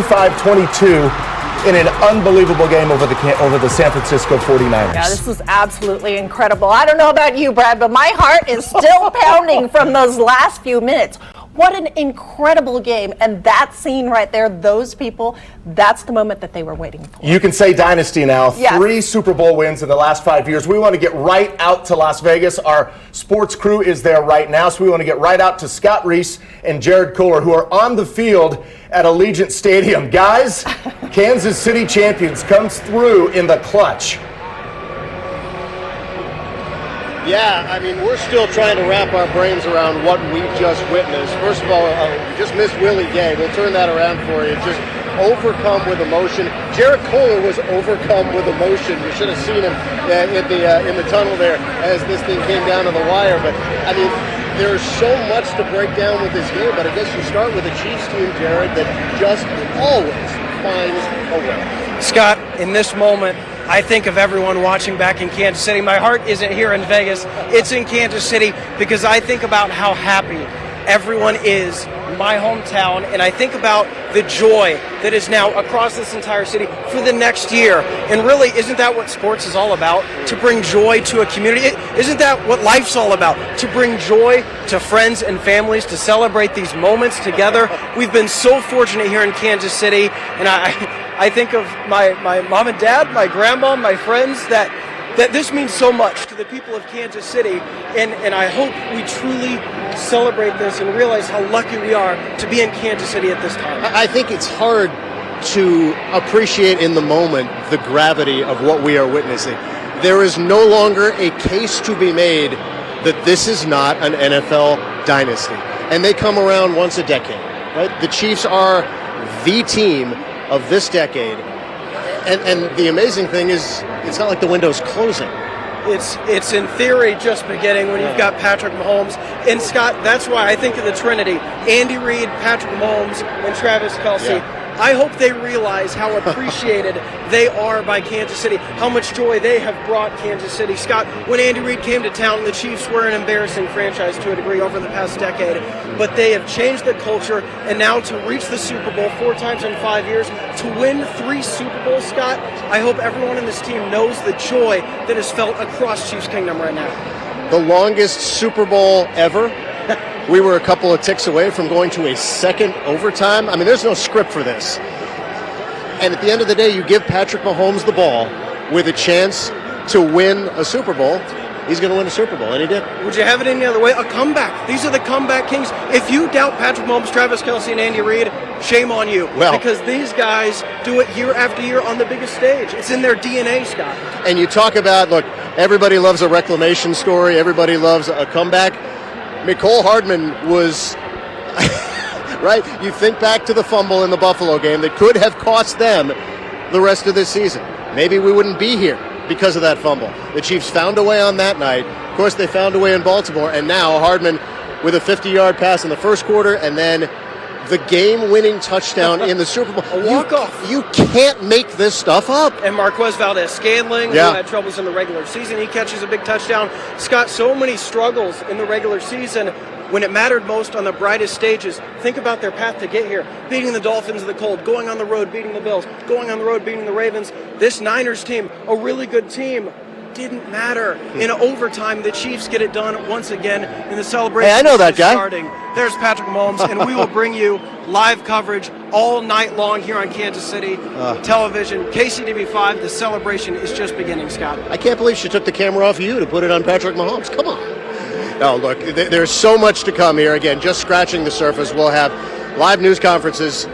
35-22 in an unbelievable game over the San Francisco 49ers. Yeah, this was absolutely incredible. I don't know about you, Brad, but my heart is still pounding from those last few minutes. What an incredible game. And that scene right there, those people, that's the moment that they were waiting for. You can say dynasty now. Yes. 3 Super Bowl wins in the last 5 years. We want to get right out to Las Vegas. Our sports crew is there right now, so we want to get right out to Scott Reese and Jared Kohler, who are on the field at Allegiant Stadium. Guys, Kansas City champions comes through in the clutch. Yeah, I mean, we're still trying to wrap our brains around what we just witnessed. First of all, we just missed Willie Gay. We'll turn that around for you. Just overcome with emotion. Jared Kohler was overcome with emotion. You should have seen him in the tunnel there as this thing came down to the wire. But, I mean, there's so much to break down with this game. But I guess you start with a Chiefs team, Jared, that just always finds a way. Scott, in this moment, I think of everyone watching back in Kansas City. My heart isn't here in Vegas. It's in Kansas City because I think about how happy everyone is, my hometown, and I think about the joy that is now across this entire city for the next year. And really, isn't that what sports is all about? To bring joy to a community? Isn't that what life's all about? To bring joy to friends and families, to celebrate these moments together. We've been so fortunate here in Kansas City, and I think of my mom and dad, my grandma, my friends, that this means so much to the people of Kansas City, and I hope we truly celebrate this and realize how lucky we are to be in Kansas City at this time. I think it's hard to appreciate in the moment the gravity of what we are witnessing. There is no longer a case to be made that this is not an NFL dynasty, and they come around once a decade, right? The Chiefs are the team of this decade, and the amazing thing is it's not like the window's closing. It's in theory just beginning when you've got Patrick Mahomes. And Scott, that's why I think of the Trinity: Andy Reid, Patrick Mahomes, and Travis Kelce. Yeah. I hope they realize how appreciated they are by Kansas City, how much joy they have brought Kansas City. Scott, when Andy Reid came to town, the Chiefs were an embarrassing franchise to a degree over the past decade, but they have changed the culture, and now to reach the Super Bowl 4 times in 5 years, to win 3 Super Bowls, Scott, I hope everyone in this team knows the joy that is felt across Chiefs Kingdom right now. The longest Super Bowl ever. We were a couple of ticks away from going to a second overtime. I mean, there's no script for this. And at the end of the day, you give Patrick Mahomes the ball with a chance to win a Super Bowl. He's going to win a Super Bowl, and he did. Would you have it any other way? A comeback. These are the comeback kings. If you doubt Patrick Mahomes, Travis Kelce, and Andy Reid, shame on you. Well, because these guys do it year after year on the biggest stage. It's in their DNA, Scott. And you talk about, look, everybody loves a reclamation story. Everybody loves a comeback. Mecole Hardman was, right? You think back to the fumble in the Buffalo game that could have cost them the rest of this season. Maybe we wouldn't be here because of that fumble. The Chiefs found a way on that night. Of course, they found a way in Baltimore. And now Hardman with a 50-yard pass in the first quarter, and then the game-winning touchdown in the Super Bowl. A walk-off. You can't make this stuff up. And Marquez Valdez-Scantling, who had troubles in the regular season, he catches a big touchdown. Scott, so many struggles in the regular season when it mattered most on the brightest stages. Think about their path to get here. Beating the Dolphins in the cold, going on the road, beating the Bills, going on the road, beating the Ravens. This Niners team, a really good team, didn't matter. In overtime, the Chiefs get it done once again in the celebration. Hey, I know that guy. Starting. There's Patrick Mahomes, and we will bring you live coverage all night long here on Kansas City television. KCTV5, the celebration is just beginning, Scott. I can't believe she took the camera off you to put it on Patrick Mahomes. Come on. No, look, there's so much to come here. Again, just scratching the surface. We'll have live news conferences.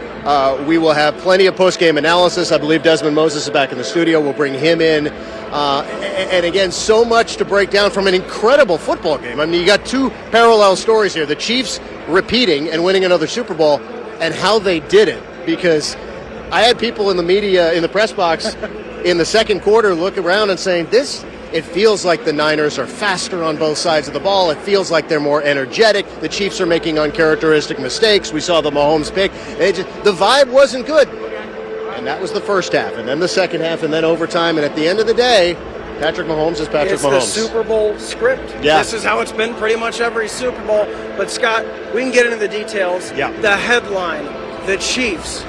We will have plenty of post-game analysis. I believe Desmond Moses is back in the studio. We'll bring him in. And again, so much to break down from an incredible football game. I mean, you got 2 parallel stories here. The Chiefs repeating and winning another Super Bowl, and how they did it. Because I had people in the media, in the press box, in the second quarter look around and saying, it feels like the Niners are faster on both sides of the ball. It feels like they're more energetic. The Chiefs are making uncharacteristic mistakes. We saw the Mahomes pick. The vibe wasn't good. And that was the first half, and then the second half, and then overtime. And at the end of the day, Patrick Mahomes is Patrick Mahomes. It's the Super Bowl script. Yeah. This is how it's been pretty much every Super Bowl. But, Scott, we can get into the details. Yeah. The headline, the Chiefs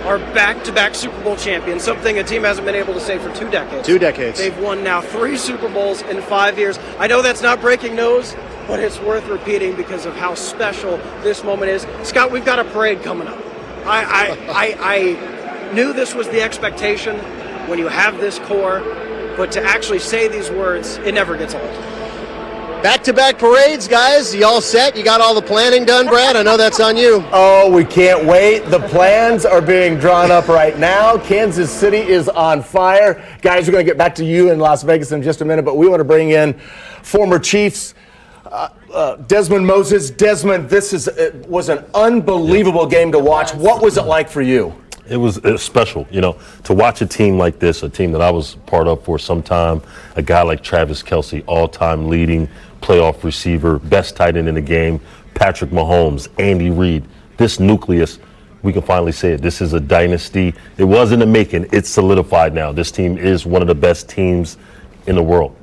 are back-to-back Super Bowl champions, something a team hasn't been able to say for 2 decades. 2 decades. They've won now 3 Super Bowls in 5 years. I know that's not breaking news, but it's worth repeating because of how special this moment is. Scott, we've got a parade coming up. I knew this was the expectation when you have this core, but to actually say these words, it never gets old. Back-to-back parades, guys. You all set? You got all the planning done, Brad? I know that's on you. Oh, we can't wait. The plans are being drawn up right now. Kansas City is on fire. Guys, we're going to get back to you in Las Vegas in just a minute, but we want to bring in former Chiefs, Desmond Moses. Desmond, was an unbelievable game to watch. What was it like for you? It was special, to watch a team like this, a team that I was part of for some time, a guy like Travis Kelce, all-time leading playoff receiver, best tight end in the game, Patrick Mahomes, Andy Reid. This nucleus, we can finally say it. This is a dynasty. It was in the making. It's solidified now. This team is one of the best teams in the world.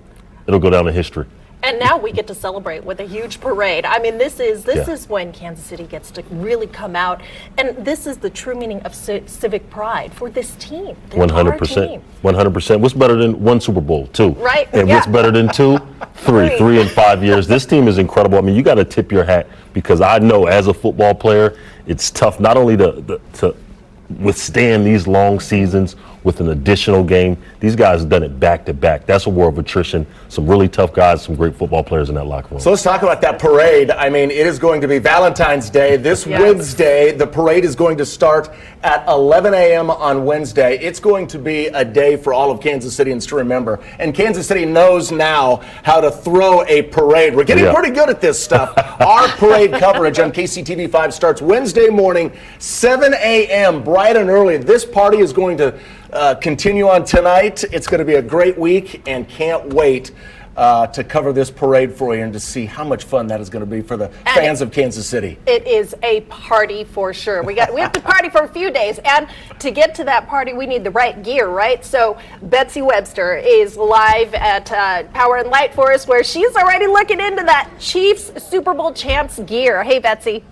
It'll go down in history. And now we get to celebrate with a huge parade. I mean, this is when Kansas City gets to really come out, and this is the true meaning of civic pride for this team. 100%. 100%. What's better than 1 Super Bowl? 2. Right. And what's better than 2? 3. 3 in 5 years. This team is incredible. I mean, you got to tip your hat because I know as a football player, it's tough not only to withstand these long seasons with an additional game. These guys have done it back to back. That's a war of attrition. Some really tough guys, some great football players in that locker room. So let's talk about that parade. I mean, it is going to be Valentine's Day this Wednesday. The parade is going to start at 11 a.m. on Wednesday. It's going to be a day for all of Kansas Cityans to remember. And Kansas City knows now how to throw a parade. We're getting pretty good at this stuff. Our parade coverage on KCTV5 starts Wednesday morning, 7 a.m., bright and early. This party is going to continue on tonight. It's going to be a great week, and can't wait to cover this parade for you and to see how much fun that is going to be for the fans of Kansas City. It is a party for sure. We have to party for a few days, and to get to that party, we need the right gear, right? So Betsy Webster is live at Power and Light for us, where she's already looking into that Chiefs Super Bowl champs gear. Hey, Betsy.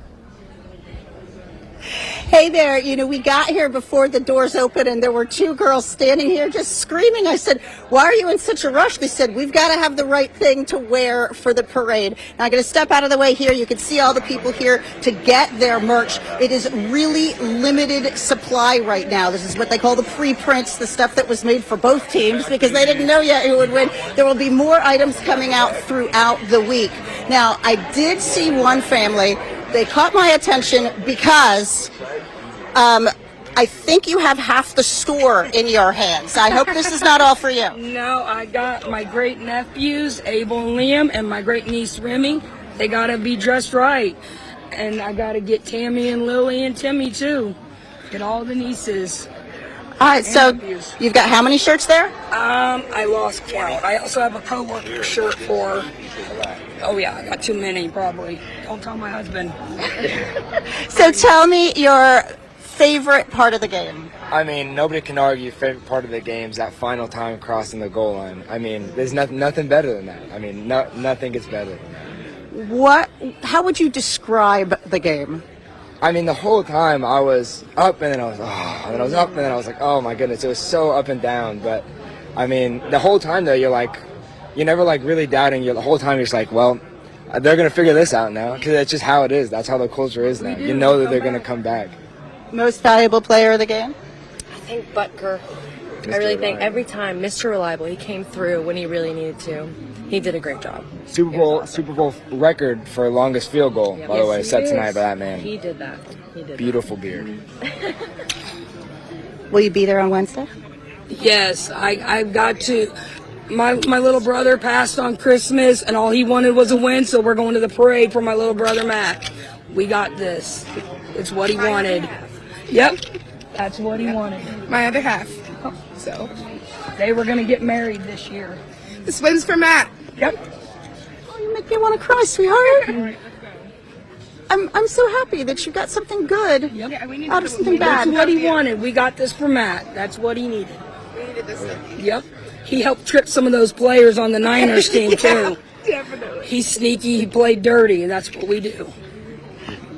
Hey there, we got here before the doors open and there were 2 girls standing here just screaming. I said, why are you in such a rush? They said, we've got to have the right thing to wear for the parade. Now I'm going to step out of the way here. You can see all the people here to get their merch. It is really limited supply right now. This is what they call the pre-prints, the stuff that was made for both teams because they didn't know yet who would win. There will be more items coming out throughout the week. Now, I did see one family. They caught my attention because I think you have half the store in your hands. I hope this is not all for you. No, I got my great nephews, Abel and Liam, and my great niece Remy. They got to be dressed right. And I got to get Tammy and Lily and Timmy too. Get all the nieces. All right, so you've got how many shirts there? I lost count. I also have a co-worker shirt for... Oh, yeah, I got too many, probably. Don't tell my husband. So tell me your favorite part of the game. I mean, nobody can argue favorite part of the game is that final time crossing the goal line. I mean, there's nothing better than that. I mean, nothing gets better than that. How would you describe the game? I mean, the whole time I was up and then I was, and then I was up and then I was like, oh my goodness, it was so up and down. But, I mean, the whole time though, you're never really doubting. The whole time you're just like, well, they're going to figure this out now because that's just how it is. That's how the culture is now. You know that they're going to come back. Most valuable player of the game? I think Butker. I really think every time, Mr. Reliable, he came through when he really needed to. He did a great job. Super Bowl record for longest field goal, by the way, set tonight by that man. He did that. Beautiful beard. Will you be there on Wednesday? Yes, I've got to. My little brother passed on Christmas, and all he wanted was a win, so we're going to the parade for my little brother, Matt. We got this. It's what he wanted. Yep, that's what he wanted. My other half. So they were going to get married this year. This one's for Matt. Yep. Oh, you make me want to cry, sweetheart. I'm so happy that you got something good out of something bad. That's what he wanted. We got this for Matt. That's what he needed. We needed this one. Yep. He helped trip some of those players on the Niners team, too. Definitely. He's sneaky. He played dirty, and that's what we do.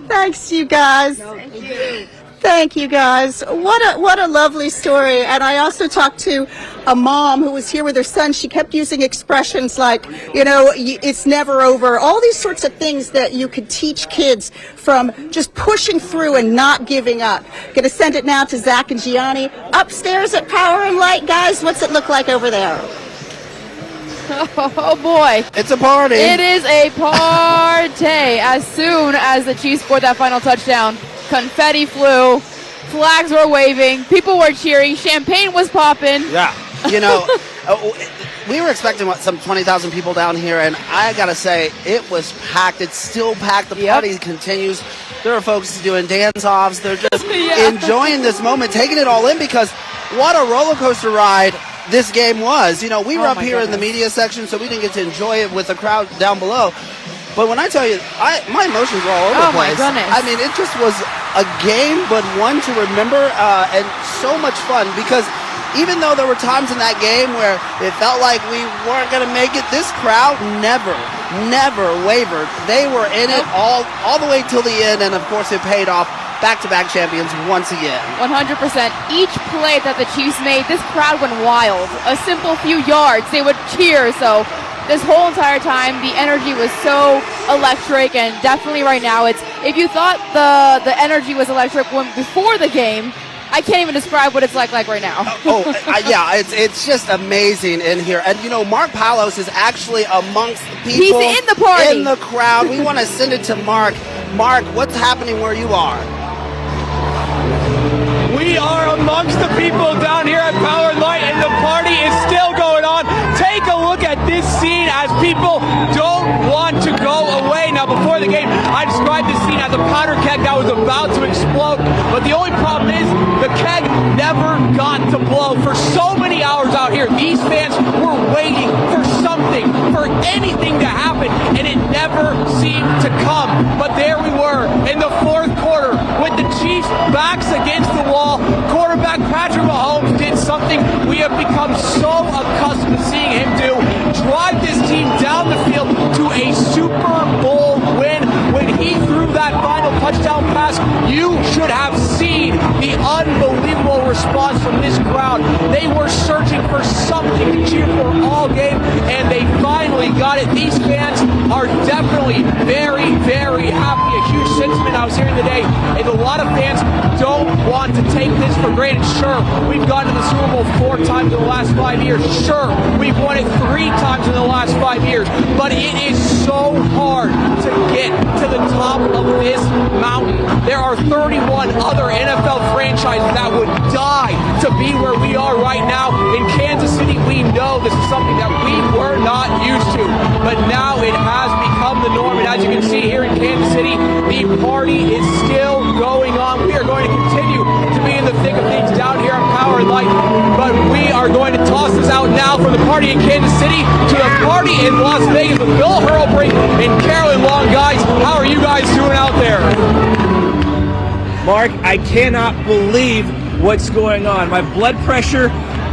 Thanks, you guys. Thank you. Thank you, guys. What a lovely story. And I also talked to a mom who was here with her son. She kept using expressions like, it's never over. All these sorts of things that you could teach kids from just pushing through and not giving up. Going to send it now to Zach and Gianni upstairs at Power and Light. Guys, what's it look like over there? Oh boy. It's a party. It is a party. As soon as the Chiefs scored that final touchdown, confetti flew, flags were waving, people were cheering, champagne was popping. Yeah. We were expecting some 20,000 people down here, and I gotta say, it was packed. It's still packed. The party continues. There are folks doing dance-offs. They're just enjoying this moment, taking it all in, because what a roller coaster ride this game was. We were up here in the media section, so we didn't get to enjoy it with the crowd down below. But when I tell you, my emotions were all over the place. Oh, my goodness. I mean, it just was a game, but one to remember, and so much fun, because even though there were times in that game where it felt like we weren't going to make it, this crowd never wavered. They were in it all the way till the end, and of course it paid off. Back-to-back champions once again. 100%. Each play that the Chiefs made, this crowd went wild. A simple few yards, they would cheer. So this whole entire time, the energy was so electric, and definitely right now, if you thought the energy was electric before the game, I can't even describe what it's like right now. It's just amazing in here. And Mark Palos is actually amongst the people. He's in the party. In the crowd. We want to send it to Mark. Mark, what's happening where you are? We are amongst the people down here at Power and Light, and the party is still going on. Take a look at this scene as people don't want to go away. Now, before the game, I described this scene as a powder keg that was about to explode. But the only problem is the keg never got to blow. For so many hours out here, these fans were waiting for something, for anything to happen, and it never seemed to come. But there we were in the fourth quarter with the Chiefs' backs against the wall. Quarterback Patrick Mahomes did something we have become so accustomed to seeing him do. Drive this team down the field to a Super Bowl win. When he threw that final touchdown pass, you should have seen the unbelievable response from this crowd. They were searching for something to cheer for all game, and they finally got it. These fans are definitely very, very happy. A huge sentiment I was hearing today, and a lot of fans don't want to take this for granted. Sure, we've gone to the Super Bowl 4 times in the last 5 years. Sure, we've won it 3 times in the last 5 years. But it is so hard to get to the top of this mountain. There are 31 other NFL franchises that would die to be where we are right now. In Kansas City, we know this is something that we were not used to. But now it has become the norm. And as you can see here in Kansas City, the party is still going on. We are going to continue to be in the thick of things down here on Power and Light. But we are going to toss this out now from the party in Kansas City to the party in Las Vegas with Bill Hurlbrink and Carolyn Long. Guys, how are you guys doing out there? Mark, I cannot believe what's going on. My blood pressure,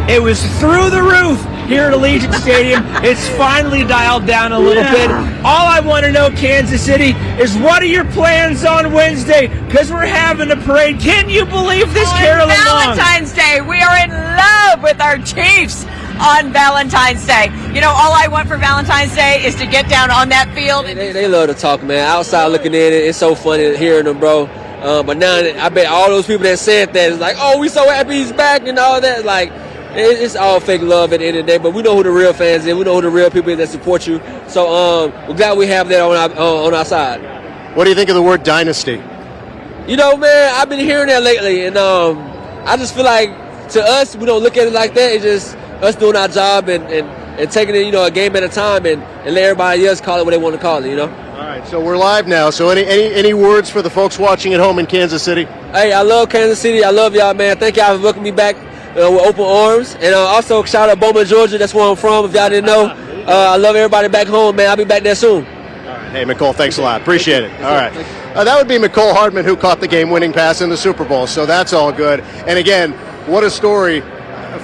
it was through the roof here at Allegiant Stadium. It's finally dialed down a little bit. All I want to know, Kansas City, is what are your plans on Wednesday? Because we're having a parade. Can you believe this, Carolyn Long? Valentine's Day, we are in love with our Chiefs on Valentine's Day. All I want for Valentine's Day is to get down on that field. They love to talk, man. Outside looking in, it's so funny hearing them, bro. But now I bet all those people that said that is like, oh, we so happy he's back and all that. Like, it's all fake love at the end of the day. But we know who the real fans is. We know who the real people is that support you. So we're glad we have that on our side. What do you think of the word dynasty? Man, I've been hearing that lately, and I just feel like to us, we don't look at it like that. It's just us doing our job and taking it, a game at a time, and let everybody else call it what they want to call it, All right, so we're live now. So any words for the folks watching at home in Kansas City? Hey, I love Kansas City. I love y'all, man. Thank y'all for welcoming me back with open arms. And also shout out Bowman, Georgia. That's where I'm from, if y'all didn't know. I love everybody back home, man. I'll be back there soon. All right. Hey, Nicole, thanks a lot. Appreciate it. All right. That would be Nicole Hardman, who caught the game-winning pass in the Super Bowl. So that's all good. And again, what a story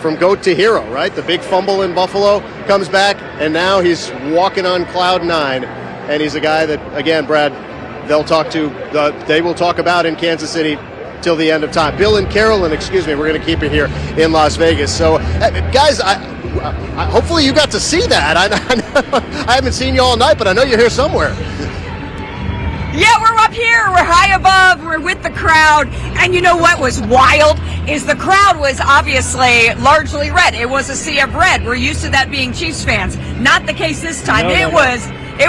from GOAT to hero, right? The big fumble in Buffalo comes back, and now he's walking on cloud 9. And he's a guy that, again, Brad, they will talk about in Kansas City till the end of time. Bill and Carolyn, excuse me, we're going to keep it here in Las Vegas. So, guys, hopefully you got to see that. I haven't seen you all night, but I know you're here somewhere. Yeah, we're up here. We're high above. We're with the crowd. And you know what was wild is the crowd was obviously largely red. It was a sea of red. We're used to that being Chiefs fans. Not the case this time. It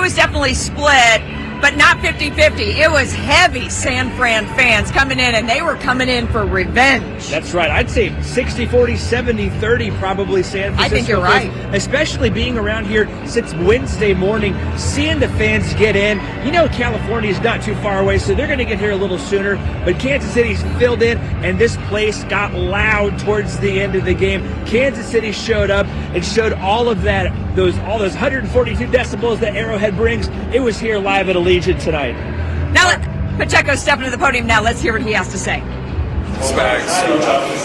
was definitely split, but not 50-50. It was heavy San Fran fans coming in, and they were coming in for revenge. That's right. I'd say 60-40, 70-30 probably San Francisco. I think you're right. Especially being around here since Wednesday morning, seeing the fans get in. You know California is not too far away, so they're going to get here a little sooner. But Kansas City's filled in, and this place got loud towards the end of the game. Kansas City showed up and showed all of that, all those 142 decibels that Arrowhead brings. It was here live at Allegiant tonight. Now, Pacheco's stepping to the podium now. Let's hear what he has to say. Spags,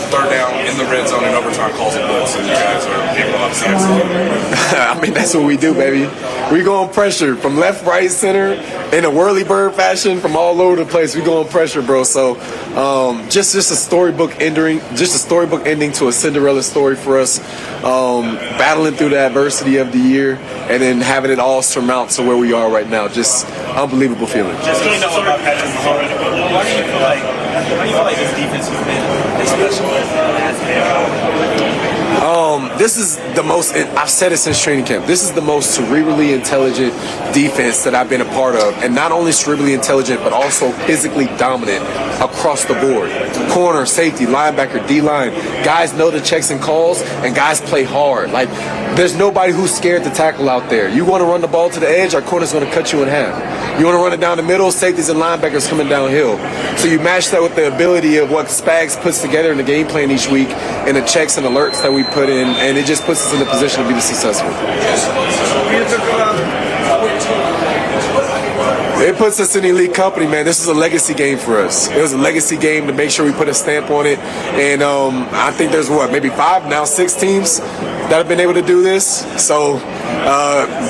third down in the red zone and overtime calls and blitz, and you guys are able to obviously execute. I mean, that's what we do, baby. We go on pressure from left, right, center in a whirly bird fashion from all over the place. We go on pressure, bro. So just a storybook ending, to a Cinderella story for us. Battling through the adversity of the year and then having it all surmount to where we are right now. Just unbelievable feeling. Just you know about Patrick Mahomes, but why do you feel like this defense has been as special as it has been? This is the most, I've said it since training camp, this is the most cerebrally intelligent defense that I've been a part of. And not only cerebrally intelligent, but also physically dominant across the board. Corner, safety, linebacker, D-line. Guys know the checks and calls, and guys play hard. Like, there's nobody who's scared to tackle out there. You want to run the ball to the edge, our corner's going to cut you in half. You want to run it down the middle, safeties and linebackers coming downhill. So you match that with the ability of what Spags puts together in the game plan each week and the checks and alerts that we put in, and it just puts us in a position to be successful. It puts us in elite company, man. This is a legacy game for us. It was a legacy game to make sure we put a stamp on it. And I think there's maybe 5, now 6 teams that have been able to do this. So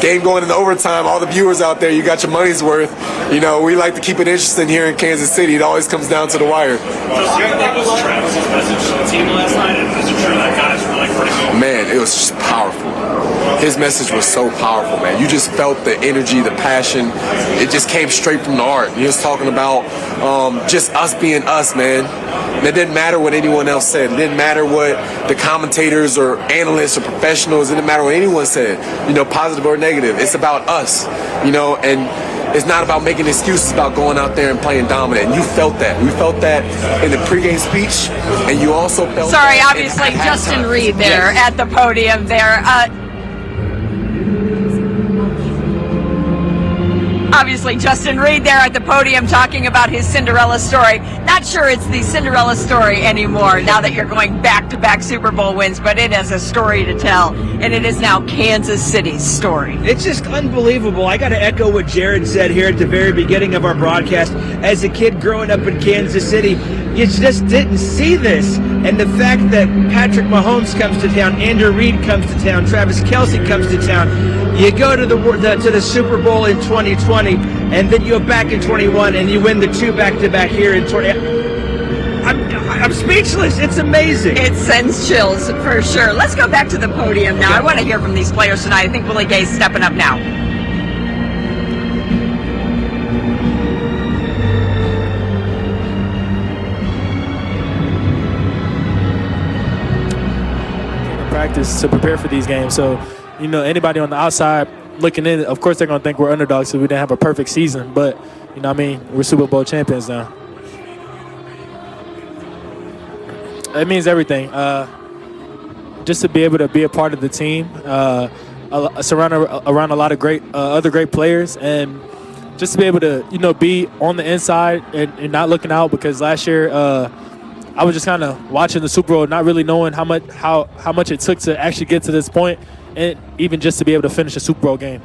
game going into overtime, all the viewers out there, you got your money's worth. You know, we like to keep it interesting here in Kansas City. It always comes down to the wire. What was Travis's message to the team last night? And was it sure that guys really critical? Man, it was just powerful. His message was so powerful, man. You just felt the energy, the passion. It just came straight from the heart. He was talking about just us being us, man. And it didn't matter what anyone else said. It didn't matter what the commentators or analysts or professionals, it didn't matter what anyone said, you know, positive or negative. It's about us, you know, and it's not about making excuses, about going out there and playing dominant. And you felt that. We felt that in the pregame speech, and you also felt Sorry, that obviously Justin Reid there at the podium there. Obviously, Justin Reid there at the podium talking about his Cinderella story. Not sure it's the Cinderella story anymore now that you're going back-to-back Super Bowl wins, but it has a story to tell, and it is now Kansas City's story. It's just unbelievable. I got to echo what Jared said here at the very beginning of our broadcast. As a kid growing up in Kansas City, you just didn't see this. And the fact that Patrick Mahomes comes to town, Andrew Reid comes to town, Travis Kelce comes to town, you go to the Super Bowl in 2020, and then you go back in 21, and you win the 2 back-to-back here in 20. I'm speechless. It's amazing. It sends chills for sure. Let's go back to the podium now. I want to hear from these players tonight. I think Willie Gay's stepping up now. Practice to prepare for these games. So, you know, anybody on the outside looking in, of course they're going to think we're underdogs because we didn't have a perfect season. But, you know what I mean, we're Super Bowl champions now. It means everything. Just to be able to be a part of the team, surrounded around a lot of great other great players, and just to be able to, you know, be on the inside and not looking out, because last year I was just kind of watching the Super Bowl, not really knowing how much it took to actually get to this point, and even just to be able to finish a Super Bowl game.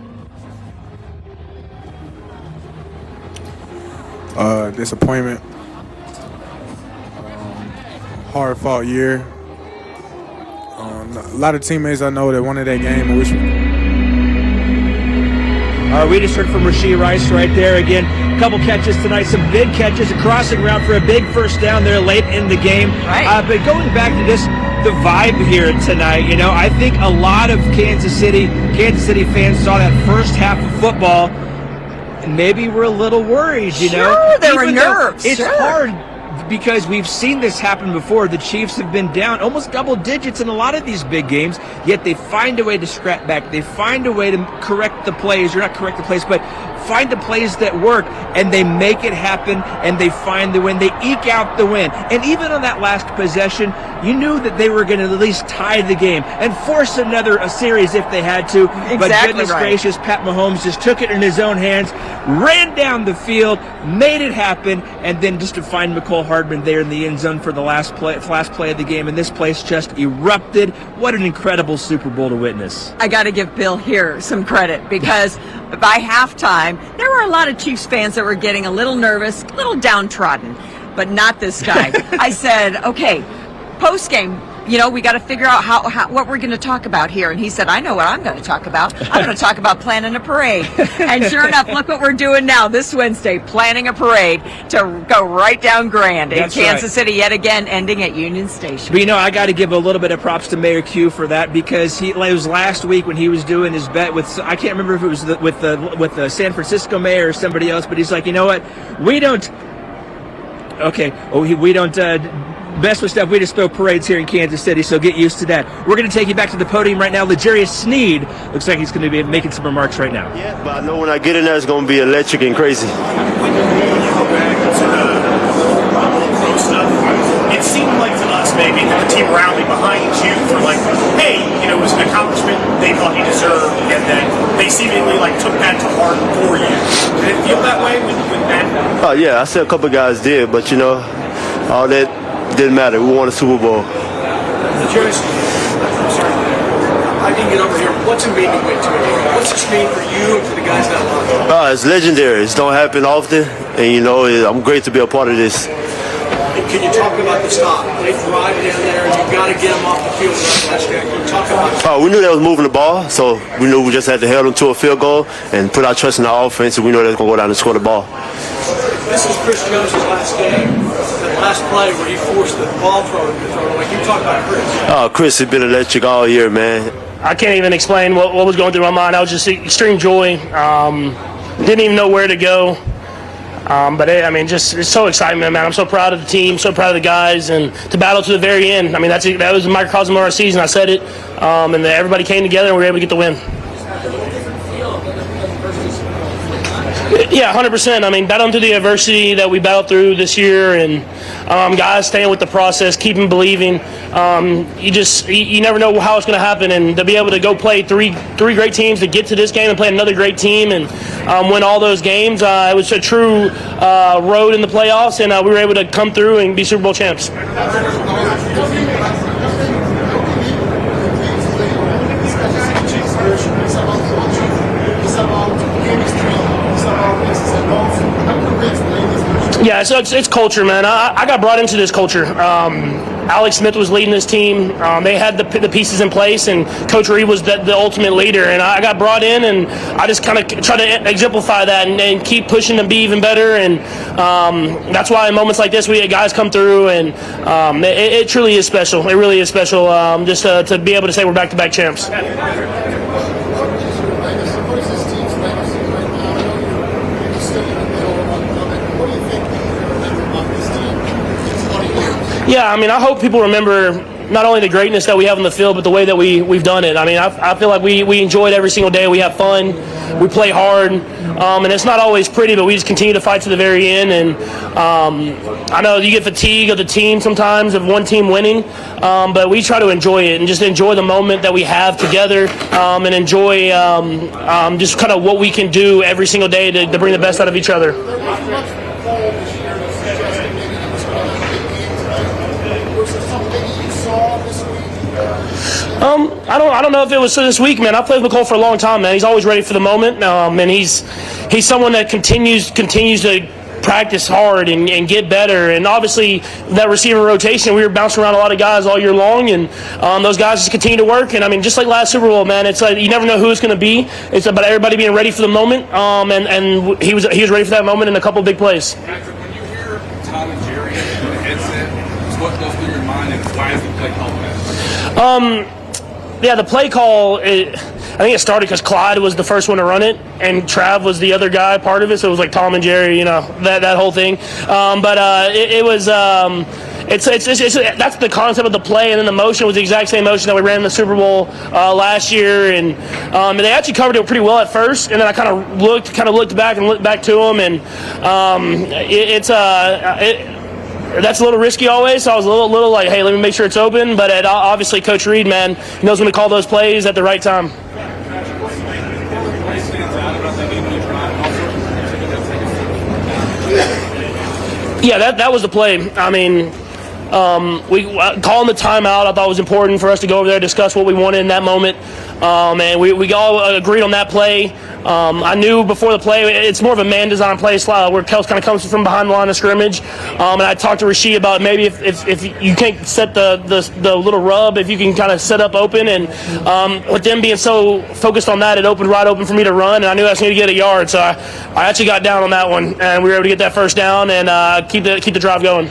Disappointment. Hard-fought year. A lot of teammates I know that wanted that game. I wish We just heard from Rashee Rice right there again. A couple catches tonight, some big catches, a crossing route for a big first down there late in the game. Right. But going back to just the vibe here tonight, I think a lot of Kansas City fans saw that first half of football and maybe were a little worried, Sure, there were Even though nerves. It's Sure. hard because we've seen this happen before. The Chiefs have been down almost double digits in a lot of these big games, yet they find a way to scrap back. They find a way to correct the plays, or not correct the plays, but find the plays that work, and they make it happen, and they find the win. They eke out the win. And even on that last possession, you knew that they were going to at least tie the game and force a series if they had to. But Exactly goodness right. gracious, Pat Mahomes just took it in his own hands, ran down the field, made it happen, and then just to find McCole Hardman there in the end zone for the last play of the game, and this place just erupted. What an incredible Super Bowl to witness. I got to give Bill here some credit, because by halftime, there were a lot of Chiefs fans that were getting a little nervous, a little downtrodden, but not this guy. I said, okay, post-game, we got to figure out what we're going to talk about here. And he said, I know what I'm going to talk about. I'm going to talk about planning a parade. And sure enough, look what we're doing now this Wednesday, planning a parade to go right down Grand in That's Kansas right. City, yet again ending at Union Station. But I got to give a little bit of props to Mayor Q for that, because it was last week when he was doing his bet with, I can't remember if it was with the San Francisco mayor or somebody else, but he's like, you know what, we don't mess with stuff. We just throw parades here in Kansas City, so get used to that. We're going to take you back to the podium right now. Legarius Sneed looks like he's going to be making some remarks right now. Yeah, but I know when I get in there, it's going to be electric and crazy. When you go back to the pro stuff, it seemed like to us maybe that the team rallied behind you for hey, it was an accomplishment they thought he deserved, and then they seemingly took that to heart for you. Did it feel that way when that? Oh, yeah, I said a couple guys did, but all that didn't matter. We won a Super Bowl. Legarius, I'm sorry, I didn't get over here. What's it mean to win today? What's this mean for you and for the guys that love you? It's legendary. It don't happen often, and I'm great to be a part of this. Can you talk about the stop? They drive down there, and you've got to get them off the field. Can you talk about We knew they was moving the ball, so we knew we just had to hold them to a field goal and put our trust in our offense, and we know they're going to go down and score the ball. This is Chris Jones' last game, that last play where he forced the ball thrower to throw away. You talk about Chris. Chris has been electric all year, man. I can't even explain what was going through my mind. I was just extreme joy. Didn't even know where to go. But it's so excitement, man. I'm so proud of the team, so proud of the guys, and to battle to the very end. That was a microcosm of our season. I said it, and everybody came together and we were able to get the win. Yeah, 100%. Battling through the adversity that we battled through this year, and guys staying with the process, keeping believing. You never know how it's going to happen, and to be able to go play three great teams, to get to this game and play another great team and win all those games, it was a true road in the playoffs, and we were able to come through and be Super Bowl champs. Yeah, so it's culture, man. I got brought into this culture. Alex Smith was leading this team. They had the pieces in place, and Coach Reid was the ultimate leader. And I got brought in, and I just kind of try to exemplify that and keep pushing to be even better. And that's why in moments like this, we had guys come through, and it truly is special. It really is special just to be able to say we're back-to-back champs. Yeah, I hope people remember not only the greatness that we have on the field, but the way that we've done it. I feel like we enjoy it every single day. We have fun. We play hard. And it's not always pretty, but we just continue to fight to the very end. And I know you get fatigue of the team sometimes, of one team winning, but we try to enjoy it and just enjoy the moment that we have together and enjoy just kind of what we can do every single day to bring the best out of each other. I don't know if it was this week, man. I played with McCole for a long time, man. He's always ready for the moment, and he's someone that continues to practice hard and get better. And obviously that receiver rotation, we were bouncing around a lot of guys all year long, and those guys just continue to work. And I mean, just like last Super Bowl, man, it's like you never know who it's going to be. It's about everybody being ready for the moment, and he was ready for that moment in a couple of big plays. Patrick, when you hear Tom and Jerry in the headset, what goes through your mind, and why is the play called that? Yeah, the play call, I think it started because Clyde was the first one to run it, and Trav was the other guy part of it, so it was like Tom and Jerry, that whole thing. It was that's the concept of the play, and then the motion was the exact same motion that we ran in the Super Bowl last year, and they actually covered it pretty well at first, and then I kind of looked back and looked back to them, and that's a little risky always, so I was a little like, hey, let me make sure it's open. But obviously, Coach Reid, man, he knows when to call those plays at the right time. Yeah, that was the play. I mean, calling the timeout, I thought was important for us to go over there, discuss what we wanted in that moment. And we all agreed on that play. I knew before the play, it's more of a man-design play style where Kelce kind of comes from behind the line of scrimmage. And I talked to Reid about maybe if you can't set the little rub, if you can kind of set up open. And with them being so focused on that, it opened right open for me to run. And I knew I was going to get a yard. So I actually got down on that one. And we were able to get that first down and keep the drive going.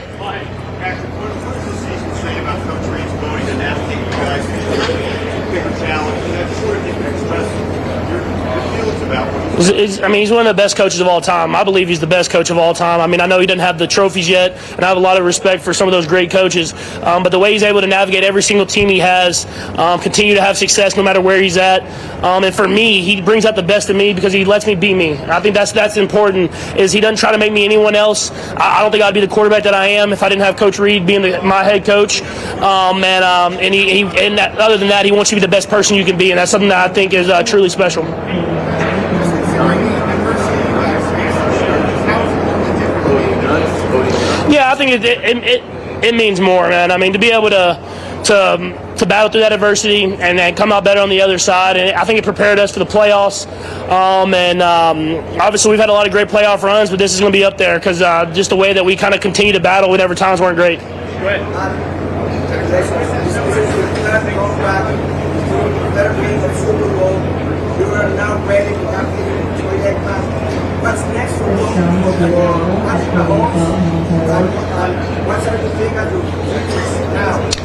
He's one of the best coaches of all time. I believe he's the best coach of all time. I mean, I know he doesn't have the trophies yet, and I have a lot of respect for some of those great coaches. But the way he's able to navigate every single team he has, continue to have success no matter where he's at. And for me, he brings out the best in me because he lets me be me. And I think that's important, is he doesn't try to make me anyone else. I don't think I'd be the quarterback that I am if I didn't have Coach Reid being my head coach. Other than that, he wants you to be the best person you can be, and that's something that I think is truly special. Yeah, I think it means more, man. I mean, to be able to battle through that adversity and come out better on the other side, and I think it prepared us for the playoffs. Obviously, we've had a lot of great playoff runs, but this is going to be up there because just the way that we kind of continue to battle whenever times weren't great. What's next for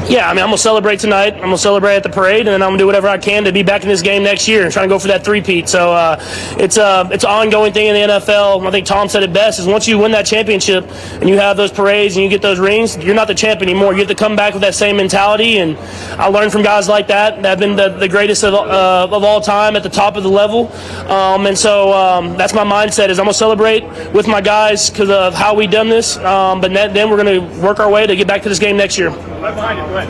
Yeah, I mean, I'm going to celebrate tonight. I'm going to celebrate at the parade, and then I'm going to do whatever I can to be back in this game next year and trying to go for that three-peat. So it's an ongoing thing in the NFL. I think Tom said it best, is once you win that championship and you have those parades and you get those rings, you're not the champ anymore. You have to come back with that same mentality, and I learned from guys like that have been the greatest of all time at the top of the level. So that's my mindset, is I'm going to celebrate with my guys because of how we done this, but then we're going to work our way to get back to this game next year. Right behind you, go ahead.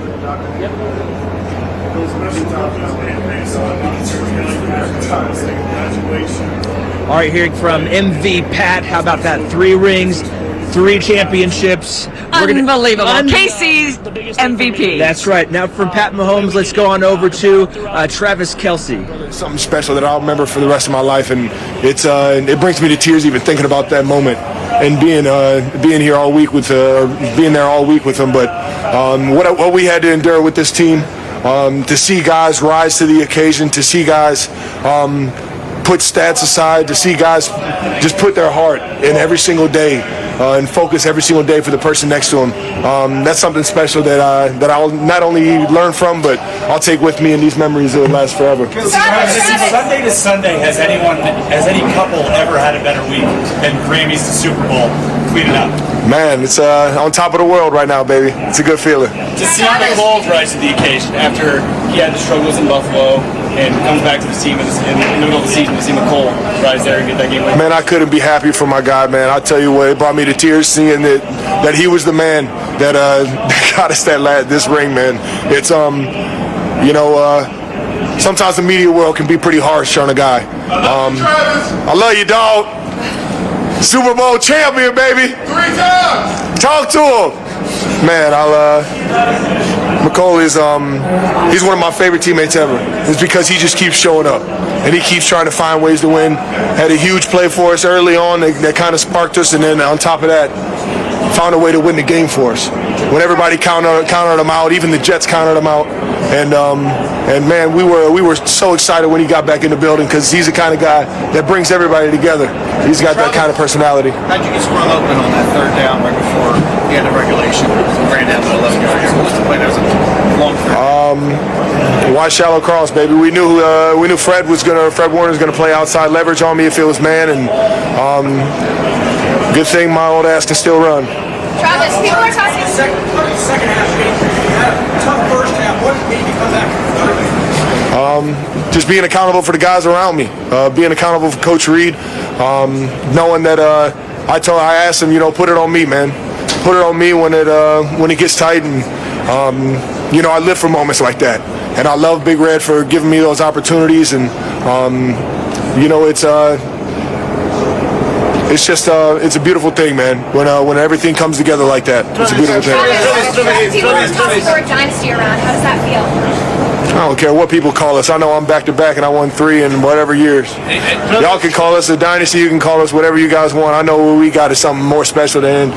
All right, hearing from MV Pat, how about that? 3 rings, 3 championships. Unbelievable. KC's MVP. That's right. Now from Pat Mahomes, let's go on over to Travis Kelce. Something special that I'll remember for the rest of my life, and it brings me to tears even thinking about that moment and being here all week with being there all week with him. But what we had to endure with this team, to see guys rise to the occasion, to see guys put stats aside, to see guys just put their heart in every single day and focus every single day for the person next to them. That's something special that I'll not only learn from, but I'll take with me, and these memories will last forever. Sunday to Sunday, has any couple ever had a better week than Grammys to Super Bowl? Tweet it out. Man, it's on top of the world right now, baby. It's a good feeling. To see Mahomes rise to the occasion after he had the struggles in Buffalo and comes back to the team in the middle of the season to see McCole rise there and get that game win. Man, I couldn't be happier for my guy, man. I tell you what, it brought me to tears seeing that he was the man that got us this ring, man. It's sometimes the media world can be pretty harsh on a guy. I love you, dog. Super Bowl champion, baby. 3 times. Talk to him. Man, McCole is he's one of my favorite teammates ever. It's because he just keeps showing up. and he keeps trying to find ways to win. Had a huge play for us early on that kind of sparked us, and then on top of that, found a way to win the game for us. When everybody counted him out, even the Jets counted him out, and man, we were so excited when he got back in the building because he's the kind of guy that brings everybody together. He's got that kind of personality. How'd you get sprung open on that third down right before the end of regulation? Ran down to 11 yards. What was the play? That was a long third. Wide shallow cross, baby. We knew Fred Warner was gonna play outside leverage on me if it was man, and good thing my old ass can still run. Travis, people are talking. Second half game. You had a tough first half. What made you come back for the third? Just being accountable for the guys around me, being accountable for Coach Reid, knowing that I asked him, put it on me, man. Put it on me when it gets tight, and I live for moments like that, and I love Big Red for giving me those opportunities, and it's a beautiful thing, man. When everything comes together like that, it's a beautiful thing. People are talking for a dynasty around. How does that feel? I don't care what people call us. I know I'm back-to-back, and I won 3 in whatever years. Y'all can call us a dynasty. You can call us whatever you guys want. I know what we got is something more special than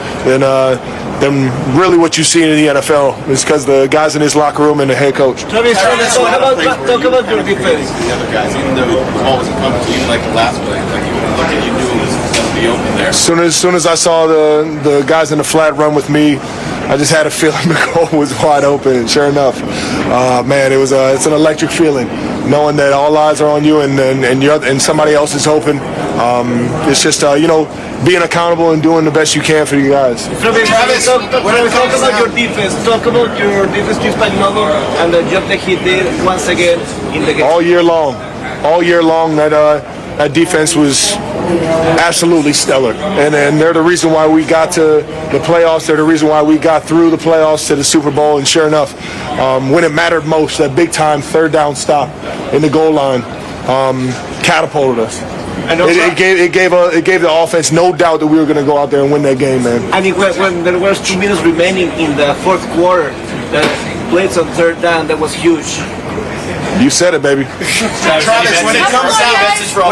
really what you see in the NFL. It's because the guys in this locker room and the head coach. Talk about your defense. The other guys, even though the ball wasn't coming to you like the last play, like you were looking, you knew it was going to be open there. As soon as I saw the guys in the flat run with me, I just had a feeling the goal was wide open, and sure enough, man, it's an electric feeling, knowing that all eyes are on you and somebody else is open. It's just being accountable and doing the best you can for you guys. Travis, talk about your defense. Talk about your defense, and the job that he did once again in the game. All year long, that defense was absolutely stellar, and they're the reason why we got to the playoffs. They're the reason why we got through the playoffs to the Super Bowl, and sure enough, when it mattered most, that big time third down stop in the goal line catapulted us. It gave the offense no doubt that we were going to go out there and win that game, man. I mean, when there was 2 minutes remaining in the fourth quarter, the plays on third down, that was huge. You said it, baby. Travis, when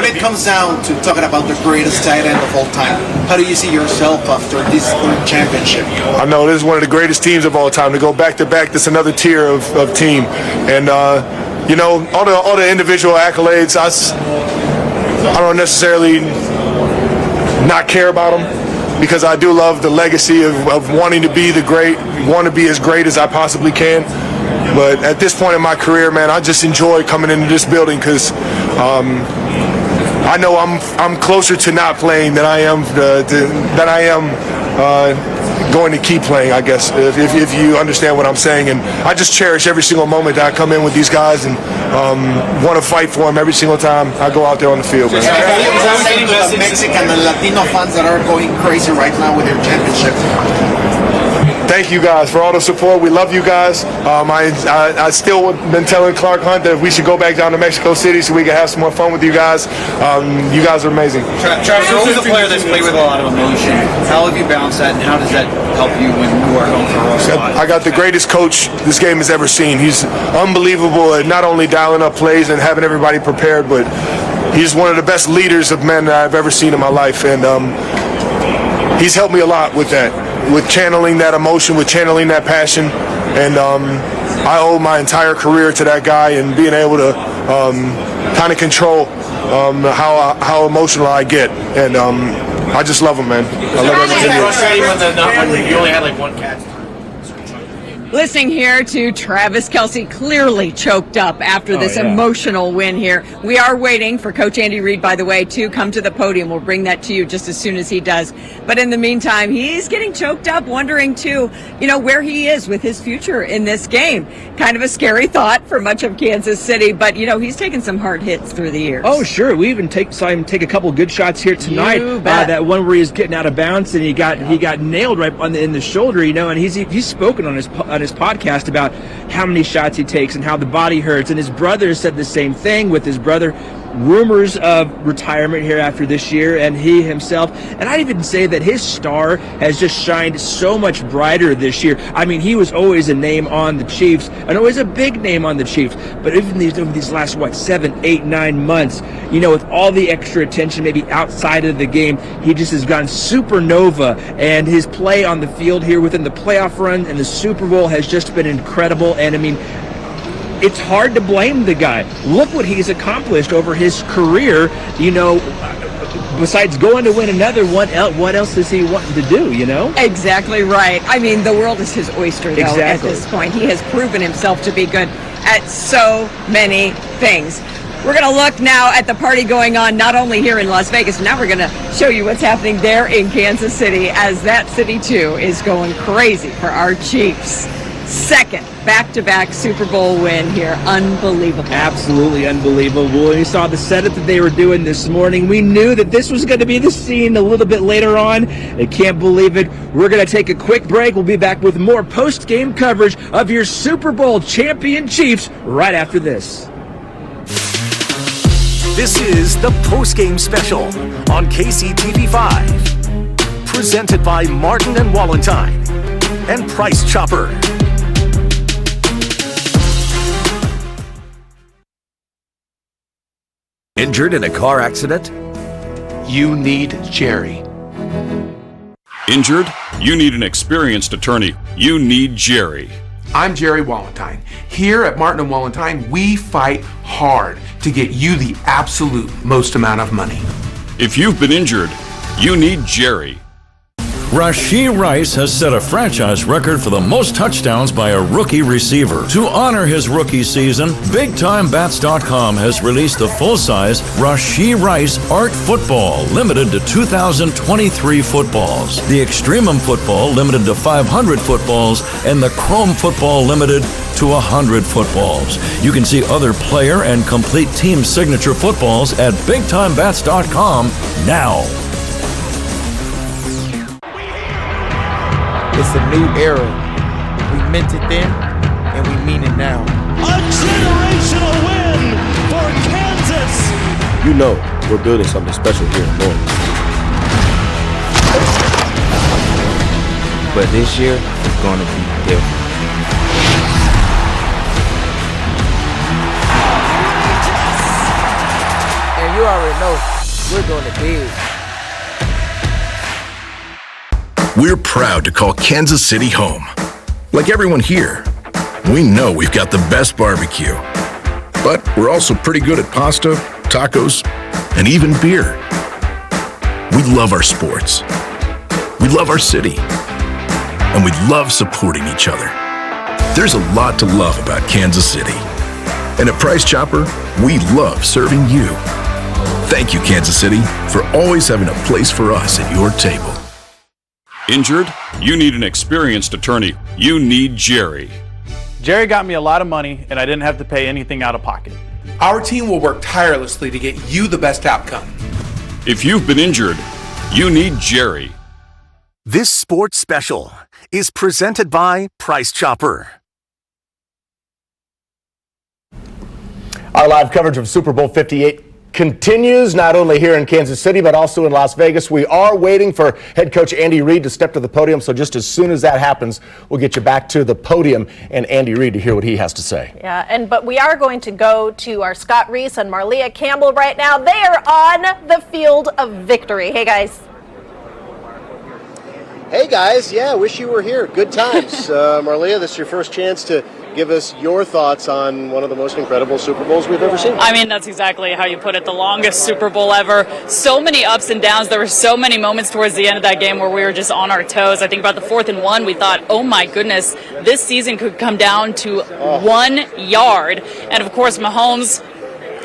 it comes down to talking about the greatest tight end of all time, how do you see yourself after this championship? I know this is one of the greatest teams of all time. To go back to back, that's another tier of team, and all the individual accolades. I don't necessarily not care about them because I do love the legacy of wanting to be want to be as great as I possibly can. But at this point in my career, man, I just enjoy coming into this building because I know I'm closer to not playing than I am going to keep playing, I guess, if you understand what I'm saying. And I just cherish every single moment that I come in with these guys and want to fight for them every single time I go out there on the field, man. The Mexican and Latino fans that are going crazy right now with your championship. Thank you guys for all the support. We love you guys. I still been telling Clark Hunt that we should go back down to Mexico City so we can have some more fun with you guys. You guys are amazing. Travis, you're always a player that's played with a lot of emotion. How have you balanced that, and how does that help you when you are going for a rough spot? I got the greatest coach this game has ever seen. He's unbelievable at not only dialing up plays and having everybody prepared, but he's one of the best leaders of men that I've ever seen in my life. And he's helped me a lot with that. With channeling that emotion, with channeling that passion, and I owe my entire career to that guy and being able to kind of control how emotional I get, and I just love him, man. I love everything. When you only had like one catch. Listening here to Travis Kelce, clearly choked up after this emotional win here. We are waiting for Coach Andy Reid, by the way, to come to the podium. We'll bring that to you just as soon as he does. But in the meantime, he's getting choked up, wondering too, where he is with his future in this game. Kind of a scary thought for much of Kansas City, but he's taken some hard hits through the years. Oh, sure. We even saw him take a couple good shots here tonight. That one where he's getting out of bounds and he got nailed right in the shoulder, and he's spoken on his podcast about how many shots he takes and how the body hurts, and his brother said the same thing with his brother rumors of retirement here after this year, and he himself, and I'd even say that his star has just shined so much brighter this year. I mean, he was always a name on the Chiefs, and always a big name on the Chiefs, but even over these last, 7, 8, 9 months, with all the extra attention maybe outside of the game, he just has gone supernova, and his play on the field here within the playoff run and the Super Bowl has just been incredible. And I mean, it's hard to blame the guy. Look what he's accomplished over his career. Besides going to win another one, what else is he wanting to do, Exactly right. I mean, the world is his oyster, though, Exactly. at this point. He has proven himself to be good at so many things. We're going to look now at the party going on not only here in Las Vegas, now we're going to show you what's happening there in Kansas City, as that city, too, is going crazy for our Chiefs. Second back-to-back Super Bowl win here. Unbelievable. Absolutely unbelievable. We saw the setup that they were doing this morning. We knew that this was going to be the scene a little bit later on. I can't believe it. We're going to take a quick break. We'll be back with more post-game coverage of your Super Bowl champion Chiefs right after this. This is the Postgame Special on KCTV5. Presented by Martin and Wallentyne and Price Chopper. Injured in a car accident? You need Jerry. Injured? You need an experienced attorney. You need Jerry. I'm Jerry Wallentyne. Here at Martin & Wallentyne, we fight hard to get you the absolute most amount of money. If you've been injured, you need Jerry. Rashee Rice has set a franchise record for the most touchdowns by a rookie receiver. To honor his rookie season, BigTimeBats.com has released the full-size Rashee Rice Art Football, limited to 2023 footballs, the Extremum Football, limited to 500 footballs, and the Chrome Football, limited to 100 footballs. You can see other player and complete team signature footballs at BigTimeBats.com now. It's a new era. We meant it then, and we mean it now. A generational win for Kansas. We're building something special here in Lawrence. But this year is going to be different. And you already know we're doing it big. We're proud to call Kansas City home. Like everyone here, we know we've got the best barbecue. But we're also pretty good at pasta, tacos, and even beer. We love our sports. We love our city. And we love supporting each other. There's a lot to love about Kansas City. And at Price Chopper, we love serving you. Thank you, Kansas City, for always having a place for us at your table. Injured? You need an experienced attorney. You need Jerry. Jerry got me a lot of money, and I didn't have to pay anything out of pocket. Our team will work tirelessly to get you the best outcome. If you've been injured, you need Jerry. This sports special is presented by Price Chopper. Our live coverage of Super Bowl LVIII continues, not only here in Kansas City, but also in Las Vegas. We are waiting for head coach Andy Reid to step to the podium, so just as soon as that happens, we'll get you back to the podium and Andy Reid to hear what he has to say. Yeah, but we are going to go to our Scott Reese and Marlia Campbell right now. They are on the field of victory. Hey, guys. Hey, guys. Yeah, wish you were here. Good times. Marlia, this is your first chance to give us your thoughts on one of the most incredible Super Bowls we've ever seen. I mean, that's exactly how you put it. The longest Super Bowl ever. So many ups and downs. There were so many moments towards the end of that game where we were just on our toes. I think about the 4th and 1, we thought, oh my goodness, this season could come down to 1 yard. And of course, Mahomes,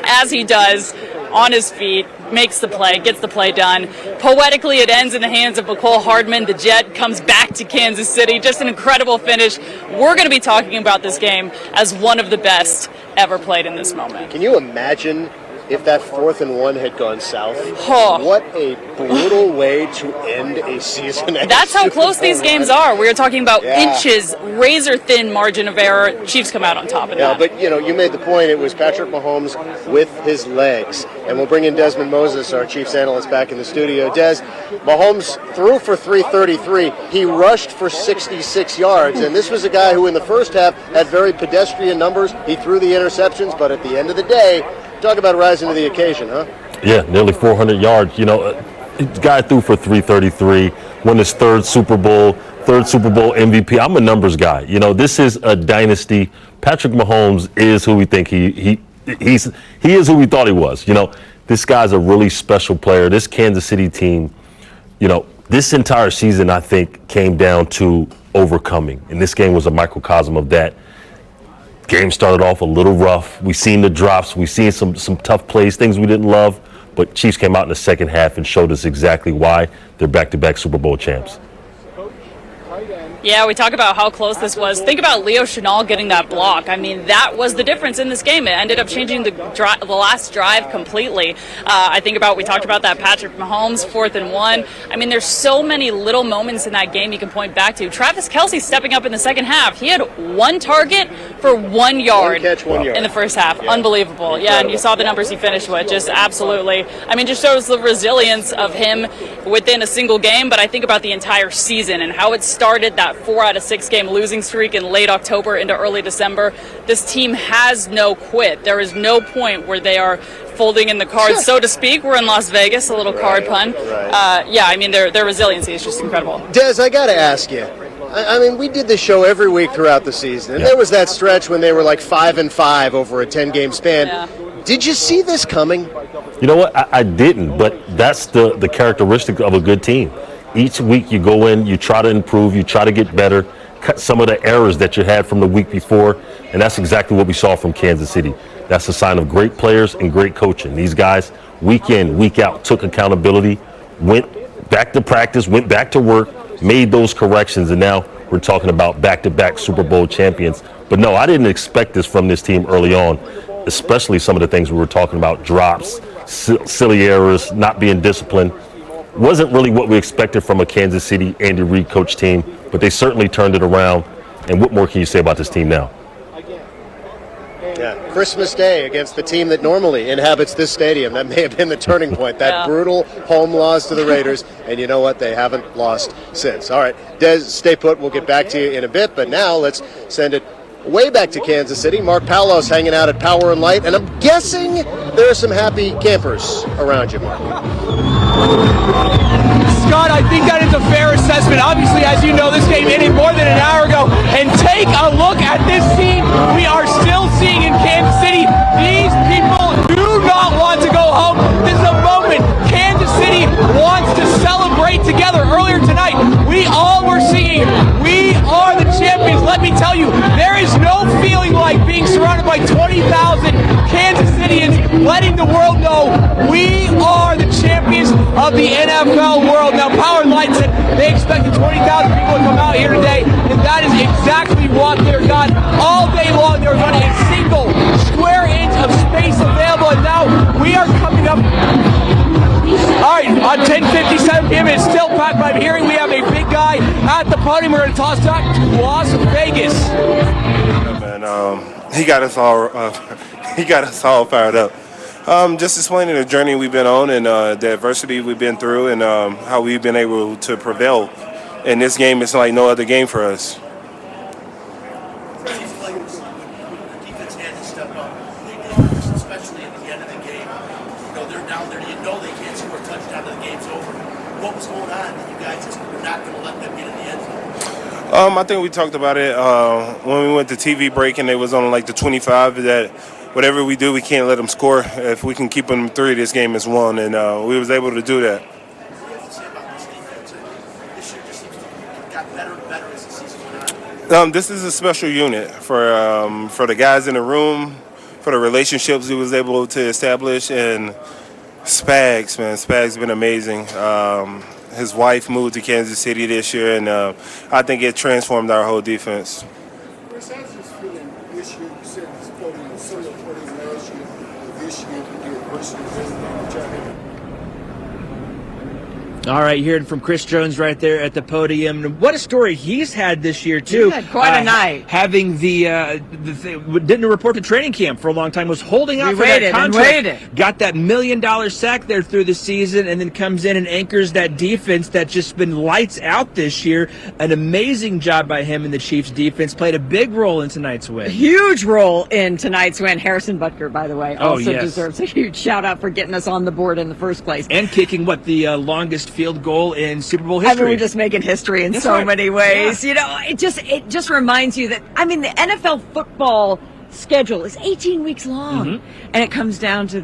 as he does, on his feet, makes the play, gets the play done. Poetically, it ends in the hands of Hardman. The Jet comes back to Kansas City. Just an incredible finish. We're going to be talking about this game as one of the best ever played in this moment. Can you imagine if that 4th and 1 had gone south. Oh. What a brutal way to end a season. That's how close these games are. We are talking about inches, razor-thin margin of error. Chiefs come out on top of that. But, you made the point. It was Patrick Mahomes with his legs. And we'll bring in Desmond Moses, our Chiefs analyst, back in the studio. Des, Mahomes threw for 333. He rushed for 66 yards. And this was a guy who in the first half had very pedestrian numbers. He threw the interceptions, but at the end of the day, talk about rising to the occasion, huh? Yeah, nearly 400 yards. The guy threw for 333, won his third Super Bowl MVP. I'm a numbers guy. This is a dynasty. Patrick Mahomes is who we think he is who we thought he was. This guy's a really special player. This Kansas City team, this entire season, I think, came down to overcoming. And this game was a microcosm of that. Game started off a little rough. We seen the drops. We seen some tough plays, things we didn't love. But Chiefs came out in the second half and showed us exactly why they're back-to-back Super Bowl champs. Yeah, we talk about how close this was. Think about Leo Chenal getting that block. I mean, that was the difference in this game. It ended up changing the last drive completely. We talked about that Patrick Mahomes 4th and 1. I mean, there's so many little moments in that game you can point back to. Travis Kelce stepping up in the second half. He had 1 target for 1 yard, 1 catch, 1 yard in the first half. Yeah. Unbelievable. Yeah, and you saw the numbers he finished with. Just absolutely. I mean, just shows the resilience of him within a single game. But I think about the entire season and how it started that 4 out of 6 game losing streak in late October into early December. This team has no quit. There is no point where they are folding in the cards, so to speak. We're in Las Vegas, a little card pun. Their resiliency is just incredible. Des, I got to ask you. I mean, we did this show every week throughout the season, and there was that stretch when they were like 5-5 over a 10-game span. Yeah. Did you see this coming? You know what? I didn't, but that's the characteristic of a good team. Each week you go in, you try to improve, you try to get better, cut some of the errors that you had from the week before, and that's exactly what we saw from Kansas City. That's a sign of great players and great coaching. These guys, week in, week out, took accountability, went back to practice, went back to work, made those corrections, and now we're talking about back-to-back Super Bowl champions. But no, I didn't expect this from this team early on, especially some of the things we were talking about, drops, silly errors, not being disciplined. Wasn't really what we expected from a Kansas City Andy Reid coach team, but they certainly turned it around. And what more can you say about this team now? Yeah, Christmas Day against the team that normally inhabits this stadium. That may have been the turning point, that brutal home loss to the Raiders. And you know what? They haven't lost since. All right, Des, stay put. We'll get back to you in a bit. But now let's send it way back to Kansas City. Mark Palos hanging out at Power and Light. And I'm guessing there are some happy campers around you, Mark. Scott, I think that is a fair assessment. Obviously, as you know, this game ended more than an hour ago. And take a look at this scene we are still seeing in Kansas City. These people do not want to go home. This is a moment Kansas City wants to celebrate together. Earlier tonight, we all were singing, "We are the champions." Let me tell you, there is no feeling like being surrounded by 20,000 Kansas Cityans letting the world know we are the champions of the NFL world. Now, Power and Light said they expected 20,000 people to come out here today, and that is exactly what they're got. All day long, there was not a single square inch of space available, and now we are coming up. All right, on 10:57 p.m., it's still packed, but I'm hearing we have a big guy at the podium. We're going to toss that to Las Vegas. Yeah, man, he got us all fired up. Just explaining the journey we've been on and the adversity we've been through and how we've been able to prevail. And this game is like no other game for us. Especially at the end of the game. They're down there. You know they can't score a touchdown and the game's over. What was going on? You guys just were not going to let them get in the end zone. I think we talked about it when we went to TV break and it was on like the 25 that whatever we do, we can't let them score. If we can keep them 3, this game is won, and we was able to do that. This is a special unit for the guys in the room, for the relationships he was able to establish, and Spags, man. Spags been amazing. His wife moved to Kansas City this year, and I think it transformed our whole defense. Chris, how's this feeling this year? You said it's podium, similar podium last year, this year you did personally very well. All right, hearing from Chris Jones right there at the podium. What a story he's had this year too. He had quite a night. Having didn't report to training camp for a long time. Was holding out for that contract. Got that $1 million sack there through the season, and then comes in and anchors that defense that's just been lights out this year. An amazing job by him and the Chiefs defense. Played a big role in tonight's win. Huge role in tonight's win. Harrison Butker, by the way, also yes. deserves a huge shout out for getting us on the board in the first place. And kicking the longest field goal in Super Bowl history. I mean, we're just making history in so many ways. Yeah. You know, it just reminds you that, I mean, the NFL football schedule is 18 weeks long, and it comes down to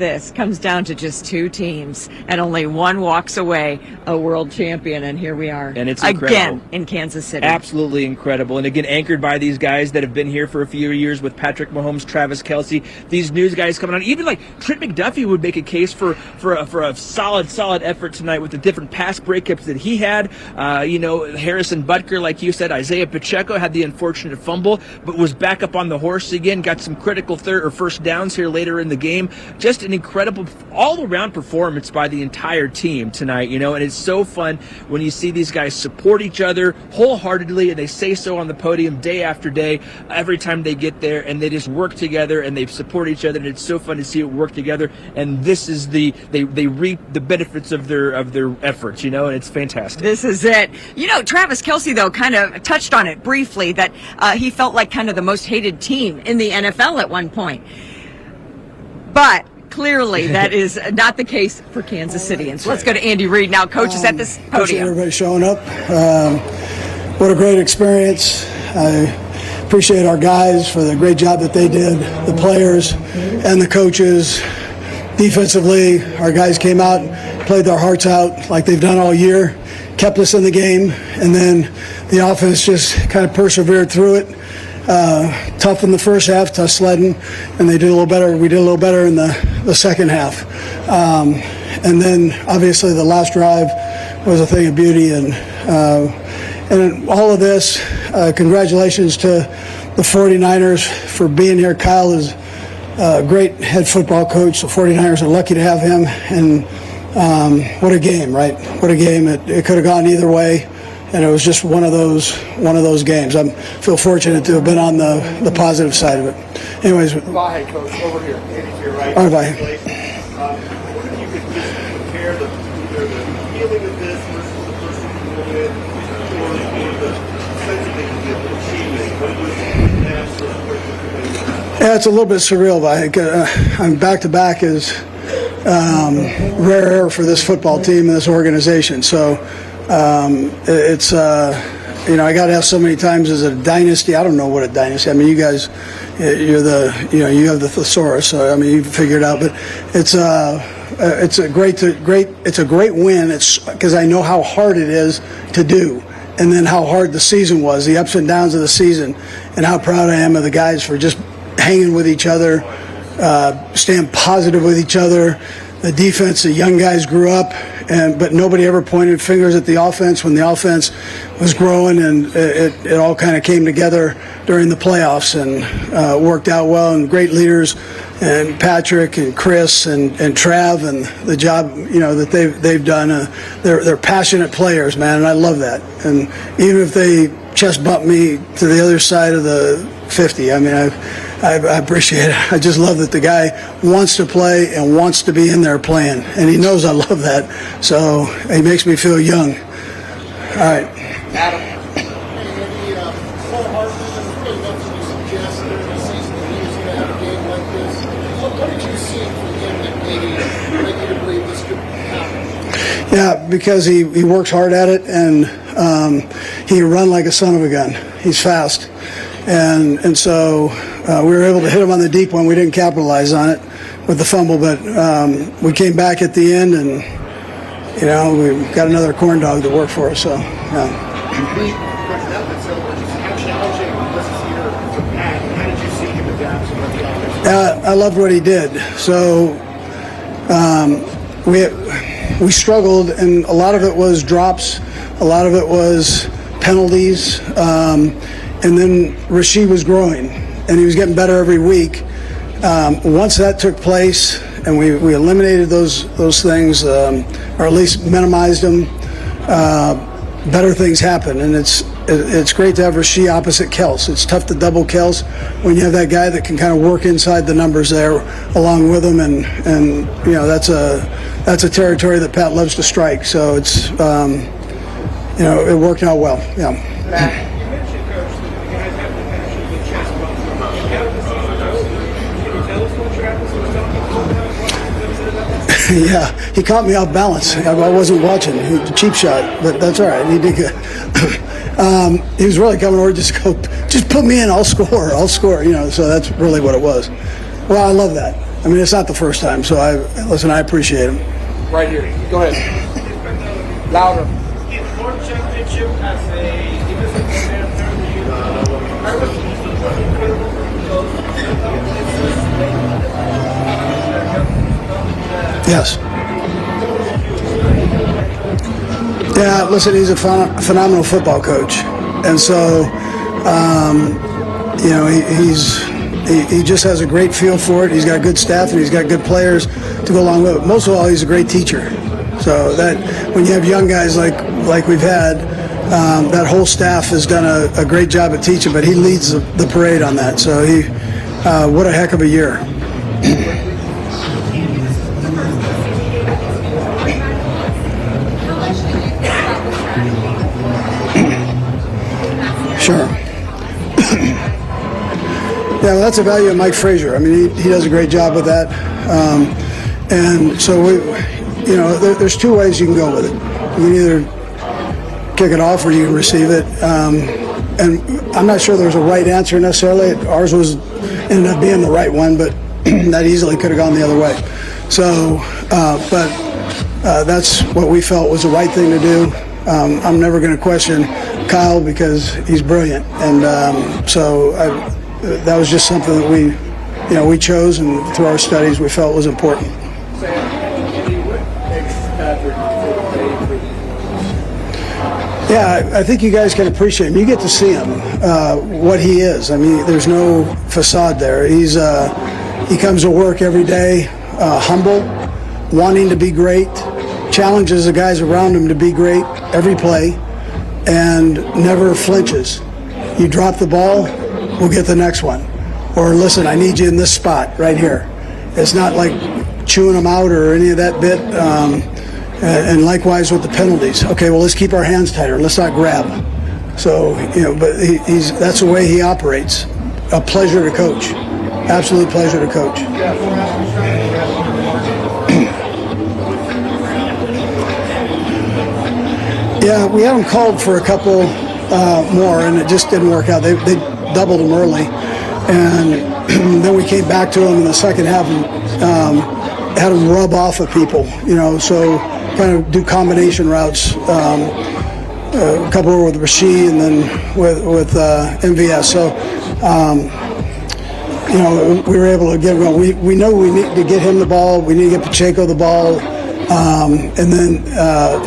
just two teams, and only one walks away a world champion, and here we are. And it's again in Kansas City. Absolutely incredible. And again, anchored by these guys that have been here for a few years with Patrick Mahomes, Travis Kelce, these news guys coming on. Even like Trent McDuffie would make a case for a solid effort tonight with the different pass breakups that he had. Harrison Butker, like you said, Isaiah Pacheco had the unfortunate fumble, but was back up on the horse again, got some critical first downs here later in the game. Just an incredible all-around performance by the entire team tonight, and it's so fun when you see these guys support each other wholeheartedly, and they say so on the podium day after day, every time they get there, and they just work together and they support each other, and it's so fun to see it work together. And this is they reap the benefits of their efforts, and it's fantastic. This is it. Travis Kelce, though, kind of touched on it briefly, that he felt like kind of the most hated team in the NFL at one point. But clearly that is not the case for Kansas City. And so let's go to Andy Reid now. Coach is at this podium. Appreciate everybody showing up. What a great experience. I appreciate our guys for the great job that they did, the players and the coaches. Defensively, our guys came out and played their hearts out like they've done all year, kept us in the game, and then the offense just kind of persevered through it. Tough in the first half, tough sledding, and they did a little better. We did a little better in the second half. And then obviously the last drive was a thing of beauty. And all of this, congratulations to the 49ers for being here. Kyle is a great head football coach. The 49ers are lucky to have him. And what a game, right? What a game. It could have gone either way. And it was just one of those games. I feel fortunate to have been on the positive side of it. Anyways. Vahe, Coach, over here. Andy's here, right? All right, Vahe. What if you could just compare the feeling of this versus the first thing you did, or the sense that they can get the achievement? What was Yeah, it's a little bit surreal, Vahe. I'm back-to-back is rare for this football team and this organization. So it's I got asked so many times, is it a dynasty? I don't know what a dynasty. I mean, you guys, you have the thesaurus, so I mean, you figure it out. But it's a great win. It's because I know how hard it is to do, and then how hard the season was, the ups and downs of the season, and how proud I am of the guys for just hanging with each other, staying positive with each other. The defense, the young guys grew up, but nobody ever pointed fingers at the offense when the offense was growing, and it all kind of came together during the playoffs and worked out well. And great leaders, and Patrick and Chris and Trav, and the job that they've done. They're passionate players, man, and I love that. And even if they chest bump me to the other side of the 50, I mean, I appreciate it. I just love that the guy wants to play and wants to be in there playing, and he knows I love that. So he makes me feel young. All right. Adam. Paul Hardman, pretty much you suggest during the season that he was going to have a game like this. What did you see from him that made you believe this could happen? Yeah, because he works hard at it, and he can run like a son of a gun. He's fast. And so we were able to hit him on the deep one. We didn't capitalize on it with the fumble, but we came back at the end, and we got another corn dog to work for us. So, yeah. I loved what he did. So we struggled, and a lot of it was drops, a lot of it was penalties. And then Rashid was growing, and he was getting better every week. once that took place and we eliminated those things, or at least minimized them, better things happen. And it's great to have Rasheed opposite Kelce. It's tough to double Kelce when you have that guy that can kind of work inside the numbers there along with him, and you know, that's a territory that Pat loves to strike. So it's you know, it worked out well. Yeah. Yeah, he caught me off balance. I wasn't watching. Cheap shot, but that's all right. He did good. He was really coming over just go, just put me in. I'll score. You know, so that's really what it was. Well, I love that. I mean, it's not the first time. So I appreciate him. Right here. Go ahead. Louder. Yes. Yeah, listen, he's a phenomenal football coach. And so, you know, he just has a great feel for it. He's got good staff and he's got good players to go along with it. Most of all, he's a great teacher. So that when you have young guys like we've had, that whole staff has done a great job at teaching, but he leads the parade on that. So what a heck of a year. Sure. Yeah, well, that's the value of Mike Frazier. I mean, he does a great job with that. And so you know, there's two ways you can go with it. You can either kick it off or you can receive it. And I'm not sure there's a right answer necessarily. Ours ended up being the right one, but that easily could have gone the other way. So, but that's what we felt was the right thing to do. I'm never going to question Kyle because he's brilliant, and so that was just something that we chose, and through our studies we felt was important. Yeah, I think you guys can appreciate him. You get to see him, what he is. I mean, there's no facade there. He comes to work every day, humble, wanting to be great, challenges the guys around him to be great every play, and never flinches. You drop the ball, we'll get the next one. Or listen, I need you in this spot right here. It's not like chewing them out or any of that bit. And likewise with the penalties. Okay, well, let's keep our hands tighter. Let's not grab. So, you know, but that's the way he operates. A pleasure to coach. Absolute pleasure to coach. Yeah, we had them called for a couple more, and it just didn't work out. They doubled them early, and then we came back to them in the second half and had them rub off of people, you know, so kind of do combination routes. A couple were with Rasheed and then with MVS. So, you know, we were able to get him going. We know we need to get him the ball. We need to get Pacheco the ball. And then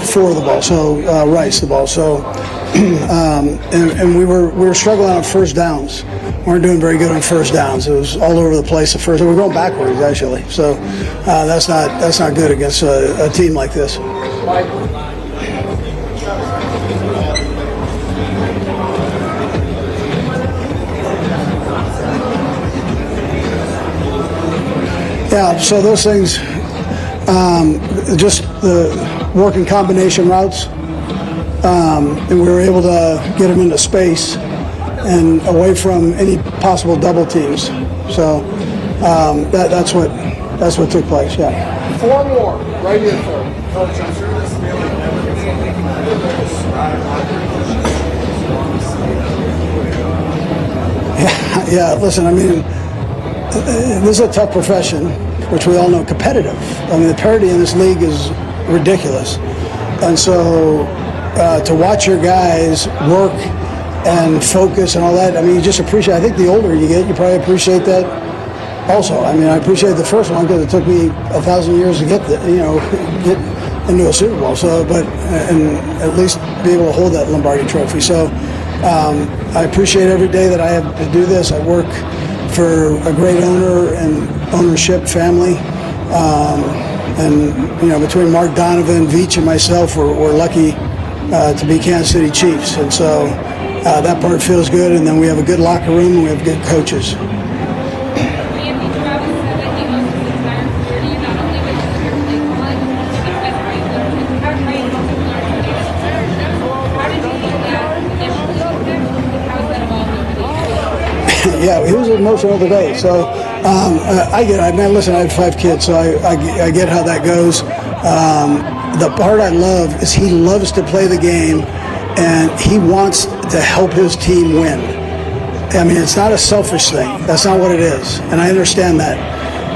for the ball, so Rice the ball. So, and we were struggling on first downs. We weren't doing very good on first downs. It was all over the place at first. We were going backwards actually. So that's not good against a team like this. Yeah. So those things. Just the working combination routes, and we were able to get them into space and away from any possible double teams. So that's what took place. Yeah. 4 more right here, sir. Yeah. Listen, I mean, this is a tough profession, which we all know, competitive. I mean, the parity in this league is ridiculous. And so to watch your guys work and focus and all that, I mean, you just appreciate, I think the older you get, you probably appreciate that also. I mean, I appreciate the first one because it took me 1,000 years to get into a Super Bowl. So, and at least be able to hold that Lombardi trophy. So I appreciate every day that I have to do this. I work for a great owner and ownership family. And, between Mark Donovan, Veach, and myself, we're lucky to be Kansas City Chiefs. And so that part feels good. And then we have a good locker room and we have good coaches. Yeah, he was emotional today. So I get it. Man, listen, I have 5 kids, so I get how that goes. The part I love is he loves to play the game, and he wants to help his team win. I mean, it's not a selfish thing. That's not what it is, and I understand that.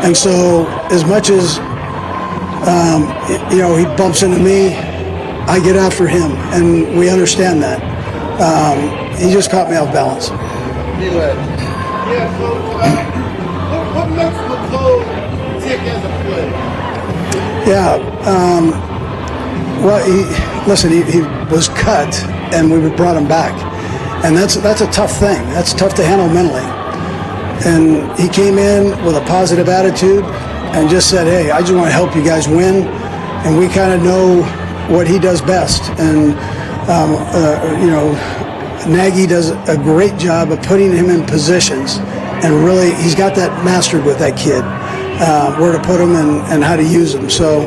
And so as much as, he bumps into me, I get after him, and we understand that. He just caught me off balance. Yeah, so what makes McCole tick as a player? Yeah, well, he was cut, and we brought him back, and that's a tough thing. That's tough to handle mentally. And he came in with a positive attitude and just said, "Hey, I just want to help you guys win," and we kind of know what he does best, and Nagy does a great job of putting him in positions, and really he's got that mastered with that kid, where to put him and how to use him. So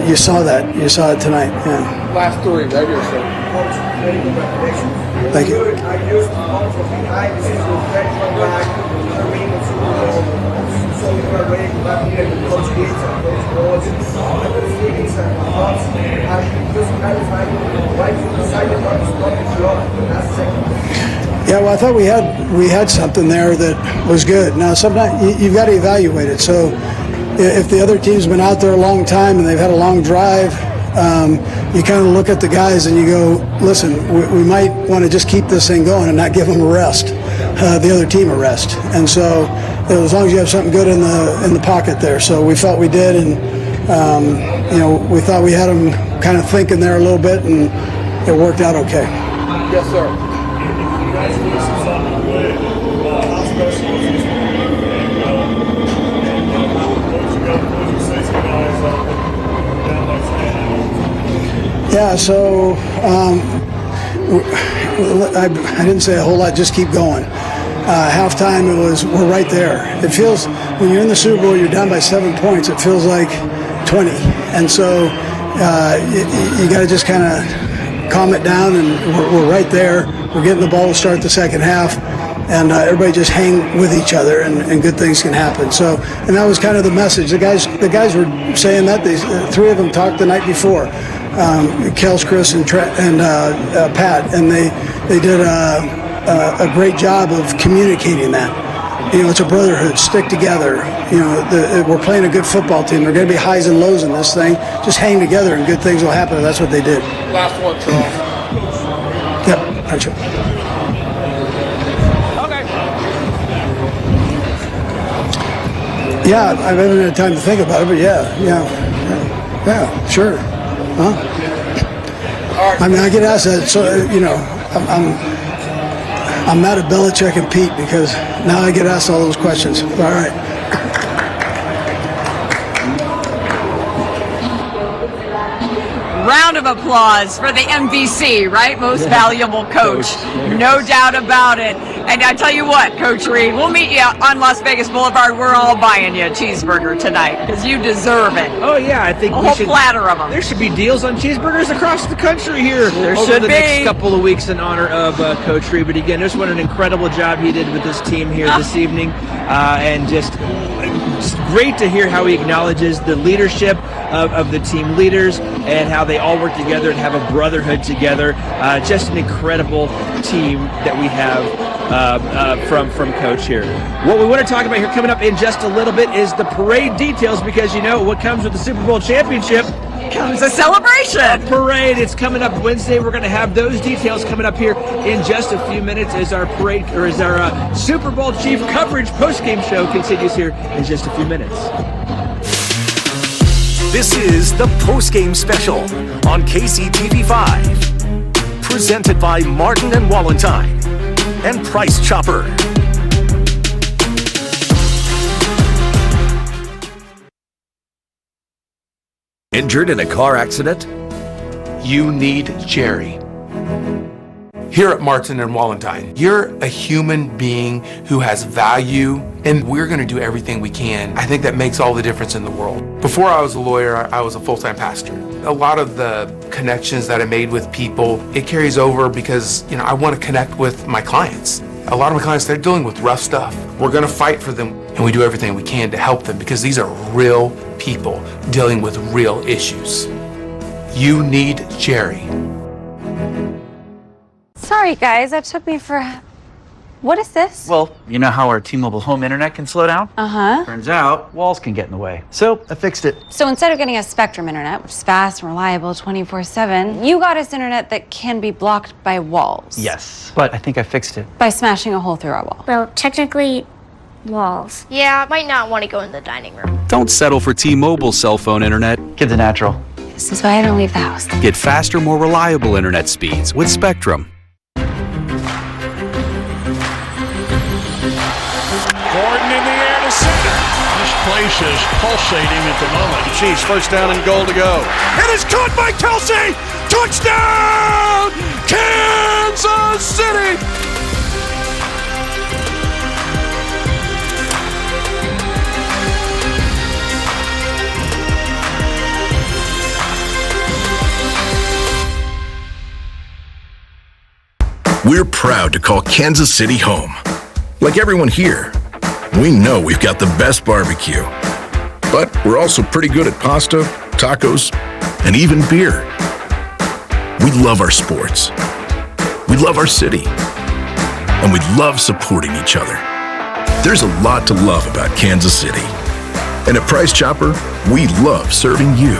you saw that. You saw it tonight. Yeah. Last 3, right here, sir. Thank you. Yeah, well, I thought we had something there that was good. Now, sometimes you've got to evaluate it. So, if the other team's been out there a long time and they've had a long drive, you kind of look at the guys and you go, "Listen, we might want to just keep this thing going and not give them a rest, the other team a rest." And so, as long as you have something good in the pocket there, so we felt we did, and we thought we had them kind of thinking there a little bit, and it worked out okay. Yes, sir. Congratulations on the win. How special is this? What you say to the guys down by 10? Yeah, so I didn't say a whole lot, just keep going. Halftime, we're right there. It feels, when you're in the Super Bowl, you're down by 7 points, it feels like 20. And so you got to just kind of calm it down, and we're right there. We're getting the ball to start the second half, and everybody just hang with each other, and good things can happen. So, and that was kind of the message. The guys were saying that. 3 of them talked the night before, Kelce, Chris, and Pat, and they did a great job of communicating that. It's a brotherhood. Stick together. We're playing a good football team. There are going to be highs and lows in this thing. Just hang together, and good things will happen. And that's what they did. Last one, Charles. Yep, gotcha. Okay. Yeah, I haven't had time to think about it, but yeah, sure. Huh? I mean, I get asked that, so I'm mad at Belichick and Pete because now I get asked all those questions. All right. Round of applause for the MVC, right? Most valuable coach. No doubt about it. And I tell you what, Coach Reid, we'll meet you on Las Vegas Boulevard. We're all buying you a cheeseburger tonight because you deserve it. Oh, yeah. I think a whole platter of them. There should be deals on cheeseburgers across the country here there over should the be. next couple of weeks in honor of Coach Reid. But again, just what an incredible job he did with this team here this evening. And just great to hear how he acknowledges the leadership of the team leaders and how they all work together and have a brotherhood together. Just an incredible team that we have from Coach here. What we want to talk about here coming up in just a little bit is the parade details, because what comes with the Super Bowl championship comes a celebration. A parade. It's coming up Wednesday. We're going to have those details coming up here in just a few minutes as our parade, or as our Super Bowl Chief coverage post-game show continues here in just a few minutes. This is the Postgame Special on KCTV5. Presented by Martin & Wallentine and Price Chopper. Injured in a car accident? You need Jerry. Here at Martin and Wallentine, you're a human being who has value, and we're going to do everything we can. I think that makes all the difference in the world. Before I was a lawyer, I was a full-time pastor. A lot of the connections that I made with people, it carries over because, I want to connect with my clients. A lot of my clients, they're dealing with rough stuff. We're going to fight for them, and we do everything we can to help them because these are real people dealing with real issues. You need Jerry. Sorry, guys, that took me for... What is this? Well, you know how our T-Mobile home internet can slow down? Uh-huh. Turns out, walls can get in the way. So, I fixed it. So instead of getting a Spectrum internet, which is fast and reliable 24/7, you got us internet that can be blocked by walls. Yes, but I think I fixed it. By smashing a hole through our wall. Well, technically, walls. Yeah, I might not want to go in the dining room. Don't settle for T-Mobile cell phone internet. Kids are natural. This is why I don't leave the house. Get faster, more reliable internet speeds with Spectrum. Gordon in the air to center. This place is pulsating at the moment. Chiefs first down and goal to go. It is caught by Kelce. Touchdown, Kansas City. We're proud to call Kansas City home. Like everyone here, we know we've got the best barbecue. But we're also pretty good at pasta, tacos, and even beer. We love our sports. We love our city. And we love supporting each other. There's a lot to love about Kansas City. And at Price Chopper, we love serving you.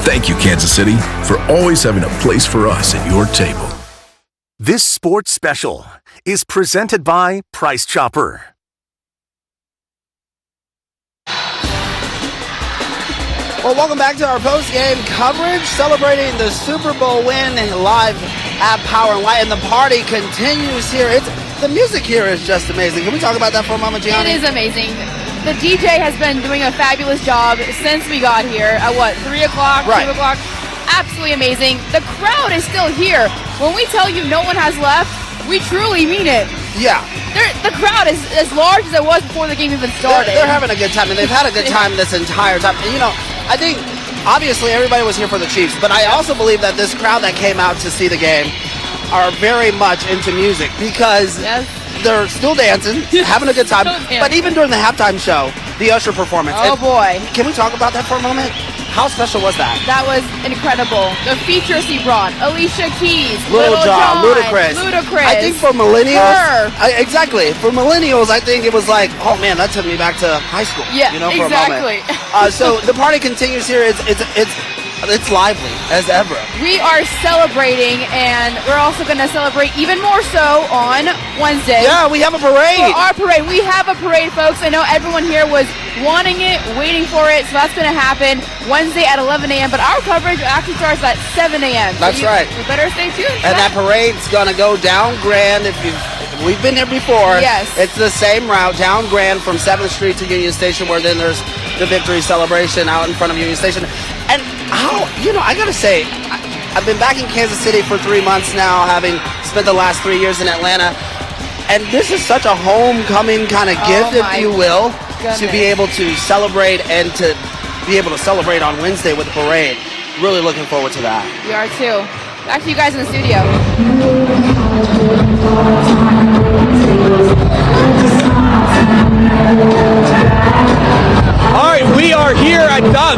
Thank you, Kansas City, for always having a place for us at your table. This sports special is presented by Price Chopper. Well, welcome back to our post-game coverage, celebrating the Super Bowl win live at Power and Light, and the party continues here. The music here is just amazing. Can we talk about that for a moment, Gianni? It is amazing. The DJ has been doing a fabulous job since we got here at 3 o'clock, right. 2 o'clock. Absolutely amazing. The crowd is still here. When we tell you no one has left, we truly mean it. Yeah. The crowd is as large as it was before the game even started. They're having a good time, and they've had a good time this entire time. And, I think, obviously, everybody was here for the Chiefs, but I also believe that this crowd that came out to see the game are very much into music because they're still dancing, having a good time. But even during the halftime show, the Usher performance. Oh, boy. Can we talk about that for a moment? How special was that? That was incredible. The features he brought: Alicia Keys, Lil Jon, Ludacris. I think for millennials, exactly. For millennials, I think it was like, oh man, that took me back to high school. Yeah, for exactly. a moment. So the party continues here. It's lively as ever. We are celebrating, and we're also going to celebrate even more so on Wednesday. Yeah, we have a parade. For our parade. We have a parade, folks. I know everyone here was wanting it, waiting for it, so that's going to happen Wednesday at 11 a.m., but our coverage actually starts at 7 a.m. That's right. You better stay tuned. And that parade's going to go down Grand. We've been here before. Yes. It's the same route, down Grand from 7th Street to Union Station, where then there's the victory celebration out in front of Union Station. And I got to say, I've been back in Kansas City for 3 months now, having spent the last 3 years in Atlanta. And this is such a homecoming kind of gift, if you will, to be able to celebrate and to be able to celebrate on Wednesday with the parade. Really looking forward to that. We are too. Back to you guys in the studio. All right, we are here at the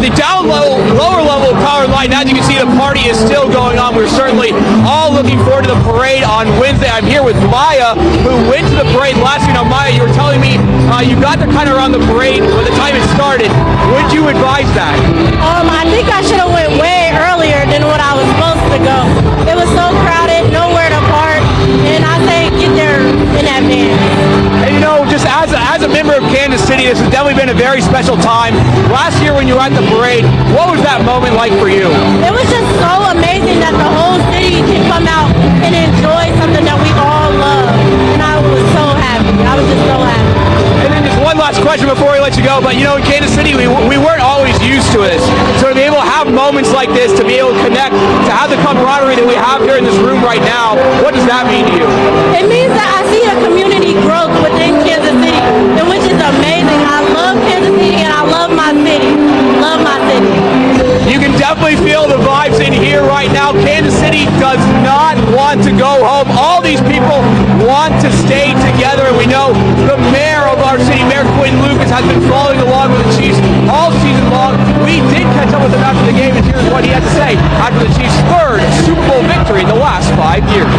lower level of Power and Light. As you can see, the party is still going on. We're certainly all looking forward to the parade on Wednesday. I'm here with Maya, who went to the parade last year. Now, Maya, you were telling me you got to kind of run the parade by the time it started. Would you advise that? I think I should have went way earlier than what I was supposed to go. It was so crowded, nowhere to park, and I say get there in advance. And just as a member of Kansas City, this has definitely been a very special time. Last year when you were at the parade, what was that moment like for you? It was just so amazing that the whole city can come out and enjoy something that we all love. And I was so happy. I was just so happy. And then just one last question before we let you go, but in Kansas City, we weren't always used to this. So to be able to have moments like this, to be able to connect, to have the camaraderie that we have here in this room right now, what does that mean to you? It means that I see a community growth within Kansas City, which is amazing. I love Kansas City and I love my city. Love my city. You can definitely feel the vibes in here right now. Kansas City does not want to go home. All these people want to stay together, and we know the mayor of our city, Mayor Quinn Lucas, has been following along with the Chiefs all season long. We did catch up with him after the game, and here's what he had to say after the Chiefs' third Super Bowl victory in the last 5 years.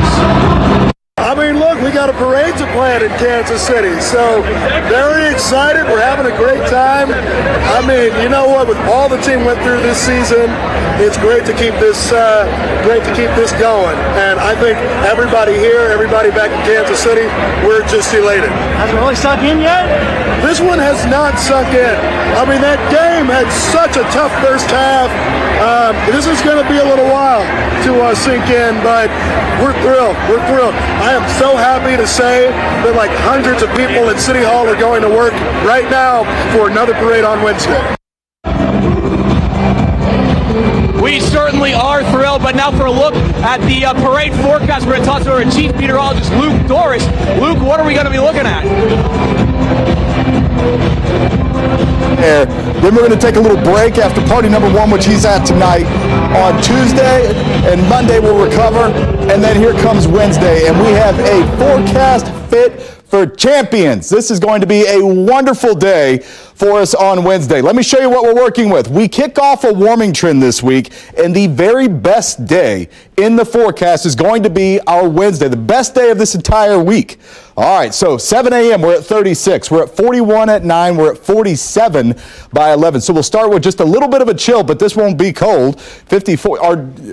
I mean, look, we got a parade to plan in Kansas City, so very excited. We're having a great time. I mean, you know what? With all the team went through this season, it's great to keep this going. And I think everybody here, everybody back in Kansas City, we're just elated. Has it really sunk in yet? This one has not sunk in. I mean, that game had such a tough first half. This is going to be a little while to sink in, but we're thrilled. We're thrilled. I am so happy to say that like hundreds of people at City Hall are going to work right now for another parade on Wednesday. We certainly are thrilled, but now for a look at the parade forecast, we're going to toss it over to Chief Meteorologist Luke Doris. Luke, what are we going to be looking at? Then we're going to take a little break after party number 1, which he's at tonight. On Tuesday and Monday we'll recover, and then here comes Wednesday, and we have a forecast fit for champions. This is going to be a wonderful day for us on Wednesday. Let me show you what we're working with. We kick off a warming trend this week, and the very best day in the forecast is going to be our Wednesday, the best day of this entire week. All right, so 7 a.m. we're at 36. We're at 41 at 9. We're at 47 by 11. So we'll start with just a little bit of a chill, but this won't be cold. 54.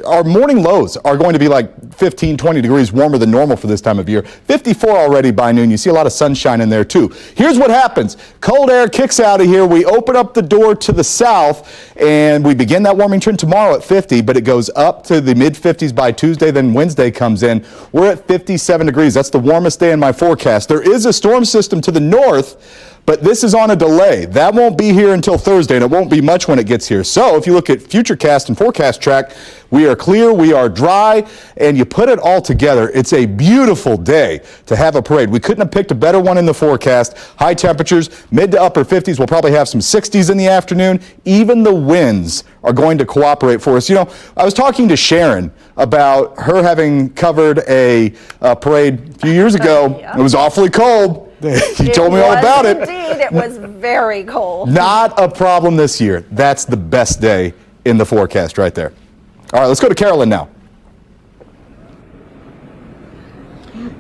Our morning lows are going to be like 15, 20 degrees warmer than normal for this time of year. 54 already by noon. You see a lot of sunshine in there too. Here's what happens. Cold air kicks out of here. We open up the door to the south, and we begin that warming trend tomorrow at 50, but it goes up to the mid-50s by Tuesday. Then Wednesday comes in. We're at 57 degrees. That's the warmest day in my forecast. There is a storm system to the north, but this is on a delay. That won't be here until Thursday, and it won't be much when it gets here. So if you look at Futurecast and Forecast Track, we are clear, we are dry, and you put it all together, it's a beautiful day to have a parade. We couldn't have picked a better one in the forecast. High temperatures, mid to upper 50s. We'll probably have some 60s in the afternoon. Even the winds are going to cooperate for us. You know, I was talking to Sharon about her having covered a parade a few years ago. Yeah. It was awfully cold. He told me all about it. Indeed, it was very cold. Not a problem this year. That's the best day in the forecast right there. All right, let's go to Carolyn now.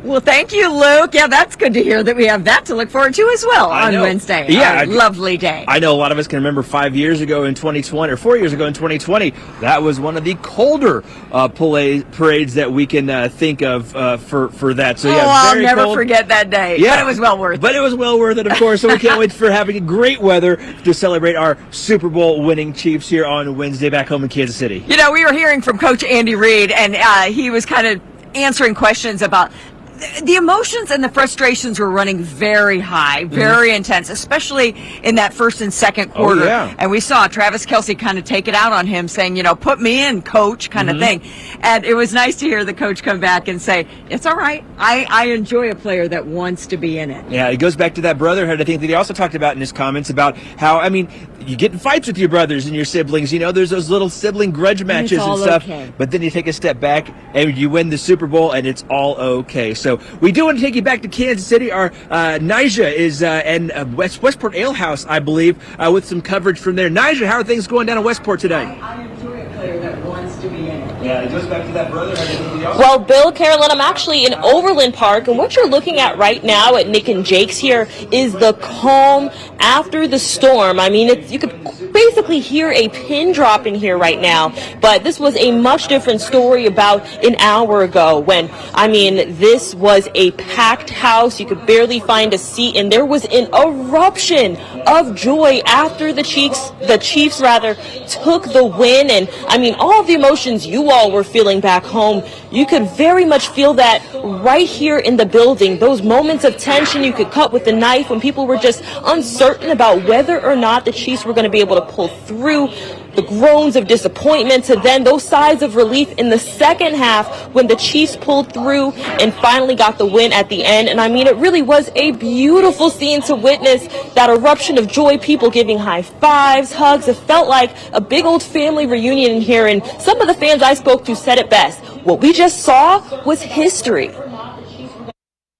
Well, thank you, Luke. Yeah, that's good to hear that we have that to look forward to as well on Wednesday. Yeah. Lovely day. I know a lot of us can remember 5 years ago in 2020, or 4 years ago in 2020, that was one of the colder parades that we can think of for that. So, yeah, I'll very never cold. forget that day. Yeah. But it was well worth it. But it was well worth it, of course. So we can't wait for having great weather to celebrate our Super Bowl winning Chiefs here on Wednesday back home in Kansas City. You know, we were hearing from Coach Andy Reid, and he was kind of answering questions about the emotions and the frustrations were running very high, very intense, especially in that first and second quarter. Oh, yeah. And we saw Travis Kelce kind of take it out on him, saying, you know, put me in, coach, kind of thing. And it was nice to hear the coach come back and say, it's all right. I enjoy a player that wants to be in it. Yeah, it goes back to that brotherhood. I think that he also talked about in his comments about how, I mean, you get in fights with your brothers and your siblings. You know, there's those little sibling grudge matches and stuff. Okay. But then you take a step back and you win the Super Bowl and it's all okay. So we do want to take you back to Kansas City. Our Nija is in Westport Ale House, I believe, with some coverage from there. Nija, how are things going down in Westport today? I enjoy a player that wants to be in it. Yeah, it goes back to that brotherhood. Well, Bill, Carolyn, I'm actually in Overland Park, and what you're looking at right now at Nick and Jake's here is the calm after the storm. I mean, you could basically hear a pin drop in here right now. But this was a much different story about an hour ago when, I mean, this was a packed house. You could barely find a seat, and there was an eruption of joy after the Chiefs took the win. And I mean, all of the emotions you all were feeling back home, you could very much feel that right here in the building. Those moments of tension you could cut with the knife when people were just uncertain about whether or not the Chiefs were going to be able to pull through, the groans of disappointment to then those sighs of relief in the second half when the Chiefs pulled through and finally got the win at the end. And I mean, it really was a beautiful scene to witness, that eruption of joy, people giving high fives, hugs. It felt like a big old family reunion in here, and some of the fans I spoke to said it best. What we just saw was history.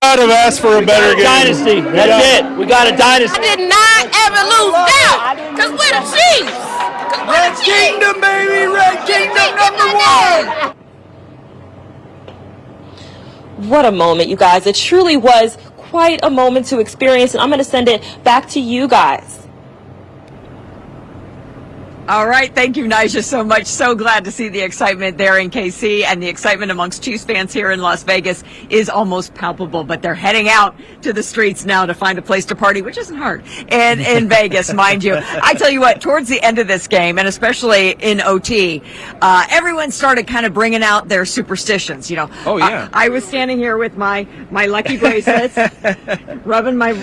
I'd have asked for a better game. Dynasty. That's it. We got a dynasty. I did not ever lose doubt, because we're the Chiefs. Red Kingdom, baby! Red Kingdom #1! What a moment, you guys. It truly was quite a moment to experience, and I'm going to send it back to you guys. All right. Thank you, Nyjah, so much. So glad to see the excitement there in KC, and the excitement amongst Chiefs fans here in Las Vegas is almost palpable, but they're heading out to the streets now to find a place to party, which isn't hard in Vegas, mind you. I tell you what, towards the end of this game, and especially in OT, everyone started kind of bringing out their superstitions, you know. Oh, yeah. I was standing here with my lucky bracelets, rubbing my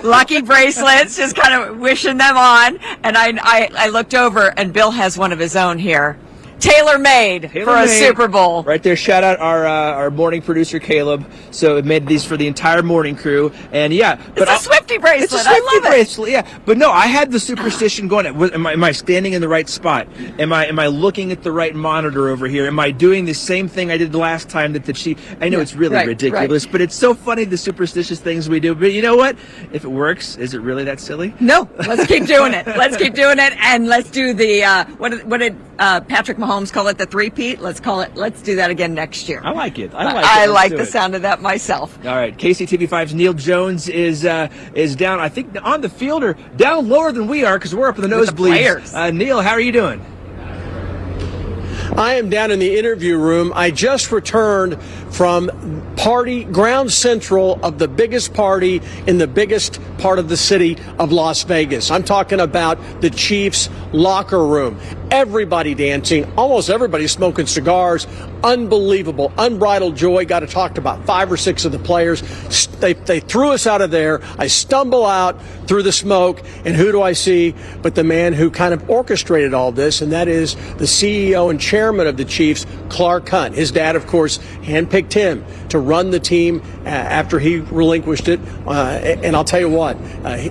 lucky bracelets, just kind of wishing them on, and I looked over, and Bill has one of his own here, tailor-made for a Super Bowl. Right there. Shout out our morning producer Caleb. So it made these for the entire morning crew, and yeah, but it's a Swifty bracelet. It's a Swifty bracelet. Yeah, but no, I had the superstition going. Am I standing in the right spot? Am I looking at the right monitor over here? Am I doing the same thing I did the last time that the Chief? I know it's really ridiculous, but it's so funny, the superstitious things we do. But you know what? If it works, is it really that silly? No. Let's keep doing it. Let's keep doing it, and let's do the what did Patrick Mahomes call it, the three-peat? Let's do that again next year. I like it. I like the sound of that myself. All right, KCTV5's Neil Jones is down, I think, on the field, or down lower than we are, because we're up in the nosebleeds. Neil, how are you doing? I am down in the interview room. I just returned from ground central of the biggest party in the biggest part of the city of Las Vegas. I'm talking about the Chiefs locker room. Everybody dancing, almost everybody smoking cigars. Unbelievable, unbridled joy. Got to talk to about 5 or 6 of the players. They threw us out of there. I stumble out through the smoke, and who do I see but the man who kind of orchestrated all this, and that is the CEO and chairman of the Chiefs, Clark Hunt. His dad, of course, handpicked him to run the team after he relinquished it. And I'll tell you what,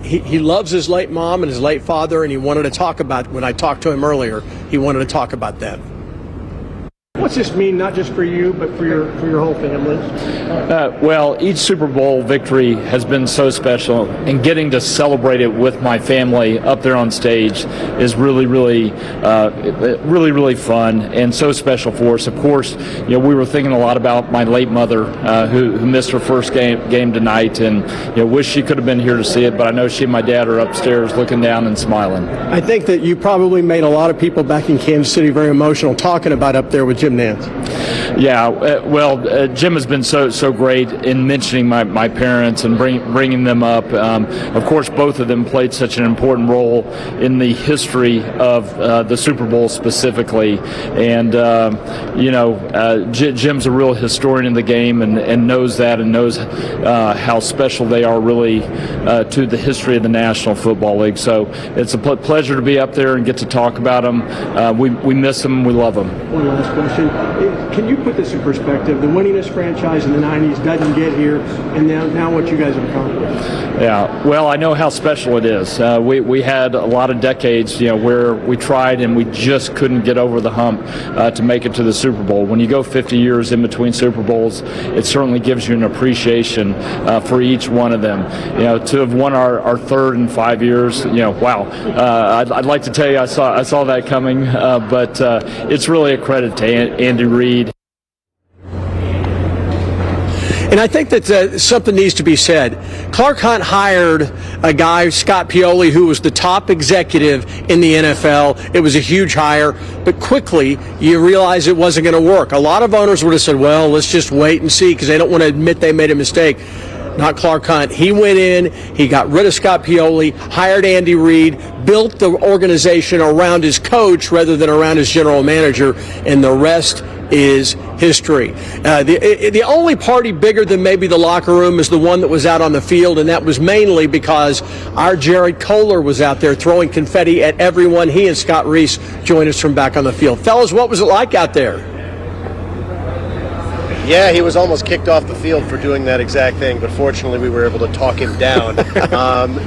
he loves his late mom and his late father, and he wanted to talk about, when I talked to him earlier, he wanted to talk about them. What's this mean, not just for you, but for your whole family? Well, each Super Bowl victory has been so special, and getting to celebrate it with my family up there on stage is really, really fun and so special for us. Of course, we were thinking a lot about my late mother, who missed her first game tonight, and wish she could have been here to see it. But I know she and my dad are upstairs looking down and smiling. I think that you probably made a lot of people back in Kansas City very emotional talking about up there with Jim Nance. Yeah, Jim has been so great in mentioning my parents and bringing them up. Of course, both of them played such an important role in the history of the Super Bowl specifically. And, Jim's a real historian in the game and knows that, and knows how special they are really to the history of the National Football League. So it's a pleasure to be up there and get to talk about them. We miss them. We love them. One last question. Can you put this in perspective? The winningest franchise in the 90s doesn't get here, and now what you guys have accomplished. Yeah, well, I know how special it is. We had a lot of decades, where we tried and we just couldn't get over the hump to make it to the Super Bowl. When you go 50 years in between Super Bowls, it certainly gives you an appreciation for each one of them. To have won our third in 5 years, wow. I'd like to tell you I saw that coming, but it's really a credit to Andy Reid. And I think that something needs to be said. Clark Hunt hired a guy, Scott Pioli, who was the top executive in the NFL. It was a huge hire, but quickly you realize it wasn't going to work. A lot of owners would have said, well, let's just wait and see, because they don't want to admit they made a mistake. Not Clark Hunt. He went in, he got rid of Scott Pioli, hired Andy Reid, built the organization around his coach rather than around his general manager, and the rest is history. The only party bigger than maybe the locker room is the one that was out on the field, and that was mainly because our Jared Kohler was out there throwing confetti at everyone. He and Scott Reese joined us from back on the field. Fellas, what was it like out there? Yeah, he was almost kicked off the field for doing that exact thing, but fortunately we were able to talk him down.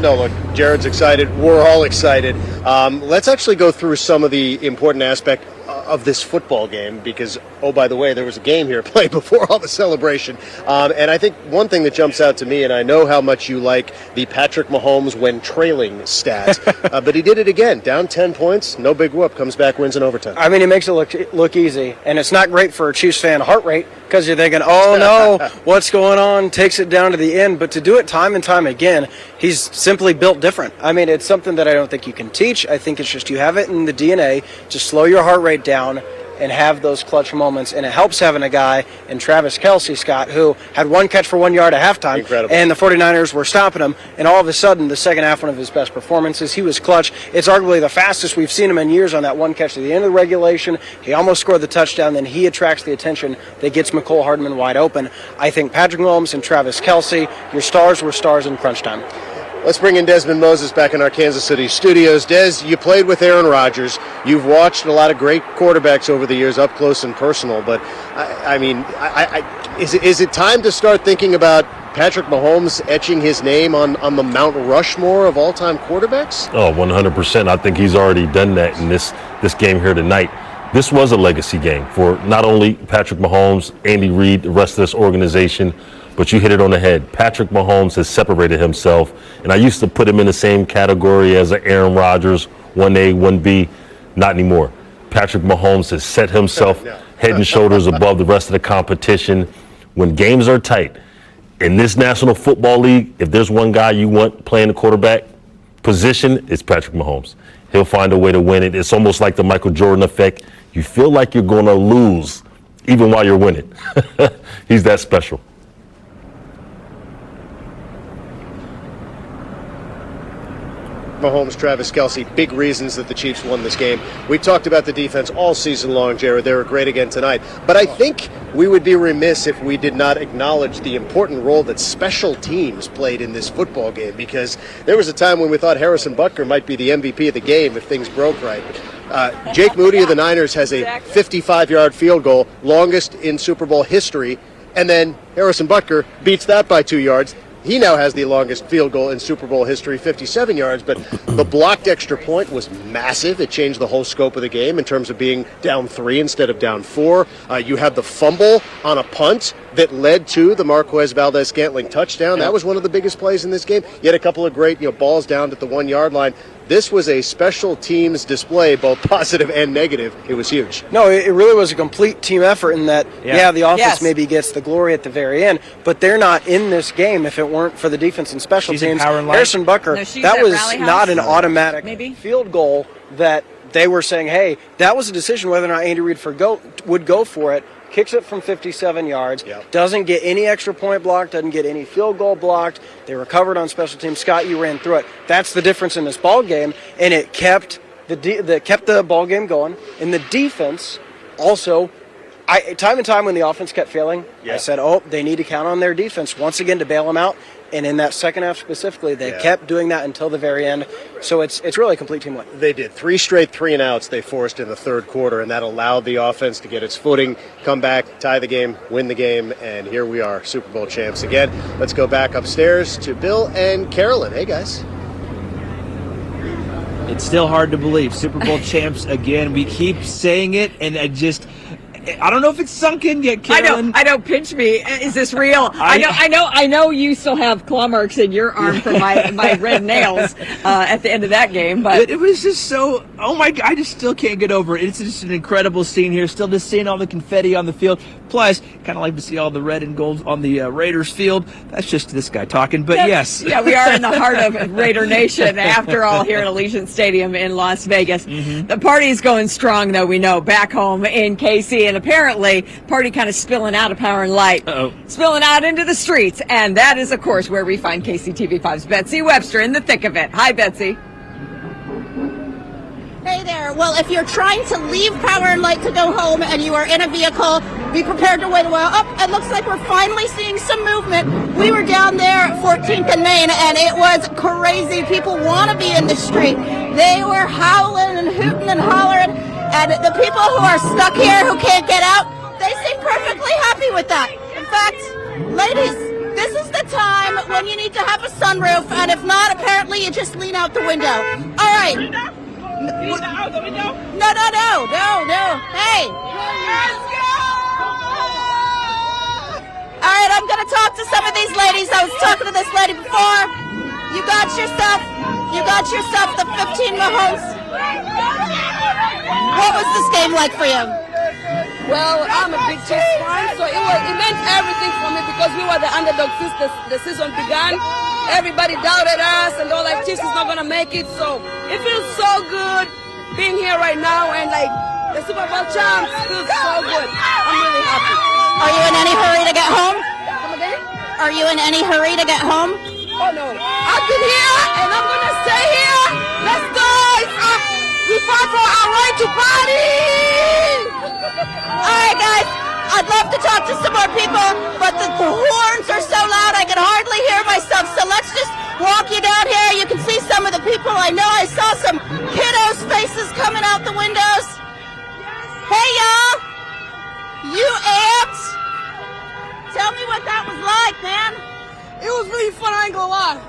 No, look, Jared's excited. We're all excited. Let's actually go through some of the important aspect of this football game, because, oh, by the way, there was a game here played before all the celebration. And I think one thing that jumps out to me, and I know how much you like the Patrick Mahomes when trailing stats, but he did it again. Down 10 points, no big whoop, comes back, wins in overtime. I mean, he makes it look easy, and it's not great for a Chiefs fan heart rate, because you're thinking, oh no, what's going on? Takes it down to the end. But to do it time and time again, he's simply built different. I mean, it's something that I don't think you can teach. I think it's just you have it in the DNA to slow your heart rate down and have those clutch moments. And it helps having a guy in Travis Kelce, Scott, who had one catch for 1 yard at halftime. Incredible. And the 49ers were stopping him. And all of a sudden, the second half, one of his best performances, he was clutch. It's arguably the fastest we've seen him in years on that one catch at the end of the regulation. He almost scored the touchdown. Then he attracts the attention that gets McCole Hardman wide open. I think Patrick Mahomes and Travis Kelce, your stars were stars in crunch time. Let's bring in Desmond Moses back in our Kansas City studios. Des, you played with Aaron Rodgers. You've watched a lot of great quarterbacks over the years, up close and personal. But, is it time to start thinking about Patrick Mahomes etching his name on the Mount Rushmore of all-time quarterbacks? Oh, 100%. I think he's already done that in this game here tonight. This was a legacy game for not only Patrick Mahomes, Andy Reid, the rest of this organization, but you hit it on the head. Patrick Mahomes has separated himself, and I used to put him in the same category as an Aaron Rodgers, 1A, 1B. Not anymore. Patrick Mahomes has set himself head and shoulders above the rest of the competition. When games are tight, in this National Football League, if there's one guy you want playing the quarterback position, it's Patrick Mahomes. He'll find a way to win it. It's almost like the Michael Jordan effect. You feel like you're going to lose even while you're winning. He's that special. Mahomes, Travis Kelce, big reasons that the Chiefs won this game. We talked about the defense all season long, Jared. They were great again tonight. But I think we would be remiss if we did not acknowledge the important role that special teams played in this football game, because there was a time when we thought Harrison Butker might be the MVP of the game if things broke right. Jake Moody of the Niners has a 55-yard field goal, longest in Super Bowl history, and then Harrison Butker beats that by 2 yards. He now has the longest field goal in Super Bowl history, 57 yards, but the blocked extra point was massive. It changed the whole scope of the game in terms of being down 3 instead of down 4. You had the fumble on a punt that led to the Marquez Valdez-Scantling touchdown. That was one of the biggest plays in this game. You had a couple of great balls down at the 1 yard line. This was a special teams display, both positive and negative. It was huge. No, it really was a complete team effort in that, the offense maybe gets the glory at the very end, but they're not in this game if it weren't for the defense and special teams. Harrison Butker, that was not an automatic field goal that they were saying, hey, that was a decision whether or not Andy Reid would go for it. Kicks it from 57 yards, doesn't get any extra point blocked, doesn't get any field goal blocked. They recovered on special teams. Scott, you ran through it. That's the difference in this ball game, and it kept the ball game going. And the defense also, time and time when the offense kept failing, I said, they need to count on their defense once again to bail them out. And in that second half specifically, they kept doing that until the very end. So it's really a complete team win. They did. 3 straight 3-and-outs they forced in the third quarter, and that allowed the offense to get its footing, come back, tie the game, win the game, and here we are, Super Bowl champs again. Let's go back upstairs to Bill and Carolyn. Hey, guys. It's still hard to believe. Super Bowl champs again. We keep saying it, and I don't know if it's sunk in yet, Carolyn. I know. Pinch me. Is this real? I know. You still have claw marks in your arm from my red nails at the end of that game. But it was just so. Oh my God! I just still can't get over it. It's just an incredible scene here. Still just seeing all the confetti on the field. Plus, kind of like to see all the red and gold on the Raiders field. That's just this guy talking. But yes, yeah, we are in the heart of Raider Nation after all here at Allegiant Stadium in Las Vegas. Mm-hmm. The party's going strong, though, we know, back home in KC, and apparently party kind of spilling out of Power and Light, spilling out into the streets, and that is, of course, where we find KCTV5's Betsy Webster in the thick of it. Hi, Betsy. Hey there. Well, if you're trying to leave Power and Light to go home and you are in a vehicle, be prepared to wait a while. It looks like we're finally seeing some movement. We were down there at 14th and Main, and it was crazy. People want to be in the street. They were howling and hooting and hollering, and the people who are stuck here who can't get out, they seem perfectly happy with that. In fact, ladies, this is the time when you need to have a sunroof, and if not, apparently you just lean out the window. All right. No. Hey. Let's go. All right, I'm going to talk to some of these ladies. I was talking to this lady before. You got yourself the 15 Mahomes. What was this game like for you? Well, I'm a big Chiefs fan, so it meant everything for me because we were the underdog since the season began. Everybody doubted us and they're like, Chiefs is not going to make it. So it feels so good being here right now and like the Super Bowl champs feels so good. I'm really happy. Are you in any hurry to get home? Come again? Are you in any hurry to get home? Oh no. I've been here and I'm going to stay here. Let's go. We fight for our right to party. All right, guys. I'd love to talk to some more people, but the horns are so loud I can hardly hear myself. So let's just walk you down here. You can see some of the people. I know I saw some kiddos' faces coming out the windows. Hey, y'all. You amped? Tell me what that was like, man. It was really fun, I ain't gonna lie.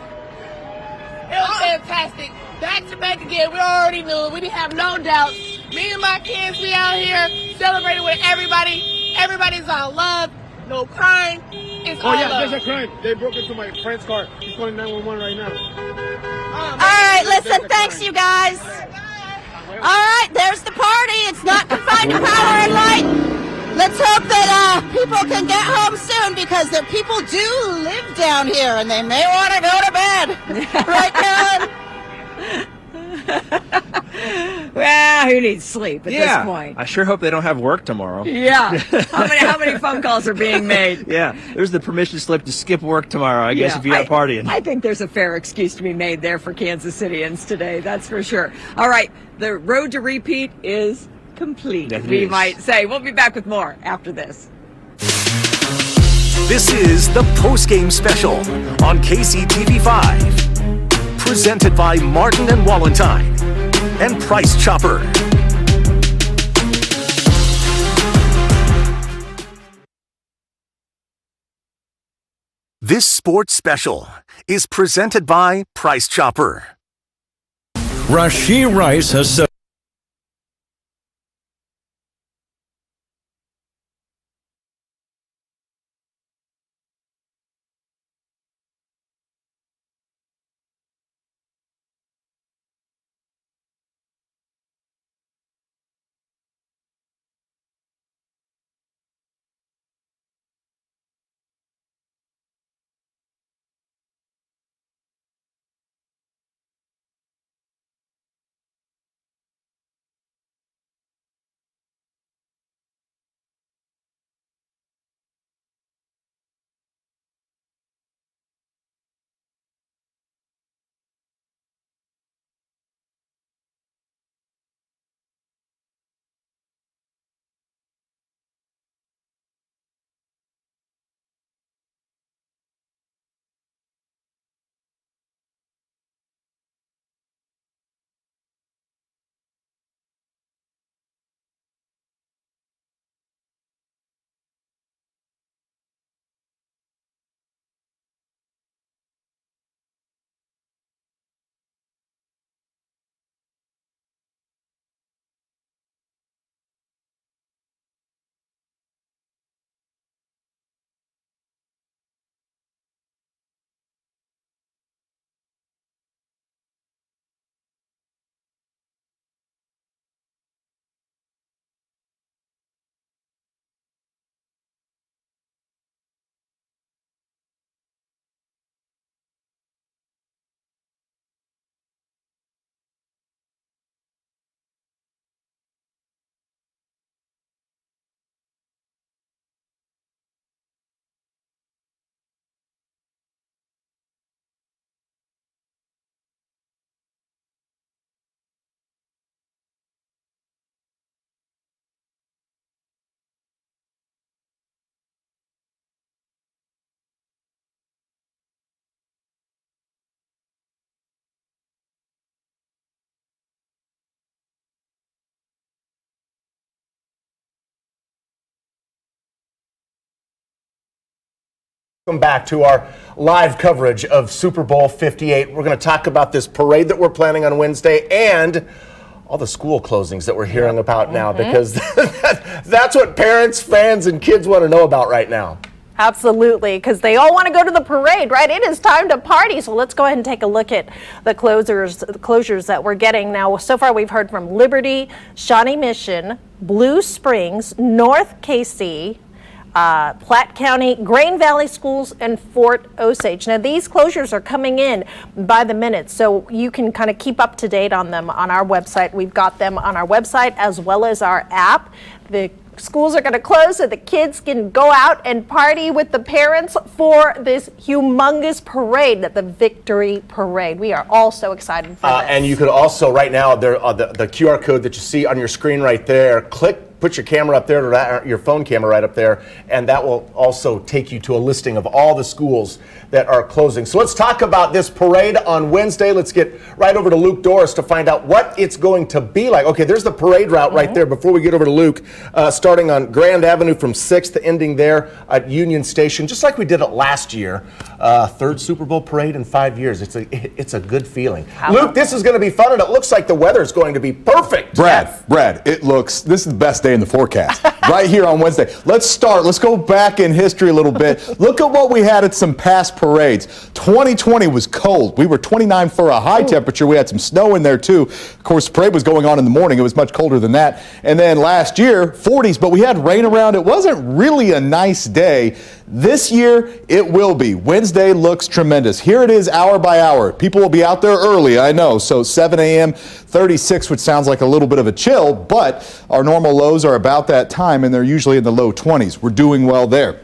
It was fantastic. Back to back again. We already knew. We didn't have no doubts. Me and my kids be out here celebrating with everybody. Everybody's on love. No crying. It's all love. There's a crime. They broke into my friend's car. He's calling 911 right now. All right, listen, thanks, you guys. All right, there's the party. It's not confined to Power and Light. Let's hope that people can get home soon because the people do live down here and they may want to go to bed. Right, Carolyn? Well, who needs sleep at this point? I sure hope they don't have work tomorrow. Yeah. How many phone calls are being made? Yeah. There's the permission slip to skip work tomorrow, I guess, if you're out partying. I think there's a fair excuse to be made there for Kansas Cityans today. That's for sure. All right. The road to repeat is complete, we might say. We'll be back with more after this. This is the Postgame Special on KCTV5. Presented by Martin and Wallentine and Price Chopper. This sports special is presented by Price Chopper. Rashee Rice has said Welcome back to our live coverage of Super Bowl 58. We're going to talk about this parade that we're planning on Wednesday and all the school closings that we're hearing about now, because that's what parents, fans, and kids want to know about right now. Absolutely, because they all want to go to the parade, right? It is time to party. So let's go ahead and take a look at the closures that we're getting. Now, so far we've heard from Liberty, Shawnee Mission, Blue Springs, North KC, Platte County, Grain Valley Schools, and Fort Osage. Now, these closures are coming in by the minute, so you can kind of keep up to date on them on our website. We've got them on our website as well as our app. The schools are going to close so the kids can go out and party with the parents for this humongous parade, the Victory Parade. We are all so excited for this. And you could also, right now, the QR code that you see on your screen right there, put your camera up there, your phone camera right up there, and that will also take you to a listing of all the schools that are closing. So let's talk about this parade on Wednesday. Let's get right over to Luke Doris to find out what it's going to be like. Okay, there's the parade route right there. Before we get over to Luke, starting on Grand Avenue from 6th, ending there at Union Station, just like we did it last year. Third Super Bowl parade in 5 years. It's a good feeling. Luke, this is going to be fun, and it looks like the weather is going to be perfect. Brad, this is the best day in the forecast right here on Wednesday. Let's go back in history a little bit. Look at what we had at some past parades. 2020 was cold. We were 29 for a high temperature. We had some snow in there too. Of course, the parade was going on in the morning. It was much colder than that. And then last year, 40s, but we had rain around. It wasn't really a nice day. This year, it will be. Wednesday looks tremendous. Here it is hour by hour. People will be out there early, I know. So 7 a.m., 36, which sounds like a little bit of a chill, but our normal lows are about that time, and they're usually in the low 20s. We're doing well there.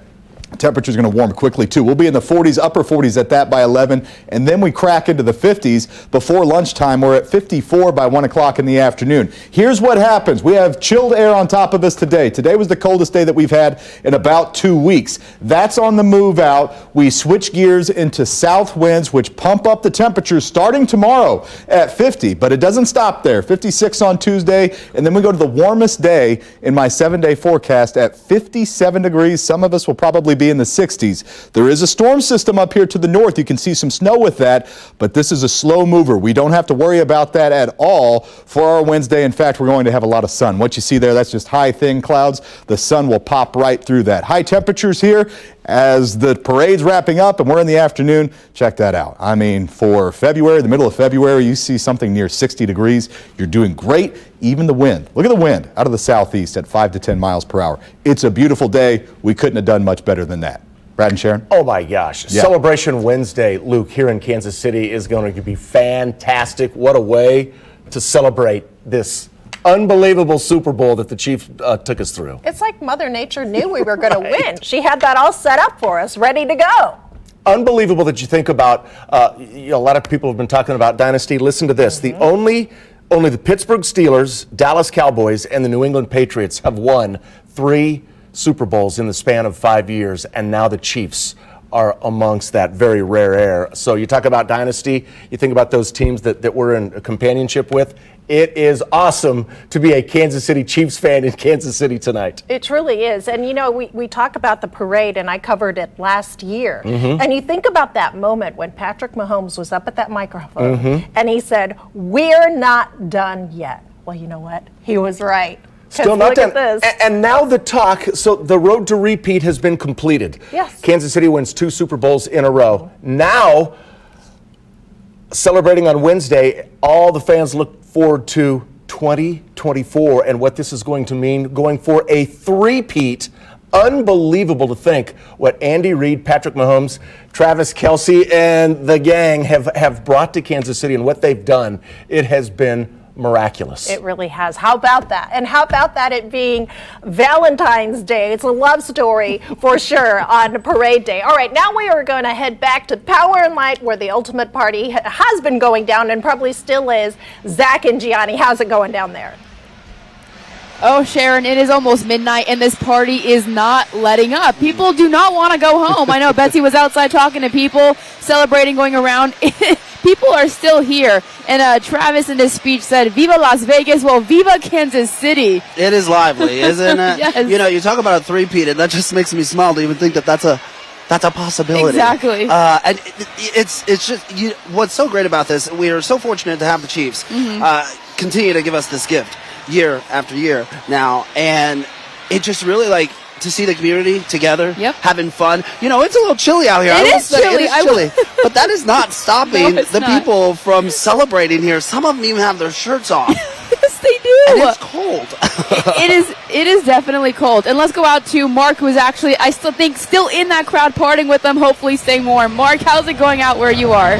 Temperature's going to warm quickly too. We'll be in the 40s, upper 40s at that by 11, and then we crack into the 50s before lunchtime. We're at 54 by 1 o'clock in the afternoon. Here's what happens. We have chilled air on top of us today. Today was the coldest day that we've had in about 2 weeks. That's on the move out. We switch gears into south winds, which pump up the temperatures starting tomorrow at 50, but it doesn't stop there. 56 on Tuesday, and then we go to the warmest day in my 7-day forecast at 57 degrees. Some of us will probably be in the 60s. There is a storm system up here to the north. You can see some snow with that, but this is a slow mover. We don't have to worry about that at all for our Wednesday. In fact, we're going to have a lot of sun. What you see there, that's just high, thin clouds. The sun will pop right through that. High temperatures here as the parade's wrapping up and we're in the afternoon. Check that out. I mean, for February, the middle of February, you see something near 60 degrees. You're doing great. Even the wind. Look at the wind out of the southeast at 5 to 10 miles per hour. It's a beautiful day. We couldn't have done much better than that. Brad and Sharon? Oh my gosh. Yeah. Celebration Wednesday, Luke, here in Kansas City is going to be fantastic. What a way to celebrate this unbelievable Super Bowl that the Chiefs took us through. It's like Mother Nature knew we were going to win. She had that all set up for us, ready to go. Unbelievable that you think about, a lot of people have been talking about dynasty. Listen to this. Only the Pittsburgh Steelers, Dallas Cowboys, and the New England Patriots have won 3 Super Bowls in the span of 5 years, and now the Chiefs are amongst that very rare air. So you talk about dynasty, you think about those teams that we're in a companionship with. It is awesome to be a Kansas City Chiefs fan in Kansas City tonight. It truly is. And, we talk about the parade, and I covered it last year. And you think about that moment when Patrick Mahomes was up at that microphone, and he said, "We're not done yet." Well, you know what? He was right. Still not done. At this. And now the talk, so the road to repeat has been completed. Yes. Kansas City wins 2 Super Bowls in a row. Now, celebrating on Wednesday, all the fans look forward to 2024 and what this is going to mean, going for a three-peat. Unbelievable to think what Andy Reid, Patrick Mahomes, Travis Kelce, and the gang have brought to Kansas City and what they've done. It has been miraculous. It really has. How about that? And how about that it being Valentine's Day? It's a love story for sure on Parade Day. All right, now we are going to head back to Power and Light, where the ultimate party has been going down and probably still is. Zach and Gianni, how's it going down there? Oh, Sharon, it is almost midnight, and this party is not letting up. People do not want to go home. I know Betsy was outside talking to people, celebrating, going around. People are still here. And Travis in his speech said, "Viva Las Vegas." Well, Viva Kansas City. It is lively, isn't it? Yes. You talk about a three-peat, and that just makes me smile to even think that that's a that's a possibility. Exactly. And it's just what's so great about this. We are so fortunate to have the Chiefs continue to give us this gift year after year now, and it just really like to see the community together, having fun. It's a little chilly out here. It is chilly, but that is not stopping the people from celebrating here. Some of them even have their shirts off. Yes, they do. And it's cold. It is definitely cold. And let's go out to Mark, who is actually, I still think, still in that crowd partying with them, hopefully staying warm. Mark, how's it going out where you are?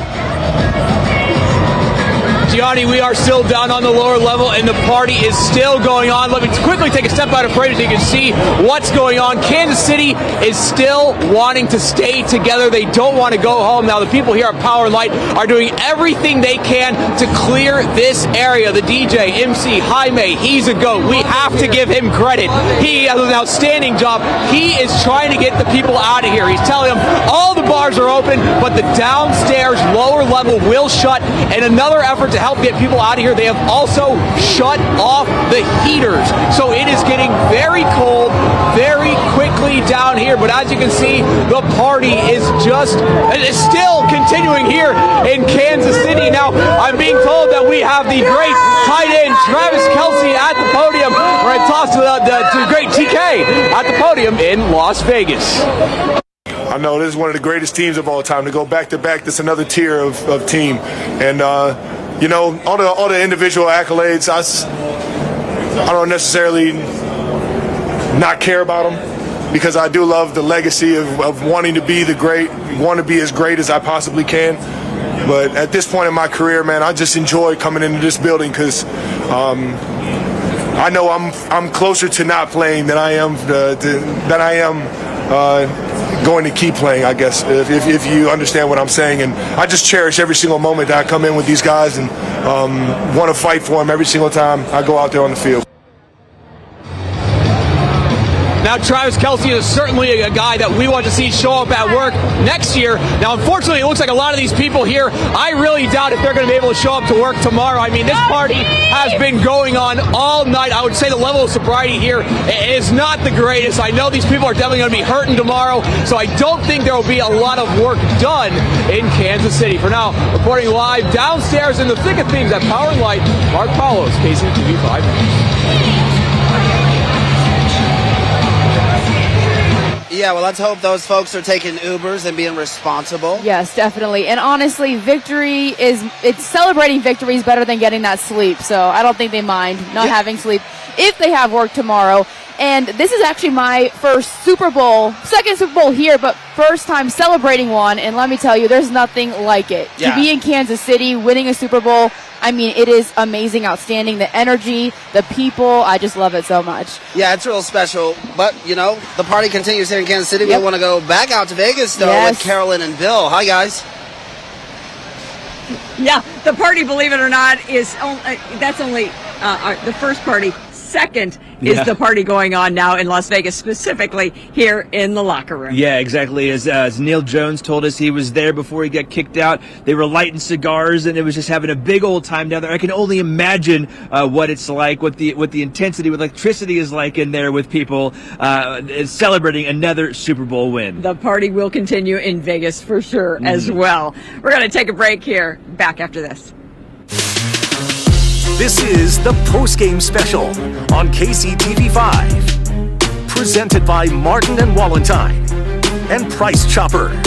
Gianni, we are still down on the lower level, and the party is still going on. Let me quickly take a step out of frame so you can see what's going on. Kansas City is still wanting to stay together. They don't want to go home. Now, the people here at Power and Light are doing everything they can to clear this area. The DJ, MC, Jaime, he's a GOAT. We have to give him credit. He has an outstanding job. He is trying to get the people out of here. He's telling them all the bars are open, but the downstairs lower level will shut. And another effort to help get people out of here, they have also shut off the heaters. So it is getting very cold very quickly down here. But as you can see, the party is still continuing here in Kansas City. Now, I'm being told that we have the great tight end Travis Kelce at the podium. We're going to toss to the great TK at the podium in Las Vegas. I know this is one of the greatest teams of all time. To go back to back, that's another tier of team. And all the individual accolades, I don't necessarily not care about them, because I do love the legacy of wanting to be want to be as great as I possibly can. But at this point in my career, man, I just enjoy coming into this building because I know I'm closer to not playing than I am going to keep playing, I guess, if you understand what I'm saying. And I just cherish every single moment that I come in with these guys and want to fight for them every single time I go out there on the field. Now, Travis Kelce is certainly a guy that we want to see show up at work next year. Now, unfortunately, it looks like a lot of these people here, I really doubt if they're going to be able to show up to work tomorrow. I mean, this party has been going on all night. I would say the level of sobriety here is not the greatest. I know these people are definitely going to be hurting tomorrow, so I don't think there will be a lot of work done in Kansas City. For now, reporting live downstairs in the thick of things at Power and Light, Mark Paulos, KCTV5. Yeah, well, let's hope those folks are taking Ubers and being responsible. Yes, definitely. And honestly, it's celebrating victory is better than getting that sleep. So I don't think they mind not having sleep if they have work tomorrow. And this is actually my first second Super Bowl here, but first time celebrating one. And let me tell you, there's nothing like it. Yeah. To be in Kansas City, winning a Super Bowl, I mean, it is amazing, outstanding. The energy, the people, I just love it so much. Yeah, it's real special. But, the party continues here in Kansas City. We want to go back out to Vegas, though, with Carolyn and Bill. Hi, guys. Yeah, the party, believe it or not, is that's only the first party. Second is the party going on now in Las Vegas, specifically here in the locker room. Yeah, exactly. As Neil Jones told us, he was there before he got kicked out. They were lighting cigars, and it was just having a big old time down there. I can only imagine what it's like, what the intensity, what electricity is like in there with people celebrating another Super Bowl win. The party will continue in Vegas for sure as well. We're going to take a break here. Back after this. This is the Postgame Special on KCTV5. Presented by Martin and Wallentine and Price Chopper.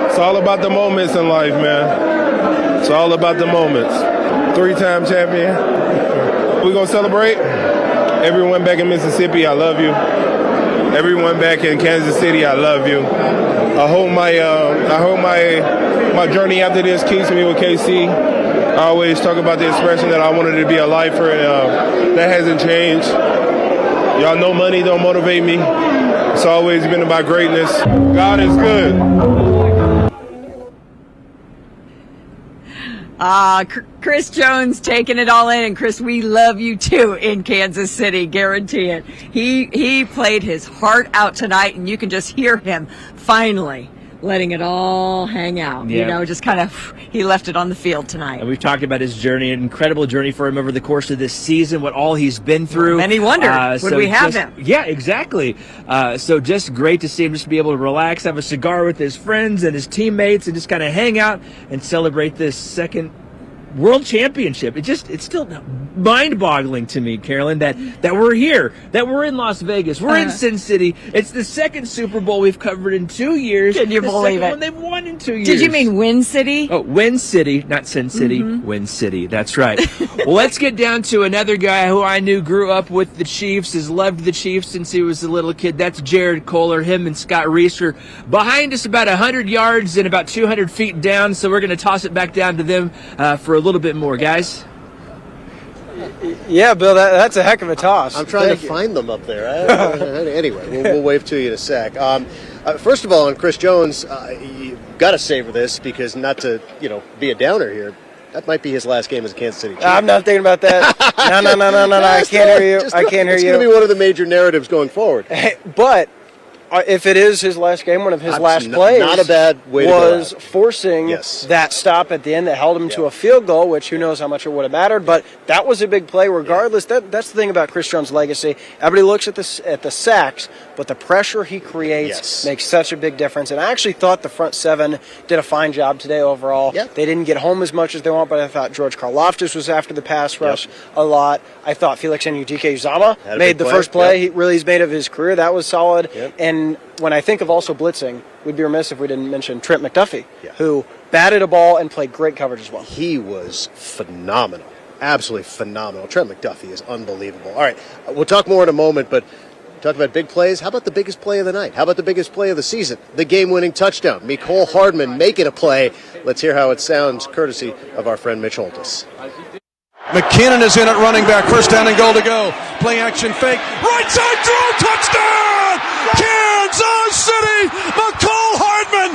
It's all about the moments in life, man. It's all about the moments. 3-time champion. We're going to celebrate. Everyone back in Mississippi, I love you. Everyone back in Kansas City, I love you. I hope my journey after this keeps me with KC. I always talk about the expression that I wanted to be a lifer, and that hasn't changed. Y'all know money don't motivate me. It's always been about greatness. God is good. Chris Jones taking it all in, and Chris, we love you too in Kansas City, guarantee it. He played his heart out tonight, and you can just hear him finally letting it all hang out. Yeah. You know, just kind of, he left it on the field tonight. And we've talked about his journey, an incredible journey for him over the course of this season, what all he's been through. Many wondered, would we have him? Yeah, exactly. So just great to see him just be able to relax, have a cigar with his friends and his teammates, and just kind of hang out and celebrate this second World Championship. It's still mind-boggling to me, Carolyn, that we're here, that we're in Las Vegas, we're in Sin City. It's the second Super Bowl we've covered in 2 years. Can you believe it? One they've won in 2 years. Did you mean Win City? Oh, Win City, not Sin City. Win City. That's right. Well, let's get down to another guy who I knew grew up with the Chiefs, has loved the Chiefs since he was a little kid. That's Jared Kohler. Him and Scott Reese are behind us about 100 yards and about 200 feet down, so we're going to toss it back down to them for a little bit more, guys. Yeah, Bill, that's a heck of a toss. I'm trying to find them up there. Anyway, we'll wave to you in a sec. First of all, on Chris Jones, you've got to savor this, because not to be a downer here, that might be his last game as a Kansas City Chief. I'm not thinking about that. No. I can't hear you. I can't hear you. It's going to be one of the major narratives going forward. But if it is his last game, one of his last plays not a bad way was to forcing that stop at the end that held him to a field goal, which who knows how much it would have mattered, but that was a big play regardless. That's the thing about Chris Jones' legacy. Everybody looks at the sacks, but the pressure he creates makes such a big difference. And I actually thought the front seven did a fine job today overall. They didn't get home as much as they want, but I thought George Karlaftis was after the pass rush a lot. I thought Felix Anudike-Uzomah made the first play he's made of his career. That was solid. And when I think of also blitzing, we'd be remiss if we didn't mention Trent McDuffie, who batted a ball and played great coverage as well. He was phenomenal. Absolutely phenomenal. Trent McDuffie is unbelievable. All right, we'll talk more in a moment, but talk about big plays. How about the biggest play of the night? How about the biggest play of the season? The game-winning touchdown. Mecole Hardman making a play. Let's hear how it sounds, courtesy of our friend Mitch Holtis. McKinnon is in at running back. First down and goal to go. Play action fake. Right side throw. Touchdown! Kansas City! Mecole Hardman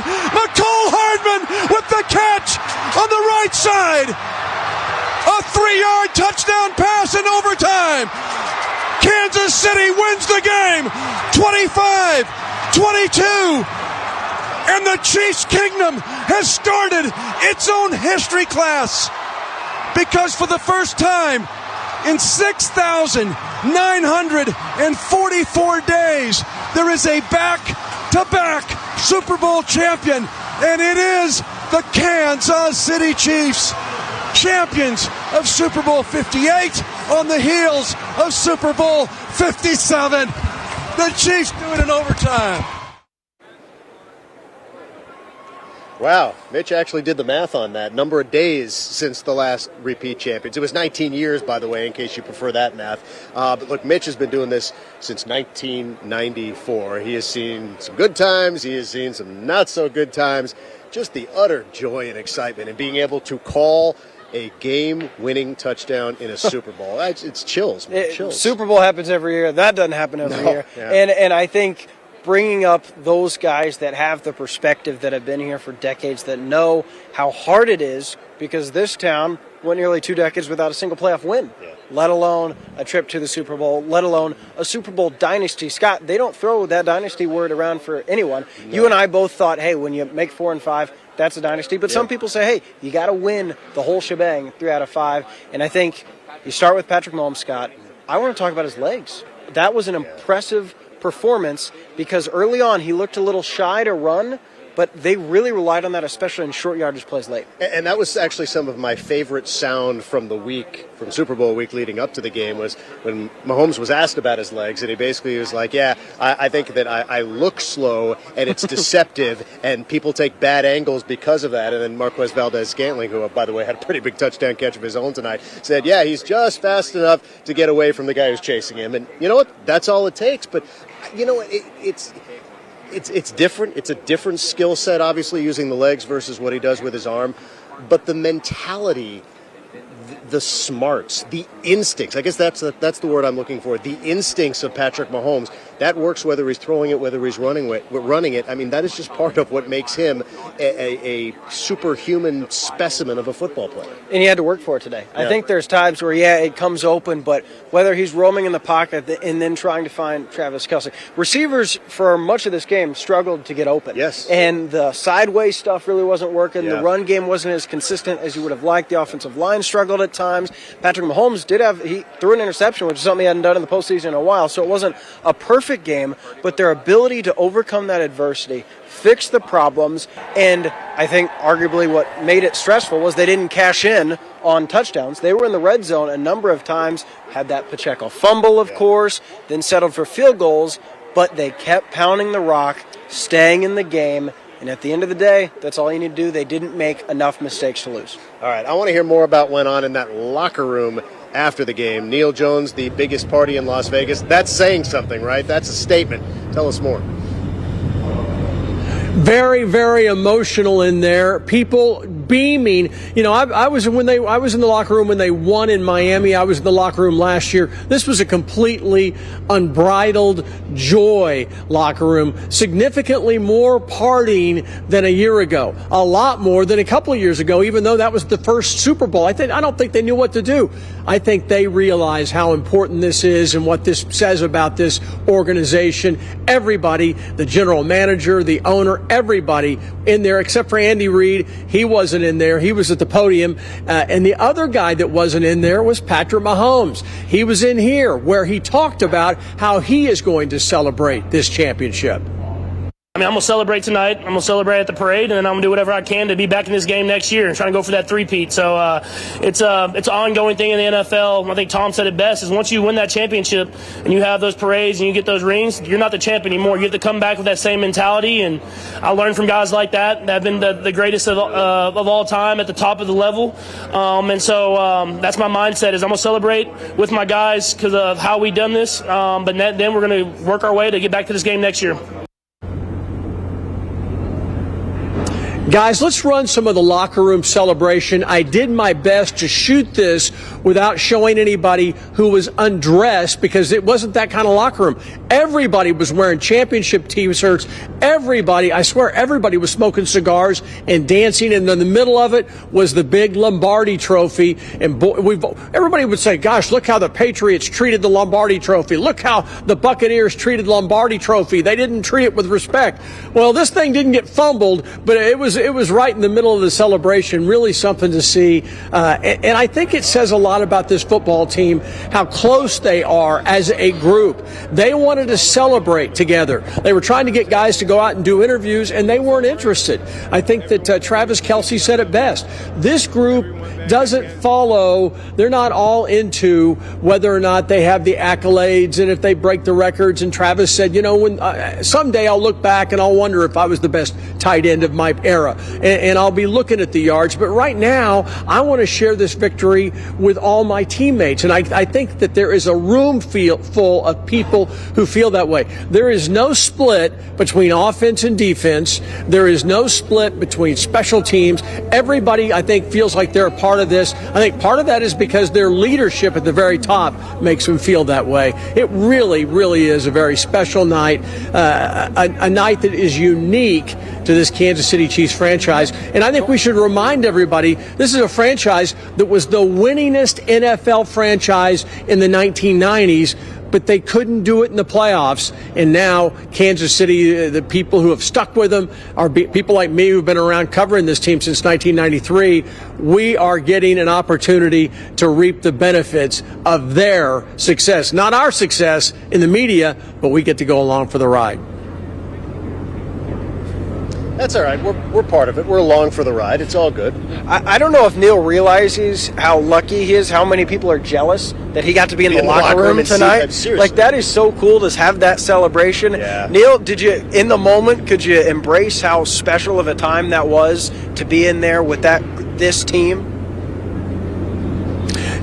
with the catch on the right side. A 3-yard touchdown pass in overtime. Kansas City wins the game. 25-22. And the Chiefs Kingdom has started its own history class. Because for the first time in 6,944 days, there is a back-to-back Super Bowl champion, and it is the Kansas City Chiefs, champions of Super Bowl 58 on the heels of Super Bowl 57. The Chiefs do it in overtime. Wow, Mitch actually did the math on that. Number of days since the last repeat champions. It was 19 years, by the way, in case you prefer that math. But look, Mitch has been doing this since 1994. He has seen some good times. He has seen some not so good times. Just the utter joy and excitement and being able to call a game-winning touchdown in a Super Bowl. It's chills, man. Chills. Super Bowl happens every year. That doesn't happen every year. Yeah. And I think bringing up those guys that have the perspective, that have been here for decades, that know how hard it is, because this town went nearly 2 decades without a single playoff win, let alone a trip to the Super Bowl, let alone a Super Bowl dynasty. Scott, they don't throw that dynasty word around for anyone. No. You and I both thought, hey, when you make 4 and 5, that's a dynasty. But some people say, hey, you got to win the whole shebang, 3 out of 5. And I think you start with Patrick Mahomes, Scott. I want to talk about his legs. That was an impressive performance, because early on he looked a little shy to run, but they really relied on that, especially in short yardage plays late. And that was actually some of my favorite sound from the week, from Super Bowl week leading up to the game, was when Mahomes was asked about his legs, and he basically was like, yeah, I think that I look slow, and it's deceptive, and people take bad angles because of that. And then Marquez Valdez-Scantling, who, by the way, had a pretty big touchdown catch of his own tonight, said, yeah, he's just fast enough to get away from the guy who's chasing him. And you know what? That's all it takes. But, you know, it's different. It's a different skill set, obviously, using the legs versus what he does with his arm. But the mentality, the smarts, the instincts, I guess that's the word I'm looking for, the instincts of Patrick Mahomes, that works whether he's throwing it, whether he's running it. I mean, that is just part of what makes him a superhuman specimen of a football player. And he had to work for it today. Yeah. I think there's times where, it comes open, but whether he's roaming in the pocket and then trying to find Travis Kelce. Receivers, for much of this game, struggled to get open. Yes. And the sideways stuff really wasn't working. Yeah. The run game wasn't as consistent as you would have liked. The offensive line struggled at times. Patrick Mahomes he threw an interception, which is something he hadn't done in the postseason in a while, so it wasn't a perfect game, but their ability to overcome that adversity, fix the problems, and I think arguably what made it stressful was they didn't cash in on touchdowns. They were in the red zone a number of times, had that Pacheco fumble, of course, then settled for field goals, but they kept pounding the rock, staying in the game, and at the end of the day, that's all you need to do. They didn't make enough mistakes to lose. All right, I want to hear more about what went on in that locker room after the game. Neil Jones, the biggest party in Las Vegas. That's saying something, right? That's a statement. Tell us more. Very, very emotional in there. People beaming. You know, I was in the locker room when they won in Miami. I was in the locker room last year. This was a completely unbridled joy locker room. Significantly more partying than a year ago. A lot more than a couple of years ago, even though that was the first Super Bowl. I don't think they knew what to do. I think they realize how important this is and what this says about this organization. Everybody, the general manager, the owner, everybody in there except for Andy Reid. He wasn't in there. He was at the podium. And the other guy that wasn't in there was Patrick Mahomes. He was in here where he talked about how he is going to celebrate this championship. I mean, I'm going to celebrate tonight. I'm going to celebrate at the parade, and then I'm going to do whatever I can to be back in this game next year and trying to go for that three-peat. So it's an ongoing thing in the NFL. I think Tom said it best, is once you win that championship and you have those parades and you get those rings, you're not the champ anymore. You have to come back with that same mentality, and I learned from guys like that have been the greatest of all time at the top of the level. So that's my mindset, is I'm going to celebrate with my guys because of how we done this, but then we're going to work our way to get back to this game next year. Guys, let's run some of the locker room celebration. I did my best to shoot this without showing anybody who was undressed because it wasn't that kind of locker room. Everybody was wearing championship t-shirts. Everybody, I swear, everybody was smoking cigars and dancing. And in the middle of it was the big Lombardi trophy. And everybody would say, gosh, look how the Patriots treated the Lombardi trophy. Look how the Buccaneers treated the Lombardi trophy. They didn't treat it with respect. Well, this thing didn't get fumbled, but it was right in the middle of the celebration. Really something to see. And I think it says a lot about this football team, how close they are as a group. They wanted to celebrate together. They were trying to get guys to go out and do interviews, and they weren't interested. I think that Travis Kelce said it best. This group doesn't follow. They're not all into whether or not they have the accolades and if they break the records. And Travis said, when someday I'll look back and I'll wonder if I was the best tight end of my era. And I'll be looking at the yards. But right now, I want to share this victory with all my teammates. And I think that there is a room full of people who feel that way. There is no split between offense and defense. There is no split between special teams. Everybody, I think, feels like they're a part of this. I think part of that is because their leadership at the very top makes them feel that way. It really, really is a very special night, a night that is unique to this Kansas City Chiefs franchise. And I think we should remind everybody, this is a franchise that was the winningest NFL franchise in the 1990s, but they couldn't do it in the playoffs. And now Kansas City, the people who have stuck with them are people like me who've been around covering this team since 1993. We are getting an opportunity to reap the benefits of their success. Not our success in the media, but we get to go along for the ride. That's all right. We're part of it. We're along for the ride. It's all good. I don't know if Neil realizes how lucky he is, how many people are jealous that he got to be in the locker room tonight. Like, that is so cool to have that celebration. Yeah. Neil, did you, in the moment, could you embrace how special of a time that was to be in there with this team?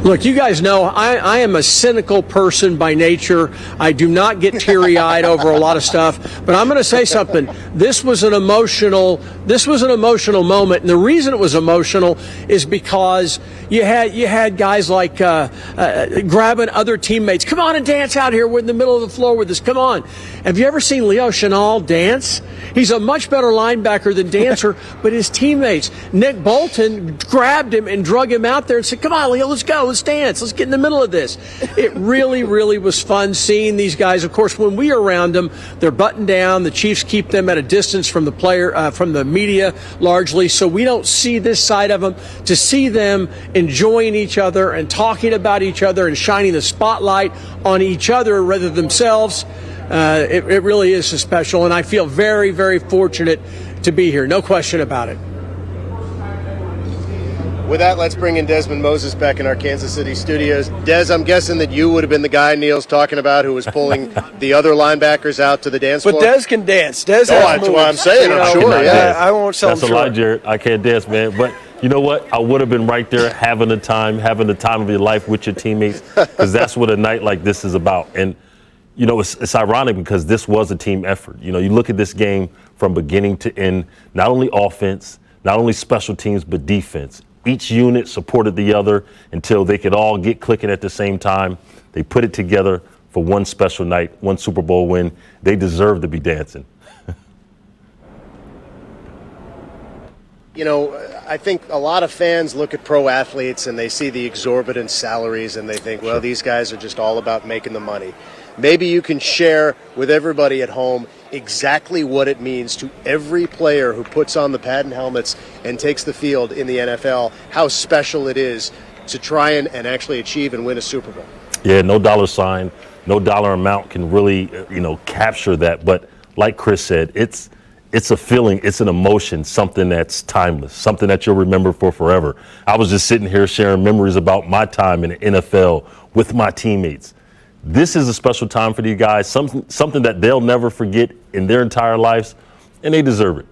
Look, you guys know I am a cynical person by nature. I do not get teary-eyed over a lot of stuff. But I'm going to say something. This was an emotional moment, and the reason it was emotional is because you had guys like grabbing other teammates. Come on and dance out here. We're in the middle of the floor with us. Come on. Have you ever seen Leo Chenal dance? He's a much better linebacker than dancer, but his teammates, Nick Bolton, grabbed him and drug him out there and said, come on, Leo, let's go. Let's dance. Let's get in the middle of this. It really, really was fun seeing these guys. Of course, when we are around them, they're buttoned down. The Chiefs keep them at a distance from the from the media largely, so we don't see this side of them. To see them enjoying each other and talking about each other and shining the spotlight on each other rather than themselves, it really is special, and I feel very, very fortunate to be here. No question about it. With that, let's bring in Desmond Moses back in our Kansas City studios. Des, I'm guessing that you would have been the guy Neil's talking about who was pulling the other linebackers out to the dance floor. But Des can dance. Des has that's what I'm saying. I'm sure. Yeah, I won't sell him That's a lie, Jared. I can't dance, man. But you know what? I would have been right there having the time of your life with your teammates, because that's what a night like this is about. And you know, it's ironic because this was a team effort. You know, you look at this game from beginning to end, not only offense, not only special teams, but defense. Each unit supported the other until they could all get clicking at the same time. They put it together for one special night, one Super Bowl win. They deserve to be dancing. You know, I think a lot of fans look at pro athletes and they see the exorbitant salaries and they think, well, these guys are just all about making the money. Maybe you can share with everybody at home exactly what it means to every player who puts on the pad and helmets and takes the field in the NFL, how special it is to try and actually achieve and win a Super Bowl. Yeah, no dollar sign, no dollar amount can really, capture that. But like Chris said, it's a feeling, it's an emotion, something that's timeless, something that you'll remember for forever. I was just sitting here sharing memories about my time in the NFL with my teammates. This is a special time for these guys, something that they'll never forget in their entire lives, and they deserve it.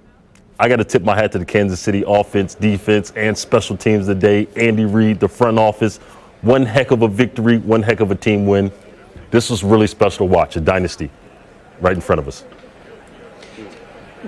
I got to tip my hat to the Kansas City offense, defense, and special teams today. Andy Reid, the front office, one heck of a victory, one heck of a team win. This was really special to watch, a dynasty right in front of us.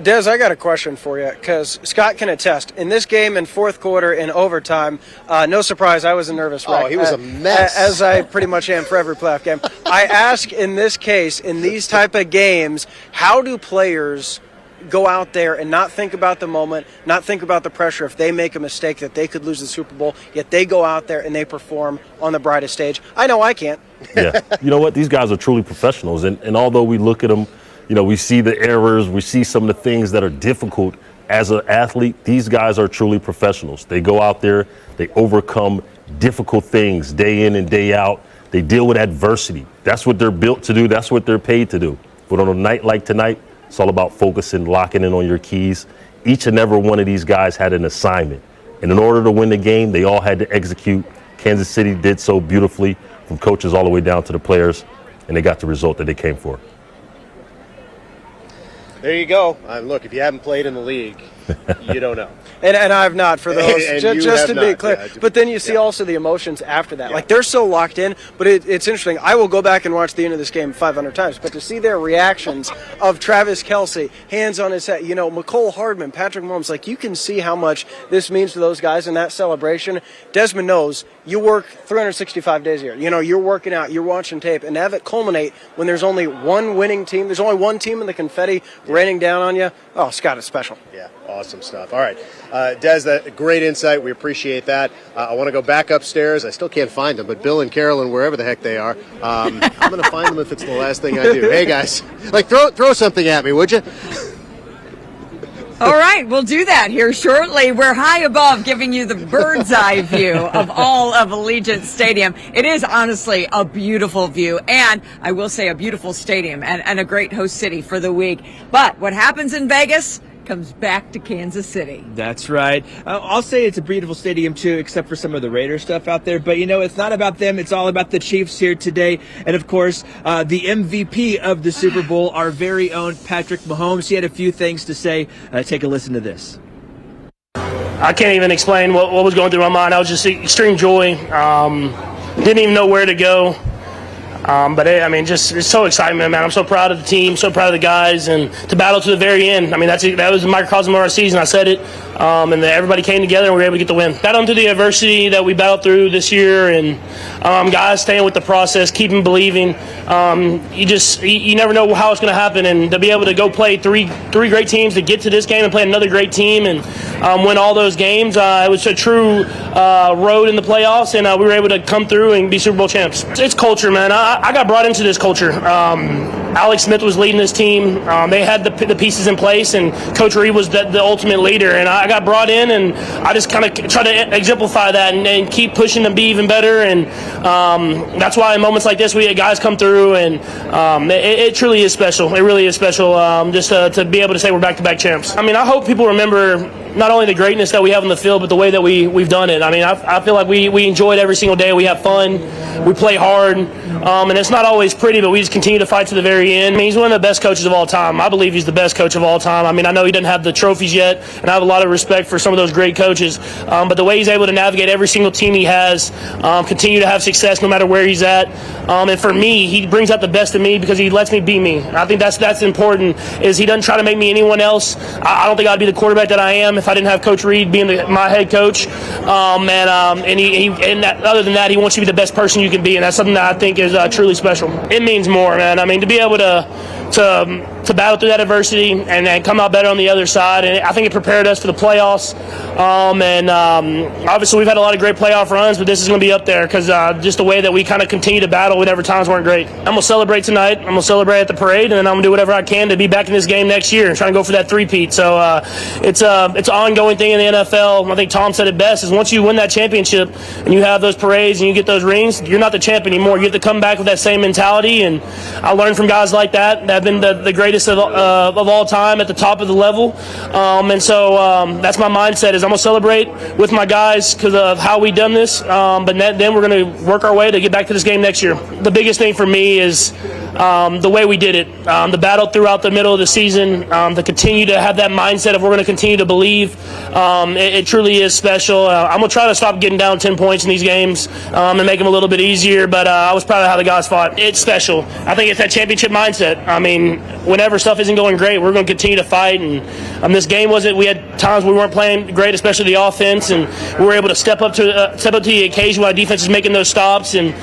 Des, I got a question for you, because Scott can attest. In this game, in fourth quarter, in overtime, no surprise, I was a nervous wreck. Oh, he was a mess. As I pretty much am for every playoff game. I ask, in this case, in these type of games, how do players go out there and not think about the moment, not think about the pressure if they make a mistake that they could lose the Super Bowl, yet they go out there and they perform on the brightest stage? I know I can't. Yeah. You know what? These guys are truly professionals, and although we look at them, we see the errors, we see some of the things that are difficult as an athlete. These guys are truly professionals. They go out there, they overcome difficult things day in and day out. They deal with adversity. That's what they're built to do. That's what they're paid to do. But on a night like tonight, it's all about focusing, locking in on your keys. Each and every one of these guys had an assignment. And in order to win the game, they all had to execute. Kansas City did so beautifully, from coaches all the way down to the players, and they got the result that they came for. There you go. Look, if you haven't played in the league, you don't know. And I've not, for those, just to be clear. Yeah, but then you see also the emotions after that. Yeah. Like, they're so locked in, but it's interesting. I will go back and watch the end of this game 500 times, but to see their reactions of Travis Kelce, hands on his head, McCole Hardman, Patrick Mahomes, like, you can see how much this means to those guys in that celebration. Desmond knows you work 365 days a year. You're working out, you're watching tape, and to have it culminate when there's only one winning team, there's only one team in the confetti raining down on you. Oh, Scott, it's special. Yeah, awesome stuff. All right. Des, that great insight. We appreciate that. I want to go back upstairs. I still can't find them, but Bill and Carolyn, wherever the heck they are, I'm going to find them if it's the last thing I do. Hey, guys, throw something at me, would you? All right, we'll do that here shortly. We're high above, giving you the bird's eye view of all of Allegiant Stadium. It is honestly a beautiful view, and I will say a beautiful stadium and a great host city for the week. But what happens in Vegas comes back to Kansas City. That's right. I'll say it's a beautiful stadium too, except for some of the Raiders stuff out there. But it's not about them. It's all about the Chiefs here today. And of course, the MVP of the Super Bowl, our very own Patrick Mahomes. He had a few things to say. Take a listen to this. I can't even explain what was going through my mind. I was just extreme joy. Didn't even know where to go. But just it's so excitement, man. I'm so proud of the team, so proud of the guys, and to battle to the very end. That was the microcosm of our season. I said it, and everybody came together and we were able to get the win. Battling through the adversity that we battled through this year, and guys staying with the process, keeping believing. You never know how it's going to happen, and to be able to go play three great teams, to get to this game and play another great team and win all those games. It was a true road in the playoffs, and we were able to come through and be Super Bowl champs. It's culture, man. I got brought into this culture. Alex Smith was leading this team. They had the pieces in place, and Coach Reid was the ultimate leader. And I got brought in, and I just kind of try to exemplify that and keep pushing to be even better. And that's why in moments like this, we had guys come through, and it truly is special. It really is special just to be able to say we're back-to-back champs. I hope people remember not only the greatness that we have on the field, but the way that we've done it. I feel like we enjoy it every single day. We have fun. We play hard. And it's not always pretty, but we just continue to fight to the very end. He's one of the best coaches of all time. I believe he's the best coach of all time. I know he doesn't have the trophies yet, and I have a lot of respect for some of those great coaches. But the way he's able to navigate every single team he has, continue to have success no matter where he's at. And for me, he brings out the best in me because he lets me be me. I think that's important, is he doesn't try to make me anyone else. I don't think I'd be the quarterback that I am if I didn't have Coach Reid being my head coach. Other than that, he wants you to be the best person you can be, and that's something that I think is truly special. It means more, man. To be able to battle through that adversity and then come out better on the other side, and I think it prepared us for the playoffs. Obviously we've had a lot of great playoff runs, but this is going to be up there because just the way that we kind of continue to battle whenever times weren't great. I'm going to celebrate tonight. I'm going to celebrate at the parade, and then I'm going to do whatever I can to be back in this game next year and trying to go for that three-peat. So it's an ongoing thing in the NFL. I think Tom said it best, is once you win that championship and you have those parades and you get those rings, you're not the champ anymore. You have to come back with that same mentality, and I learned from guys like that have been the greatest of all time at the top of the level. That's my mindset, is I'm going to celebrate with my guys because of how we done this, but then we're going to work our way to get back to this game next year. The biggest thing for me is the way we did it, the battle throughout the middle of the season, to continue to have that mindset of we're going to continue to believe. It truly is special. I'm going to try to stop getting down 10 points in these games and make them a little bit easier, but I was proud of how the guys fought. It's special. I think it's that championship mindset. Whenever stuff isn't going great, we're going to continue to fight, and this game we had times we weren't playing great, especially the offense, and we were able to step up to the occasion when our defense is making those stops, and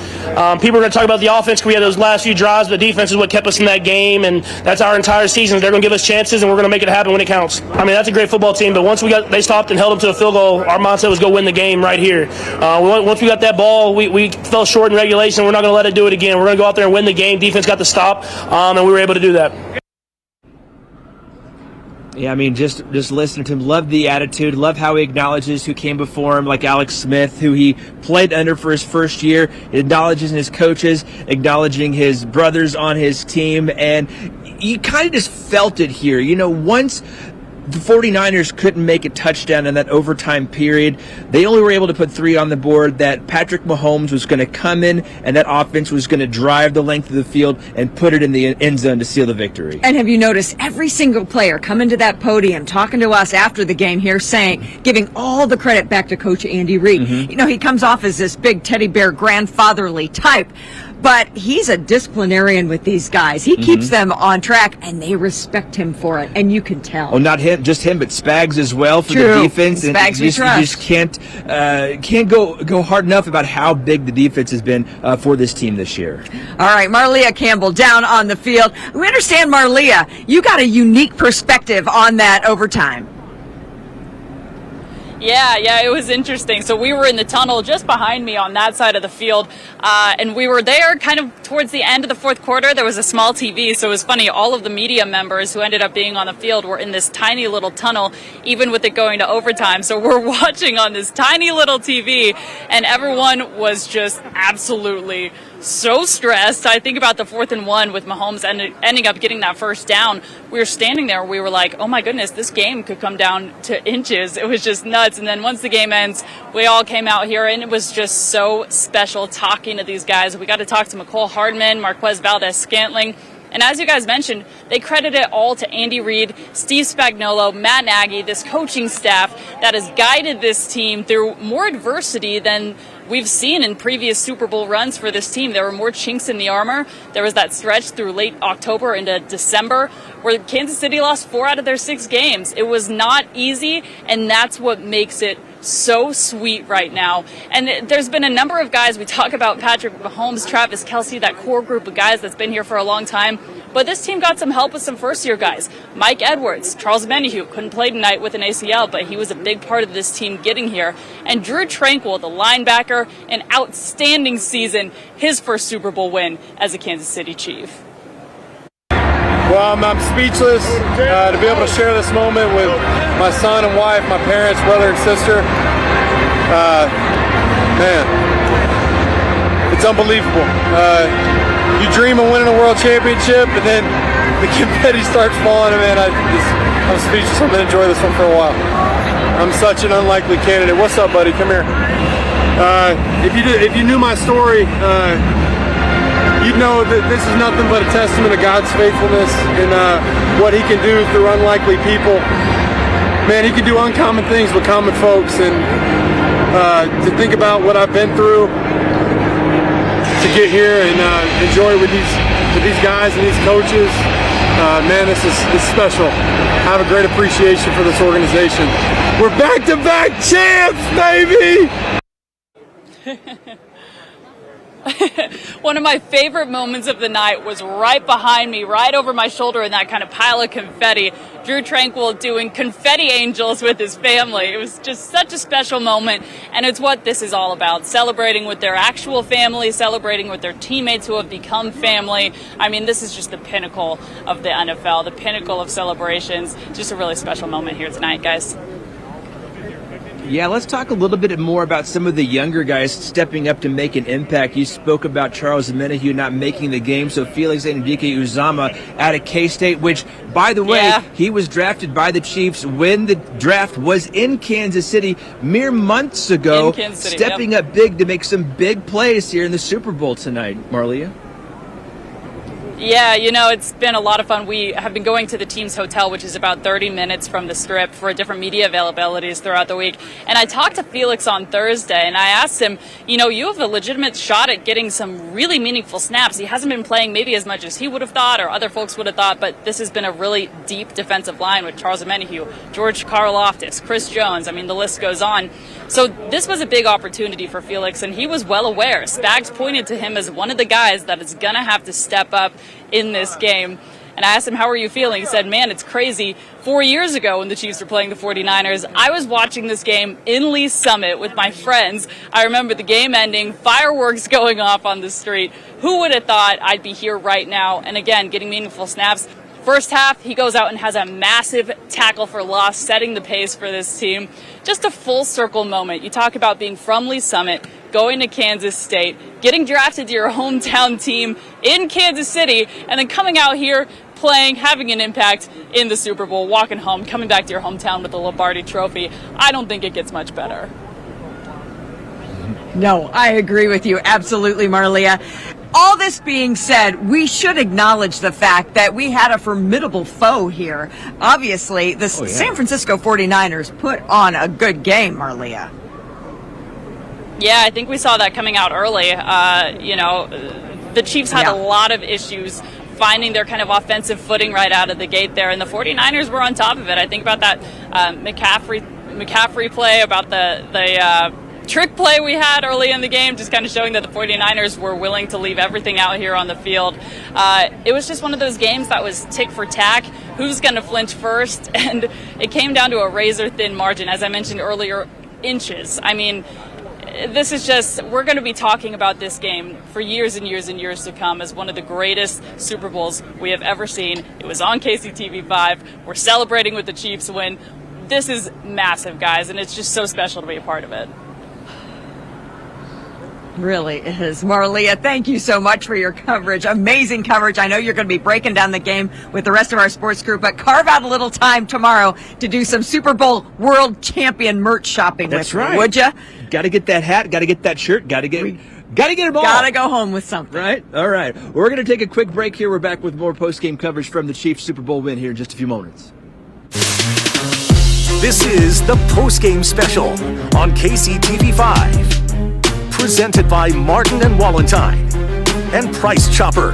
people are going to talk about the offense because we had those last few drives, but defense is what kept us in that game, and that's our entire season. They're going to give us chances, and we're going to make it happen when it counts. That's a great football team, but once they stopped and held them to a field goal, our mindset was go win the game right here. Once we got that ball, we fell short in regulation. We're not going to let it do it again. We're going to go out there and win the game. Defense got the stop, and we were able to do that. Yeah, just listening to him, love the attitude, love how he acknowledges who came before him, like Alex Smith, who he played under for his first year, acknowledging his coaches, acknowledging his brothers on his team, and you kind of just felt it here. Once the 49ers couldn't make a touchdown in that overtime period, they only were able to put 3 on the board, that Patrick Mahomes was going to come in and that offense was going to drive the length of the field and put it in the end zone to seal the victory. And have you noticed every single player coming to that podium, talking to us after the game here, giving all the credit back to Coach Andy Reid. Mm-hmm. He comes off as this big teddy bear grandfatherly type, but he's a disciplinarian with these guys. He keeps them on track, and they respect him for it, and you can tell. Oh, not just him, but Spags as well for True. the defense. Spags and you just can't go hard enough about how big the defense has been for this team this year. All right, Marlia Campbell down on the field. We understand, Marlia, you got a unique perspective on that overtime. Yeah, it was interesting. So we were in the tunnel just behind me on that side of the field, and we were there kind of towards the end of the fourth quarter. There was a small TV, so it was funny. All of the media members who ended up being on the field were in this tiny little tunnel, even with it going to overtime. So we're watching on this tiny little TV, and everyone was just absolutely so stressed. I think about the 4th and 1 with Mahomes ending up getting that first down. We were standing there. We were like, oh, my goodness, this game could come down to inches. It was just nuts. And then once the game ends, we all came out here, and it was just so special talking to these guys. We got to talk to Hardman, Marquez Valdez-Scantling. And as you guys mentioned, they credit it all to Andy Reid, Steve Spagnuolo, Matt Nagy, this coaching staff that has guided this team through more adversity than we've seen in previous Super Bowl runs for this team. There were more chinks in the armor. There was that stretch through late October into December where Kansas City lost 4 out of their 6 games. It was not easy, and that's what makes it so sweet right now. And there's been a number of guys. We talk about Patrick Mahomes, Travis Kelce, that core group of guys that's been here for a long time. But this team got some help with some first-year guys. Mike Edwards, Charles Omenihu couldn't play tonight with an ACL, but he was a big part of this team getting here. And Drew Tranquill, the linebacker, an outstanding season, his first Super Bowl win as a Kansas City Chief. Well, I'm speechless to be able to share this moment with my son and wife, my parents, brother and sister. Man, it's unbelievable. You dream of winning a world championship, and then the confetti starts falling, and man, I'm speechless. I'm going to enjoy this one for a while. I'm such an unlikely candidate. What's up, buddy? Come here. If you knew my story, you'd know that this is nothing but a testament of God's faithfulness and what he can do through unlikely people. Man, he can do uncommon things with common folks, and to think about what I've been through to get here and enjoy with these guys and these coaches, man, this is special. I have a great appreciation for this organization. We're back-to-back champs, baby! One of my favorite moments of the night was right behind me, right over my shoulder in that kind of pile of confetti. Drew Tranquill doing confetti angels with his family. It was just such a special moment, and it's what this is all about, celebrating with their actual family, celebrating with their teammates who have become family. I mean, this is just the pinnacle of the NFL, the pinnacle of celebrations. Just a really special moment here tonight, guys. Yeah, let's talk a little bit more about some of the younger guys stepping up to make an impact. You spoke about Charles Omenihu not making the game, so Felix Anudike-Uzomah out of K-State, which, by the way, he was drafted by the Chiefs when the draft was in Kansas City mere months ago, stepping up big to make some big plays here in the Super Bowl tonight. Marlia? Yeah, you know, it's been a lot of fun. We have been going to the team's hotel, which is about 30 minutes from the Strip, for different media availabilities throughout the week. And I talked to Felix on Thursday, and I asked him, you know, you have a legitimate shot at getting some really meaningful snaps. He hasn't been playing maybe as much as he would have thought or other folks would have thought, but this has been a really deep defensive line with Charles Omenihu, George Karlaftis, Chris Jones. I mean, the list goes on. So this was a big opportunity for Felix, and he was well aware. Spags pointed to him as one of the guys that is going to have to step up in this game. And I asked him, how are you feeling? He said, man, it's crazy. 4 years ago when the Chiefs were playing the 49ers, I was watching this game in Lee's Summit with my friends. I remember the game ending, fireworks going off on the street. Who would have thought I'd be here right now? And again, getting meaningful snaps. First half, he goes out and has a massive tackle for loss, setting the pace for this team. Just a full circle moment. You talk about being from Lee's Summit, going to Kansas State, getting drafted to your hometown team in Kansas City, and then coming out here, playing, having an impact in the Super Bowl, walking home, coming back to your hometown with the Lombardi Trophy. I don't think it gets much better. No, I agree with you. Absolutely, Marlia. All this being said, we should acknowledge the fact that we had a formidable foe here. Obviously, the San Francisco 49ers put on a good game, Marlia. Yeah, I think we saw that coming out early. You know, the Chiefs had a lot of issues finding their kind of offensive footing right out of the gate there, and the 49ers were on top of it. I think about that McCaffrey play, about the trick play we had early in the game, just kind of showing that the 49ers were willing to leave everything out here on the field. It was just one of those games that was tick for tack. Who's going to flinch first? And it came down to a razor-thin margin, as I mentioned earlier, inches. I mean, this is just, we're going to be talking about this game for years and years and years to come as one of the greatest Super Bowls we have ever seen. It was on KCTV5. We're celebrating with the Chiefs win. This is massive, guys, and it's just so special to be a part of it. Really is. Marlia, thank you so much for your coverage. Amazing coverage. I know you're going to be breaking down the game with the rest of our sports crew, but carve out a little time tomorrow to do some Super Bowl world champion merch shopping That's with right. me, would you? Got to get that hat, got to get that shirt, got to get it all. Got to go home with something. Right? All right. We're going to take a quick break here. We're back with more post-game coverage from the Chiefs Super Bowl win here in just a few moments. This is the Postgame Special on KCTV5. Presented by Martin and Wallentyne and Price Chopper.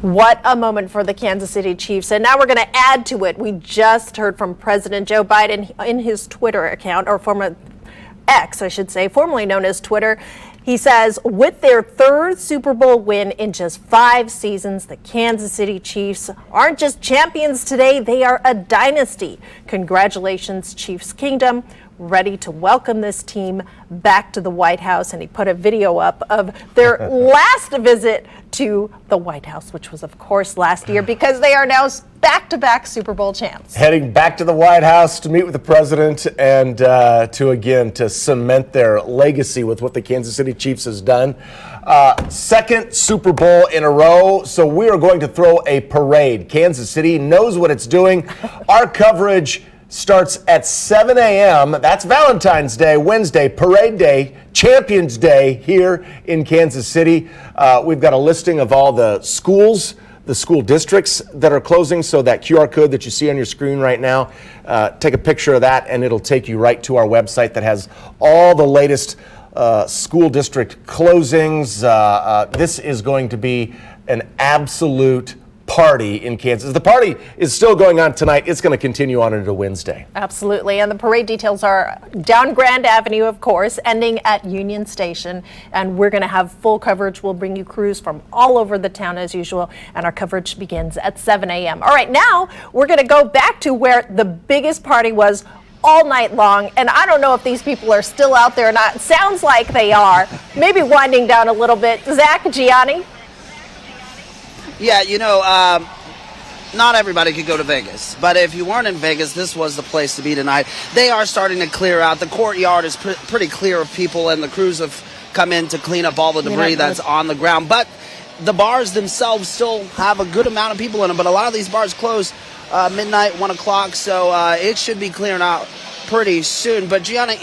What a moment for the Kansas City Chiefs. And now we're going to add to it. We just heard from President Joe Biden in his Twitter account, or former X, I should say, formerly known as Twitter. He says, with their third Super Bowl win in just 5 seasons, the Kansas City Chiefs aren't just champions today, they are a dynasty. Congratulations, Chiefs Kingdom. Ready to welcome this team back to the White House. And he put a video up of their last visit to the White House, which was, of course, last year, because they are now back-to-back Super Bowl champs. Heading back to the White House to meet with the president and to cement their legacy with what the Kansas City Chiefs has done. Second Super Bowl in a row, so we are going to throw a parade. Kansas City knows what it's doing. Our coverage starts at 7 a.m. That's Valentine's Day, Wednesday, Parade Day, Champions Day here in Kansas City. We've got a listing of all the schools, the school districts that are closing, so that QR code that you see on your screen right now, take a picture of that and it'll take you right to our website that has all the latest school district closings. This is going to be an absolute party in Kansas. The party is still going on tonight. It's going to continue on into Wednesday. Absolutely. And the parade details are down Grand Avenue, of course, ending at Union Station. And we're going to have full coverage. We'll bring you crews from all over the town as usual. And our coverage begins at 7 a.m. All right, now we're going to go back to where the biggest party was all night long. And I don't know if these people are still out there or not. It sounds like they are. Maybe winding down a little bit. Zach, Gianni? Yeah, not everybody could go to Vegas. But if you weren't in Vegas, this was the place to be tonight. They are starting to clear out. The courtyard is pretty clear of people, and the crews have come in to clean up all the debris that's on the ground. But the bars themselves still have a good amount of people in them. But a lot of these bars close midnight, 1 o'clock, so it should be clearing out pretty soon. But Gianna,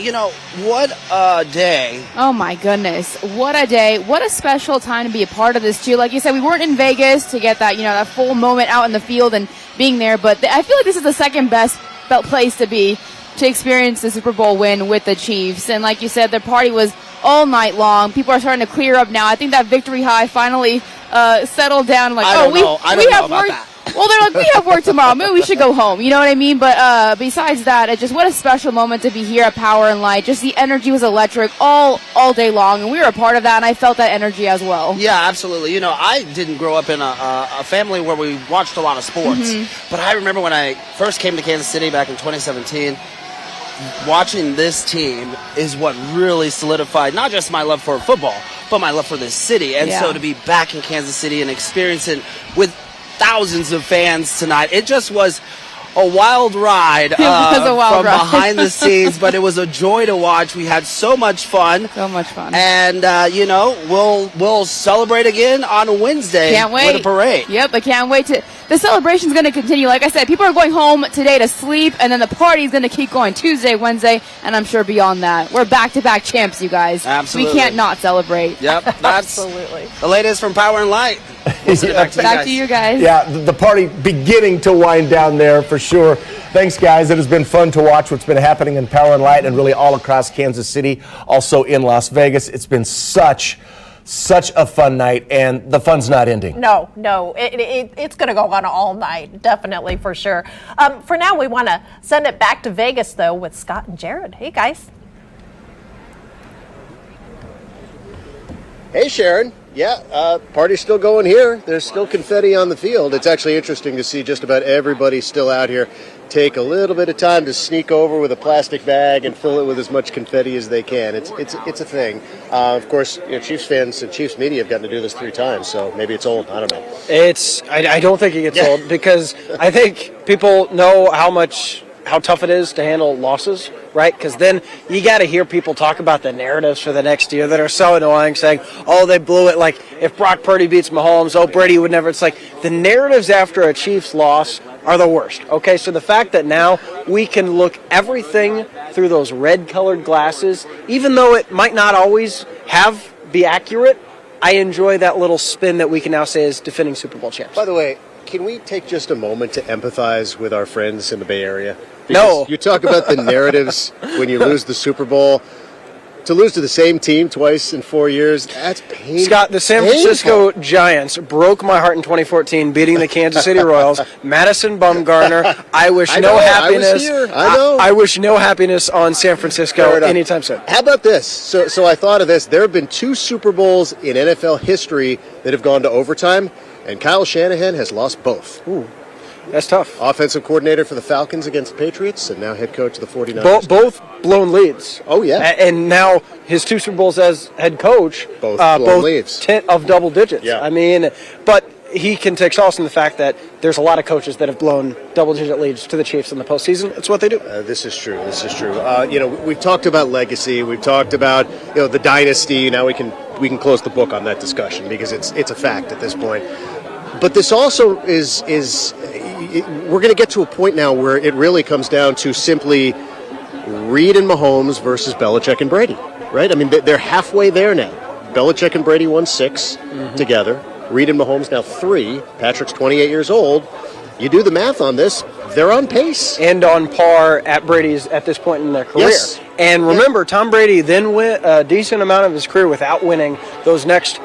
what a day. Oh my goodness. What a day. What a special time to be a part of this too. Like you said, we weren't in Vegas to get that, that full moment out in the field and being there, but I feel like this is the second best place to be to experience the Super Bowl win with the Chiefs. And like you said, the party was all night long. People are starting to clear up now. I think that victory high finally settled down. Like, I don't know about that. Well, they're like, we have work tomorrow. Maybe we should go home. You know what I mean? But besides that, it's just what a special moment to be here at Power and Light. Just the energy was electric all day long, and we were a part of that, and I felt that energy as well. Yeah, absolutely. I didn't grow up in a family where we watched a lot of sports, but I remember when I first came to Kansas City back in 2017, watching this team is what really solidified not just my love for football, but my love for this city. And so to be back in Kansas City and experience it with thousands of fans tonight, it just was a wild ride from behind the scenes, but it was a joy to watch. We had so much fun. And, we'll celebrate again on Wednesday with a parade. Yep, I can't wait to. The celebration's going to continue. Like I said, people are going home today to sleep, and then the party's going to keep going Tuesday, Wednesday, and I'm sure beyond that. We're back-to-back champs, you guys. Absolutely. We can't not celebrate. Yep, that's absolutely the latest from Power and Light. We'll send it back to you guys. Yeah, the party beginning to wind down there for sure. Thanks, guys. It has been fun to watch what's been happening in Power and Light and really all across Kansas City, also in Las Vegas. It's been such a fun night, and the fun's not ending. No, it's going to go on all night, definitely, for sure. For now, we want to send it back to Vegas, though, with Scott and Jared. Hey, guys. Hey, Sharon. Yeah, party's still going here. There's still confetti on the field. It's actually interesting to see just about everybody still out here take a little bit of time to sneak over with a plastic bag and fill it with as much confetti as they can. It's a thing. Of course, Chiefs fans and Chiefs media have gotten to do this 3 times, so maybe it's old. I don't know. I don't think it gets old, because I think people know how tough it is to handle losses, right? Because then you got to hear people talk about the narratives for the next year that are so annoying, saying, oh, they blew it. Like, if Brock Purdy beats Mahomes, oh, Brady would never. It's like the narratives after a Chiefs loss are the worst, okay? So the fact that now we can look everything through those red-colored glasses, even though it might not always be accurate, I enjoy that little spin that we can now say is defending Super Bowl champs. By the way, can we take just a moment to empathize with our friends in the Bay Area? No. You talk about the narratives when you lose the Super Bowl. To lose to the same team twice in 4 years, that's painful. Scott, the San Francisco Giants broke my heart in 2014, beating the Kansas City Royals. Madison Bumgarner. I wish no happiness. I wish no happiness on San Francisco anytime soon. How about this? So I thought of this. There have been 2 Super Bowls in NFL history that have gone to overtime, and Kyle Shanahan has lost both. Ooh. That's tough. Offensive coordinator for the Falcons against the Patriots, and now head coach of the 49ers. Both blown leads. Oh, yeah. And now his 2 Super Bowls as head coach, both blown leads. 10 of double digits. Yeah. I mean, but he can take solace in the fact that there's a lot of coaches that have blown double-digit leads to the Chiefs in the postseason. It's what they do. This is true. We've talked about legacy. We've talked about the dynasty. Now we can close the book on that discussion because it's a fact at this point. But this also is we're going to get to a point now where it really comes down to simply Reid and Mahomes versus Belichick and Brady, right? I mean, they're halfway there now. Belichick and Brady won 6 together. Reid and Mahomes now 3. Patrick's 28 years old. You do the math on this, they're on pace. And on par at Brady's at this point in their career. Yes. And remember, Tom Brady then went a decent amount of his career without winning those next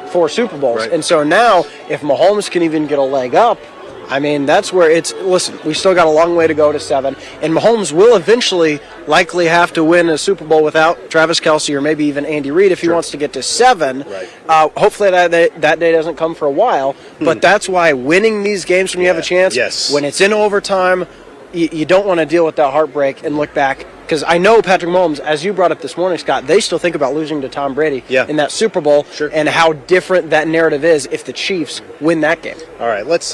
4 Super Bowls. Right. And so now, if Mahomes can even get a leg up, I mean, that's where listen, we still got a long way to go to 7, and Mahomes will eventually likely have to win a Super Bowl without Travis Kelce or maybe even Andy Reid if he wants to get to 7. Right. Hopefully that day doesn't come for a while, but that's why winning these games when you have a chance, when it's in overtime, you don't want to deal with that heartbreak and look back. Because I know Patrick Mahomes, as you brought up this morning, Scott, they still think about losing to Tom Brady in that Super Bowl and how different that narrative is if the Chiefs win that game. All right, let's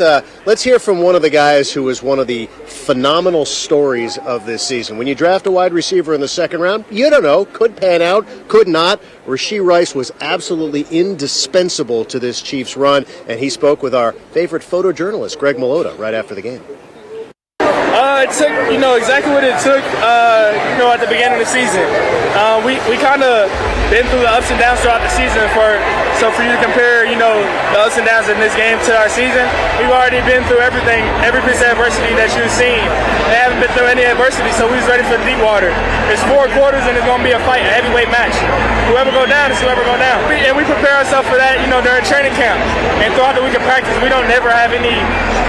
hear from one of the guys who was one of the phenomenal stories of this season. When you draft a wide receiver in the 2nd round, you don't know, could pan out, could not. Rashee Rice was absolutely indispensable to this Chiefs run, and he spoke with our favorite photojournalist, Greg Malota, right after the game. It took, exactly what it took, at the beginning of the season. We kind of been through the ups and downs throughout the season. So for you to compare, the ups and downs in this game to our season, we've already been through everything, every piece of adversity that you've seen. They haven't been through any adversity, so we was ready for the deep water. It's 4 quarters and it's going to be a fight, a heavyweight match. Whoever go down is whoever go down. And we prepare ourselves for that, during training camp. And throughout the week of practice, we don't never have any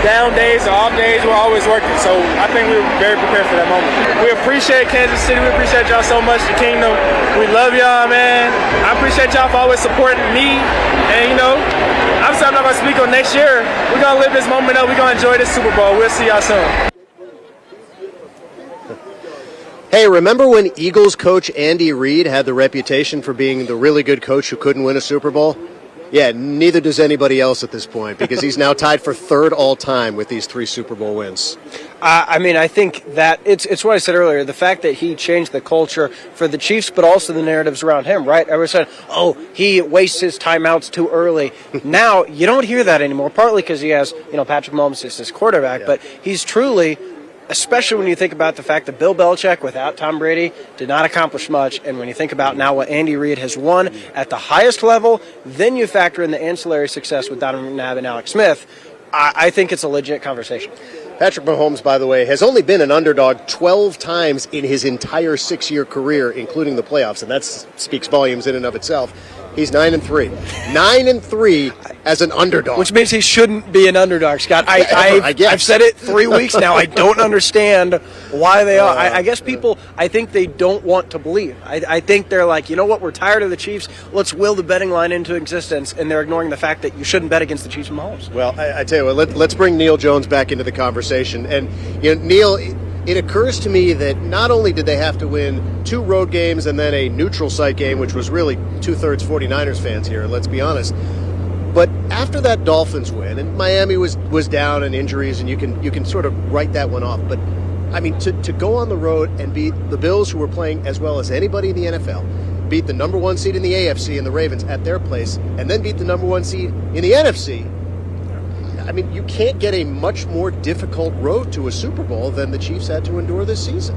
down days or off days. We're always working. So I think we were very prepared for that moment. We appreciate Kansas City. We appreciate y'all so much, the Kingdom. We love y'all, man. I appreciate y'all for always supporting me. And, obviously I'm not going to speak on next year. We're going to live this moment up. We're going to enjoy this Super Bowl. We'll see y'all soon. Hey, remember when Eagles coach Andy Reid had the reputation for being the really good coach who couldn't win a Super Bowl? Yeah, neither does anybody else at this point, because he's now tied for 3rd all-time with these 3 Super Bowl wins. I think that it's what I said earlier, the fact that he changed the culture for the Chiefs, but also the narratives around him, right? I was saying, he wastes his timeouts too early. Now, you don't hear that anymore, partly because he has, Patrick Mahomes is his quarterback, but he's truly, especially when you think about the fact that Bill Belichick, without Tom Brady, did not accomplish much. And when you think about now what Andy Reid has won at the highest level, then you factor in the ancillary success with Donovan McNabb and Alex Smith, I think it's a legit conversation. Patrick Mahomes, by the way, has only been an underdog 12 times in his entire 6-year career, including the playoffs, and that speaks volumes in and of itself. He's 9-3. 9-3 as an underdog. Which means he shouldn't be an underdog, Scott. I've said it 3 weeks now. I don't understand why they are. I guess people, I think they don't want to believe. I think they're like, you know what, we're tired of the Chiefs. Let's will the betting line into existence, and they're ignoring the fact that you shouldn't bet against the Chiefs and Mahomes. Well, I tell you what, let's bring Neil Jones back into the conversation. And, Neil, it occurs to me that not only did they have to win 2 road games and then a neutral site game, which was really 2/3 49ers fans here, let's be honest, but after that Dolphins win, and Miami was down in injuries, and you can sort of write that one off, but I mean, to go on the road and beat the Bills, who were playing as well as anybody in the NFL, beat the number 1 seed in the AFC and the Ravens at their place, and then beat the number 1 seed in the NFC, I mean, you can't get a much more difficult road to a Super Bowl than the Chiefs had to endure this season.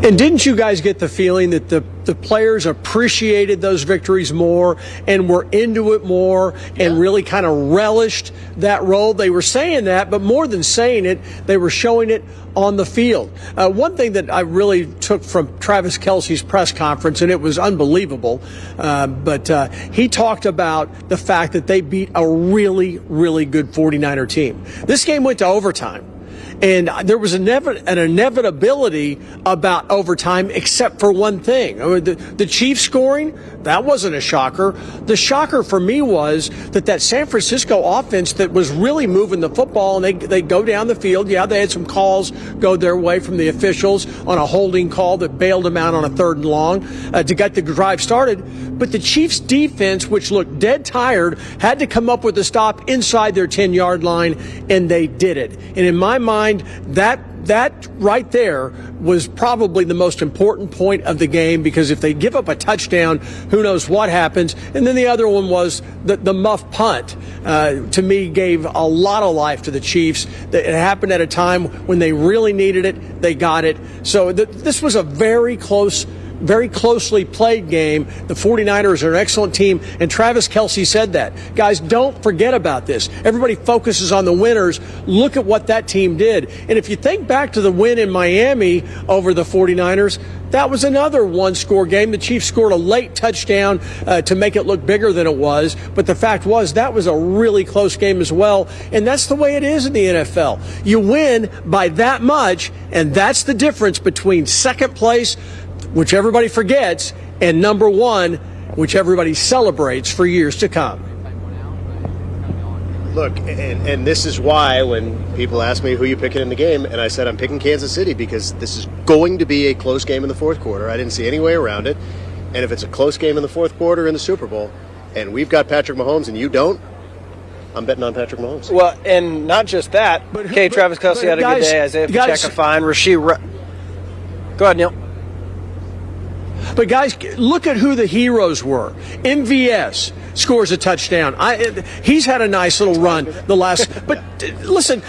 And didn't you guys get the feeling that the players appreciated those victories more and were into it more and really kind of relished that role? They were saying that, but more than saying it, they were showing it on the field. One thing that I really took from Travis Kelce's press conference, and it was unbelievable, but he talked about the fact that they beat a really, really good 49er team. This game went to overtime. And there was an inevitability about overtime, except for one thing. The Chiefs scoring, that wasn't a shocker. The shocker for me was that San Francisco offense that was really moving the football, and they go down the field. Yeah, they had some calls go their way from the officials on a holding call that bailed them out on a 3rd and long to get the drive started. But the Chiefs defense, which looked dead tired, had to come up with a stop inside their 10-yard line, and they did it. And in my mind, that right there was probably the most important point of the game, because if they give up a touchdown, who knows what happens. And then the other one was the muff punt, to me, gave a lot of life to the Chiefs. It happened at a time when they really needed it. They got it. So this was a very closely played game. The 49ers are an excellent team, and Travis Kelce said that. Guys, don't forget about this. Everybody focuses on the winners. Look at what that team did. And if you think back to the win in Miami over the 49ers, that was another one-score game. The Chiefs scored a late touchdown to make it look bigger than it was, but the fact was that was a really close game as well, and that's the way it is in the NFL. You win by that much, and that's the difference between second place, which everybody forgets, and number 1, which everybody celebrates for years to come. Look, and this is why when people ask me who you picking in the game, and I said I'm picking Kansas City because this is going to be a close game in the 4th quarter. I didn't see any way around it. And if it's a close game in the 4th quarter in the Super Bowl, and we've got Patrick Mahomes and you don't, I'm betting on Patrick Mahomes. Well, and not just that. Travis Kelce had a good day. Isaiah Pacheco fine. Go ahead, Neil. But guys, look at who the heroes were. MVS, scores a touchdown. He's had a nice little run the last. But listen,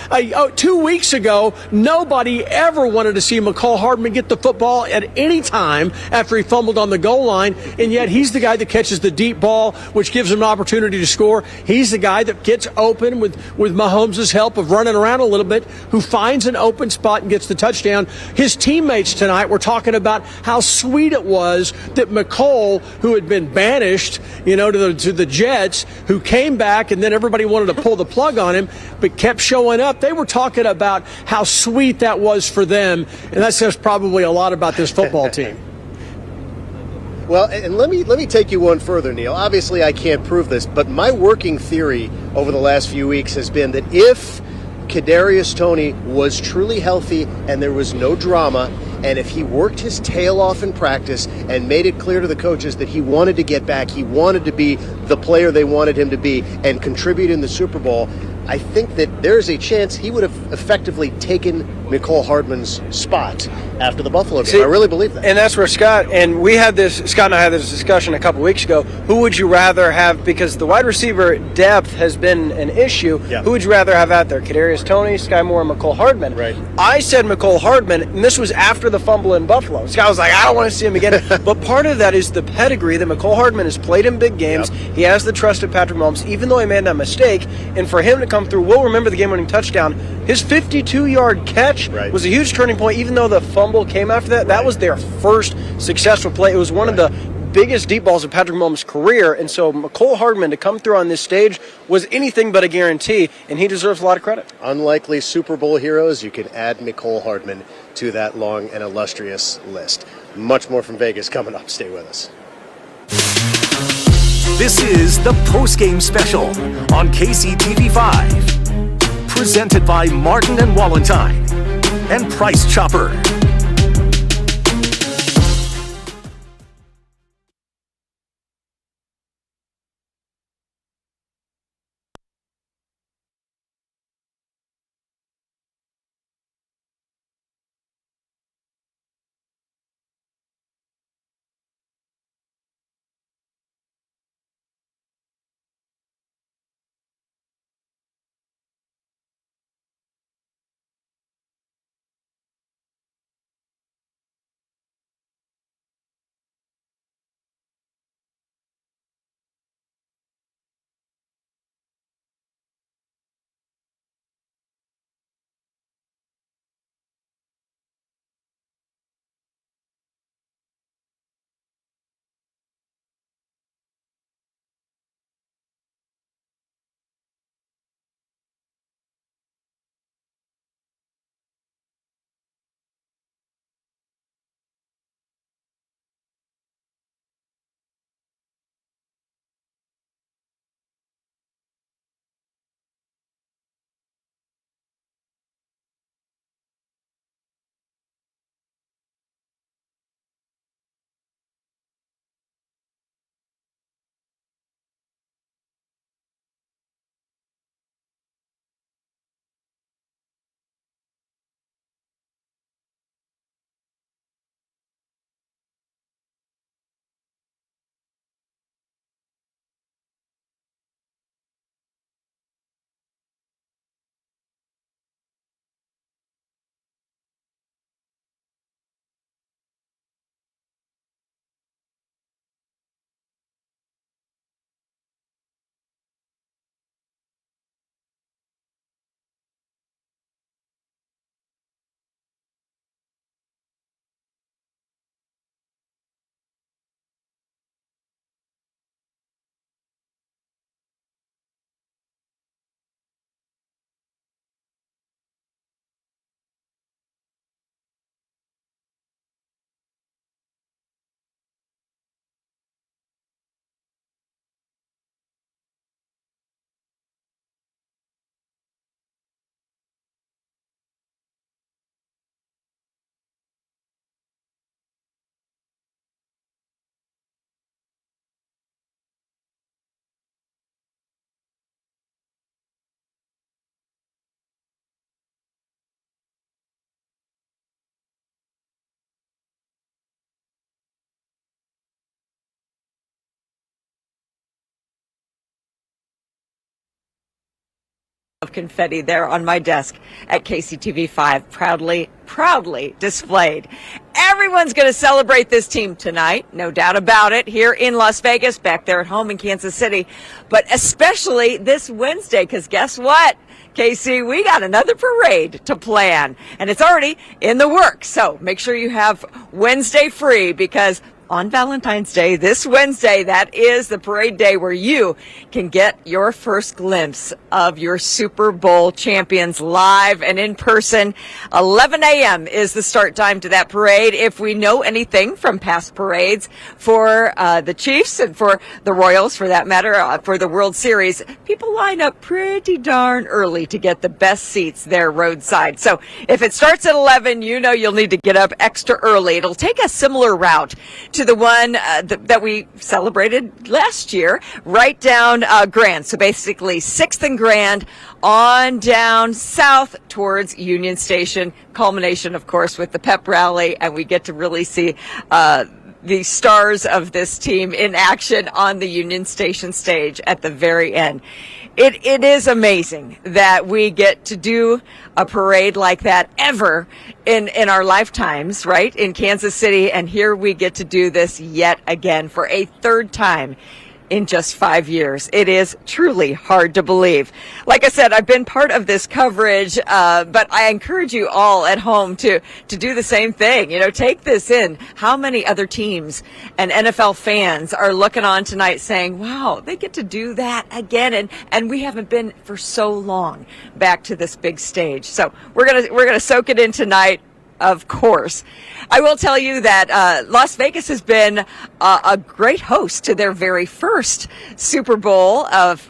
2 weeks ago, nobody ever wanted to see McCall Hardman get the football at any time after he fumbled on the goal line, and yet he's the guy that catches the deep ball, which gives him an opportunity to score. He's the guy that gets open with Mahomes' help of running around a little bit, who finds an open spot and gets the touchdown. His teammates tonight were talking about how sweet it was that McCall, who had been banished, to the Jets, who came back, and then everybody wanted to pull the plug on him, but kept showing up. They were talking about how sweet that was for them, and that says probably a lot about this football team. Well, and let me take you one further, Neil. Obviously, I can't prove this, but my working theory over the last few weeks has been that if Kadarius Toney was truly healthy and there was no drama, and if he worked his tail off in practice and made it clear to the coaches that he wanted to get back, he wanted to be the player they wanted him to be and contribute in the Super Bowl, I think that there's a chance he would have effectively taken McCall Hardman's spot after the Buffalo game. I really believe that. And that's where Scott and I had this discussion a couple weeks ago. Who would you rather have, because the wide receiver depth has been an issue, who would you rather have out there? Kadarius Toney, Sky Moore, McCall Hardman. Right. I said McCall Hardman, and this was after the fumble in Buffalo. Scott was like, I don't want to see him again. But part of that is the pedigree that McCall Hardman has played in big games. Yep. He has the trust of Patrick Mahomes, even though he made that mistake. And for him to come through, we'll remember the game-winning touchdown. His 52-yard catch was a huge turning point, even though the fumble came after that. That was their first successful play. It was one of the biggest deep balls of Patrick Mahomes' career, and so McCall Hardman to come through on this stage was anything but a guarantee, and he deserves a lot of credit. Unlikely Super Bowl heroes, you can add McCall Hardman to that long and illustrious list. Much more from Vegas coming up. Stay with us. This is the Postgame Special on KCTV5. Presented by Martin and Wallentine and Price Chopper. of confetti there on my desk at KCTV5, proudly displayed. Everyone's going to celebrate this team tonight, no doubt about it, here in Las Vegas, back there at home in Kansas City, but especially this Wednesday, because guess what? KC, we got another parade to plan, and it's already in the works. So make sure you have Wednesday free, because on Valentine's Day, this Wednesday, that is the parade day where you can get your first glimpse of your Super Bowl champions live and in person. 11 a.m. is the start time to that parade. If we know anything from past parades for the Chiefs and for the Royals, for that matter, for the World Series, people line up pretty darn early to get the best seats there roadside. So if it starts at 11, you know you'll need to get up extra early. It'll take a similar route to the one that we celebrated last year, right down Grand. So basically 6th and Grand on down south towards Union Station. Culmination, of course, with the pep rally, and we get to really see the stars of this team in action on the Union Station stage at the very end. It is amazing that we get to do a parade like that ever in our lifetimes, right, in Kansas City. And here we get to do this yet again for a third time in just 5 years. It is truly hard to believe. Like I said, I've been part of this coverage, but I encourage you all at home to do the same thing. You know, take this in. How many other teams and NFL fans are looking on tonight saying, wow, they get to do that again, and we haven't been for so long back to this big stage. So we're gonna soak it in tonight. Of course. I will tell you that Las Vegas has been a great host to their very first Super Bowl of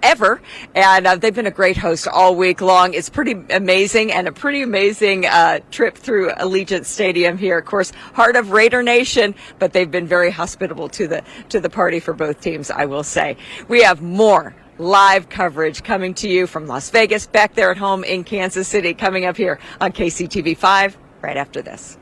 ever, and they've been a great host all week long. It's pretty amazing, and a pretty amazing trip through Allegiant Stadium here. Of course, heart of Raider Nation, but they've been very hospitable to the party for both teams, I will say. We have more live coverage coming to you from Las Vegas, back there at home in Kansas City, coming up here on KCTV5 right after this.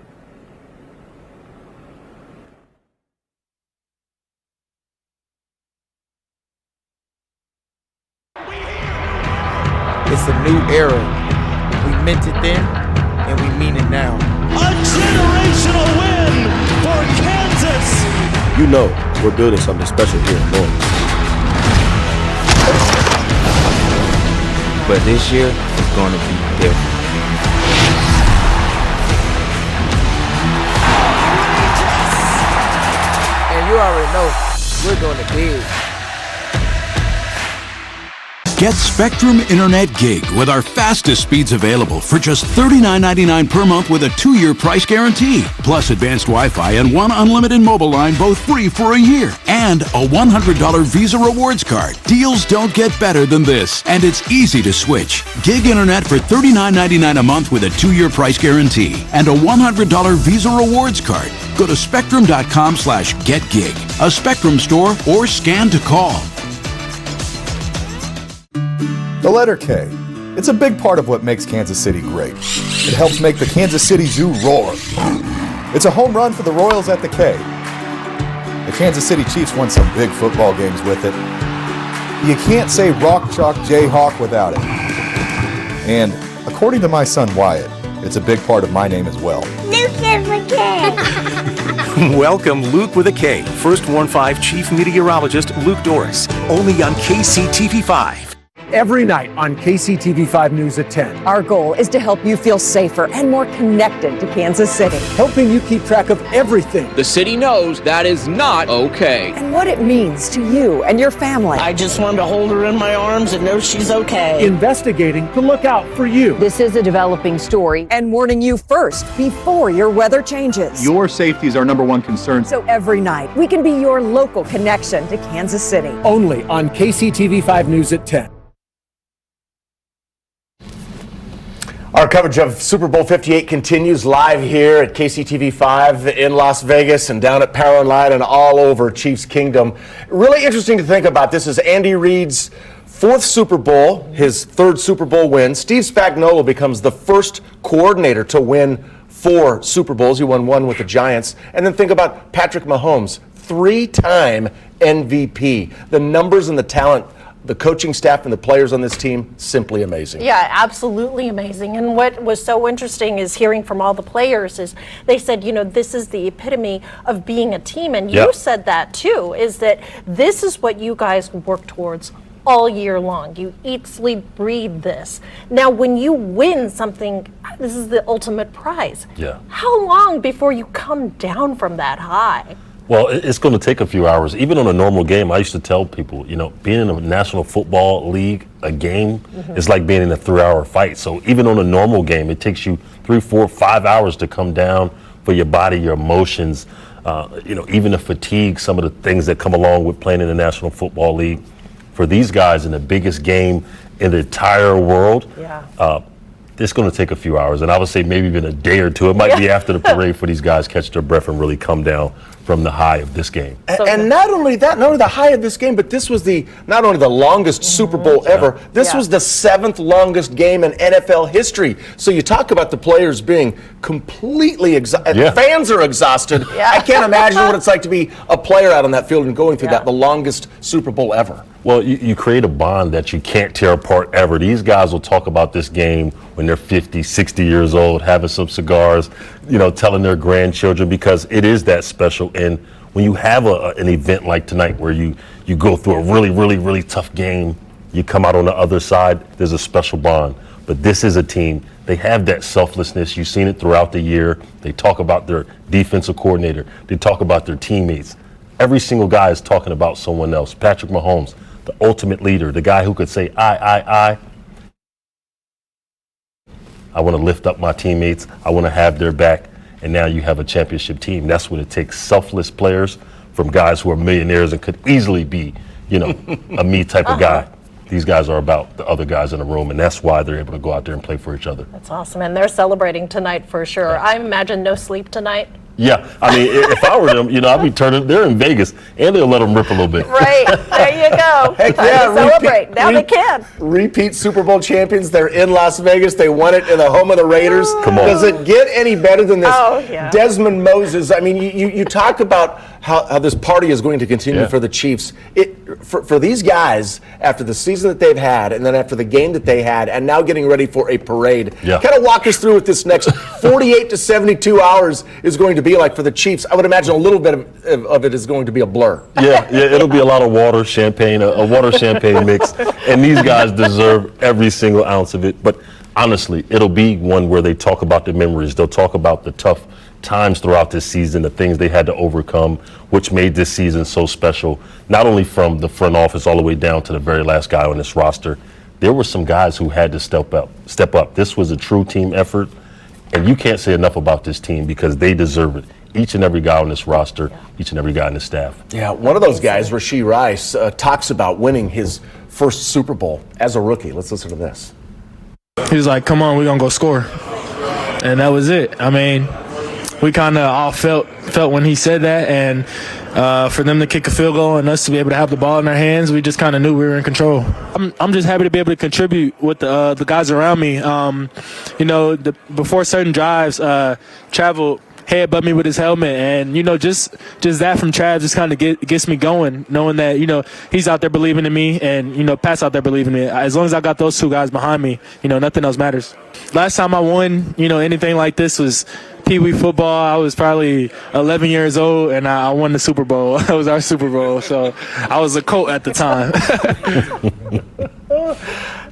It's a new era. We meant it then, and we mean it now. A generational win for Kansas. You know we're building something special here in Lawrence. But this year is going to be different. And you already know we're doing it big. Get Spectrum Internet Gig with our fastest speeds available for just $39.99 per month with a 2-year price guarantee. Plus advanced Wi-Fi and 1 unlimited mobile line, both free for a year. And a $100 Visa Rewards card. Deals don't get better than this. And it's easy to switch. Gig Internet for $39.99 a month with a 2-year price guarantee. And a $100 Visa Rewards card. Go to spectrum.com/getgig. A Spectrum store or scan to call. The letter K. It's a big part of what makes Kansas City great. It helps make the Kansas City Zoo roar. It's a home run for the Royals at the K. The Kansas City Chiefs won some big football games with it. You can't say Rock Chalk Jayhawk without it. And according to my son Wyatt, it's a big part of my name as well. Luke is a K. Welcome, Luke with a K. First Warn 5 Chief Meteorologist Luke Doris. Only on KCTV5. Every night on KCTV5 News at 10. Our goal is to help you feel safer and more connected to Kansas City. Helping you keep track of everything the city knows that is not okay. And what it means to you and your family. I just wanted to hold her in my arms and know she's okay. Investigating to look out for you. This is a developing story and warning you first before your weather changes. Your safety is our #1 concern. So every night we can be your local connection to Kansas City. Only on KCTV5 News at 10. Our coverage of Super Bowl 58 continues live here at KCTV5 in Las Vegas and down at Power and Light and all over Chiefs Kingdom. Really interesting to think about. This is Andy Reid's 4th Super Bowl, his 3rd Super Bowl win. Steve Spagnuolo becomes the first coordinator to win 4 Super Bowls. He won 1 with the Giants. And then think about Patrick Mahomes, 3-time MVP. The numbers and the talent the coaching staff and the players on this team, simply amazing. Yeah, absolutely amazing. And what was so interesting is hearing from all the players is they said, this is the epitome of being a team. And you said that too, is that this is what you guys work towards all year long. You eat, sleep, breathe this. Now, when you win something, this is the ultimate prize. Yeah. How long before you come down from that high? Well, it's going to take a few hours. Even on a normal game, I used to tell people, being in a National Football League, a game, is like being in a 3-hour fight. So even on a normal game, it takes you 3, 4, 5 hours to come down for your body, your emotions, even the fatigue, some of the things that come along with playing in the National Football League. For these guys in the biggest game in the entire world, it's going to take a few hours. And I would say maybe even a day or two. It might be after the parade for these guys catch their breath and really come down from the high of this game. And not only the high of this game, but this was not only the longest Super Bowl ever, this was the 7th longest game in NFL history. So you talk about the players being completely exhausted. Fans are exhausted. I can't imagine what it's like to be a player out on that field and going through that, the longest Super Bowl ever. Well, you create a bond that you can't tear apart ever. These guys will talk about this game when they're 50, 60 years old, having some cigars, telling their grandchildren, because it is that special. And when you have an event like tonight where you go through a really, really, really tough game, you come out on the other side, there's a special bond. But this is a team. They have that selflessness. You've seen it throughout the year. They talk about their defensive coordinator. They talk about their teammates. Every single guy is talking about someone else. Patrick Mahomes, the ultimate leader, the guy who could say, I want to lift up my teammates. I want to have their back. And now you have a championship team. That's what it takes. Selfless players from guys who are millionaires and could easily be, a me type of guy. These guys are about the other guys in the room, and that's why they're able to go out there and play for each other. That's awesome. And they're celebrating tonight for sure. I imagine no sleep tonight. Yeah, I mean, if I were them, I'd be turning. They're in Vegas, and they'll let them rip a little bit. Right, there you go. Heck Time to celebrate. Now they can. Repeat Super Bowl champions. They're in Las Vegas. They won it in the home of the Raiders. Come on. Does it get any better than this? Oh, yeah. Desmond Moses. I mean, you talk about how this party is going to continue for the Chiefs. For these guys, after the season that they've had, and then after the game that they had, and now getting ready for a parade, kind of walk us through what this next 48 to 72 hours is going to be like for the Chiefs. I would imagine a little bit of it is going to be a blur. Yeah, it'll be a lot of water, champagne, a water champagne mix, and these guys deserve every single ounce of it. But honestly, it'll be one where they talk about the memories. They'll talk about the tough times throughout this season, the things they had to overcome, which made this season so special, not only from the front office all the way down to the very last guy on this roster. There were some guys who had to step up. This was a true team effort, and you can't say enough about this team because they deserve it. Each and every guy on this roster, each and every guy on the staff. Yeah, one of those guys, Rashee Rice, talks about winning his first Super Bowl as a rookie. Let's listen to this. He was like, come on, we're going to go score. And that was it. I mean, we kind of all felt when he said that, and for them to kick a field goal and us to be able to have the ball in our hands, we just kind of knew we were in control. I'm just happy to be able to contribute with the guys around me. Before certain drives, Travel headbutt me with his helmet, and just that from Trav just kind of gets me going, knowing that he's out there believing in me, and Pat's out there believing in me. As long as I got those two guys behind me, nothing else matters. Last time I won anything like this was Pee Wee football. I was probably 11 years old, and I won the Super Bowl. That was our Super Bowl, so I was a Colt at the time.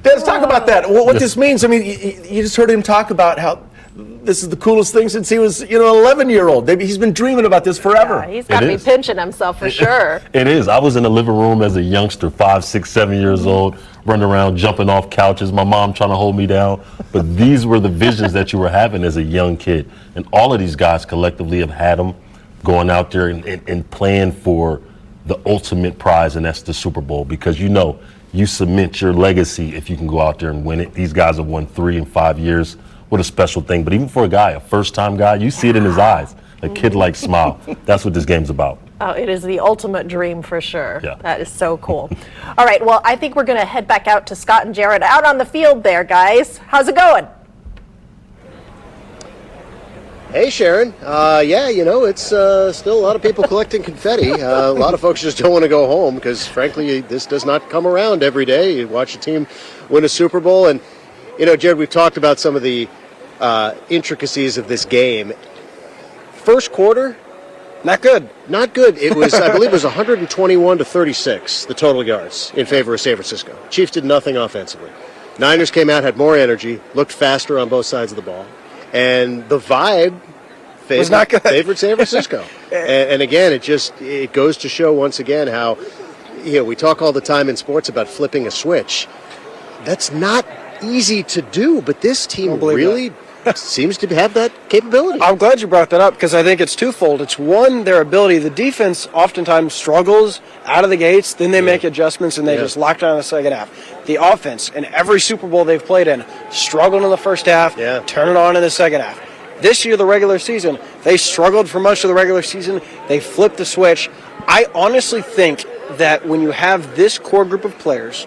Let's talk about that. What this means. I mean, you just heard him talk about how this is the coolest thing since he was, an 11-year-old. He's been dreaming about this forever. Yeah, he's got to be pinching himself for sure. It is. I was in the living room as a youngster, 5, 6, 7 years old, running around, jumping off couches, my mom trying to hold me down. But these were the visions that you were having as a young kid. And all of these guys collectively have had them going out there and playing for the ultimate prize, and that's the Super Bowl. Because you cement your legacy if you can go out there and win it. These guys have won 3 and 5 years. What a special thing. But even for a first-time guy, you see it in his eyes. A kid-like smile. That's what this game's about. Oh, it is the ultimate dream for sure. Yeah. That is so cool. All right, well, I think we're going to head back out to Scott and Jared out on the field there, guys. How's it going? Hey, Sharon. Yeah, it's still a lot of people collecting confetti. A lot of folks just don't want to go home because, frankly, this does not come around every day. You watch a team win a Super Bowl. And, Jared, we've talked about some of the intricacies of this game. First quarter, not good. Not good. It was, I believe it was 121 to 36, the total yards in favor of San Francisco. Chiefs did nothing offensively. Niners came out, had more energy, looked faster on both sides of the ball. And the vibe was not good. Favored San Francisco. and again, it goes to show once again how, we talk all the time in sports about flipping a switch. That's not easy to do, but this team really seems to have that capability. I'm glad you brought that up because I think it's twofold. It's one, their ability. The defense oftentimes struggles out of the gates, then they make adjustments and they just lock down in the second half. The offense, in every Super Bowl they've played in, struggled in the first half, turn it on in the second half. This year, the regular season, they struggled for much of the regular season. They flipped the switch. I honestly think that when you have this core group of players,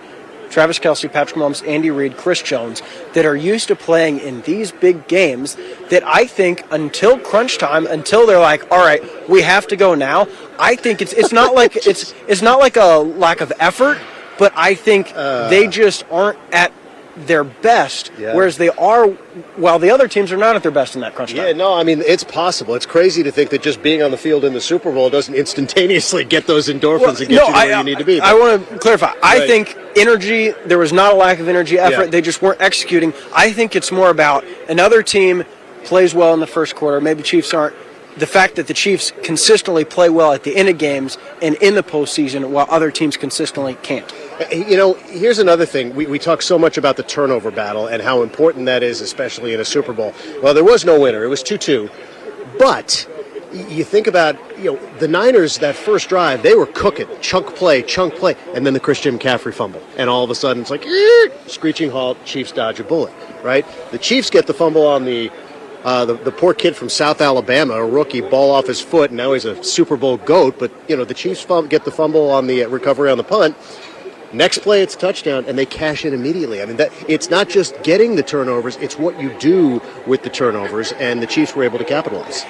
Travis Kelce, Patrick Mahomes, Andy Reid, Chris Jones, that are used to playing in these big games, that I think until crunch time, until they're like, all right, we have to go now, I think it's not like it's not like a lack of effort, but I think they just aren't at their best, whereas they are, while the other teams are not at their best in that crunch time. Yeah, no, I mean, it's possible. It's crazy to think that just being on the field in the Super Bowl doesn't instantaneously get those endorphins and get you to where you need to be. I want to clarify. I think energy, there was not a lack of energy effort. They just weren't executing. I think it's more about another team plays well in the first quarter. Maybe Chiefs aren't. The fact that the Chiefs consistently play well at the end of games and in the postseason while other teams consistently can't. Here's another thing. We talk so much about the turnover battle and how important that is, especially in a Super Bowl. Well, there was no winner. It was 2-2. But you think about, the Niners, that first drive, they were cooking. Chunk play. And then the Christian McCaffrey fumble. And all of a sudden it's like, screeching halt, Chiefs dodge a bullet, right? The Chiefs get the fumble on the poor kid from South Alabama, a rookie, ball off his foot, and now he's a Super Bowl GOAT. But, the Chiefs get the fumble on the recovery on the punt. Next play, it's a touchdown, and they cash in immediately. I mean, it's not just getting the turnovers, it's what you do with the turnovers, and the Chiefs were able to capitalize.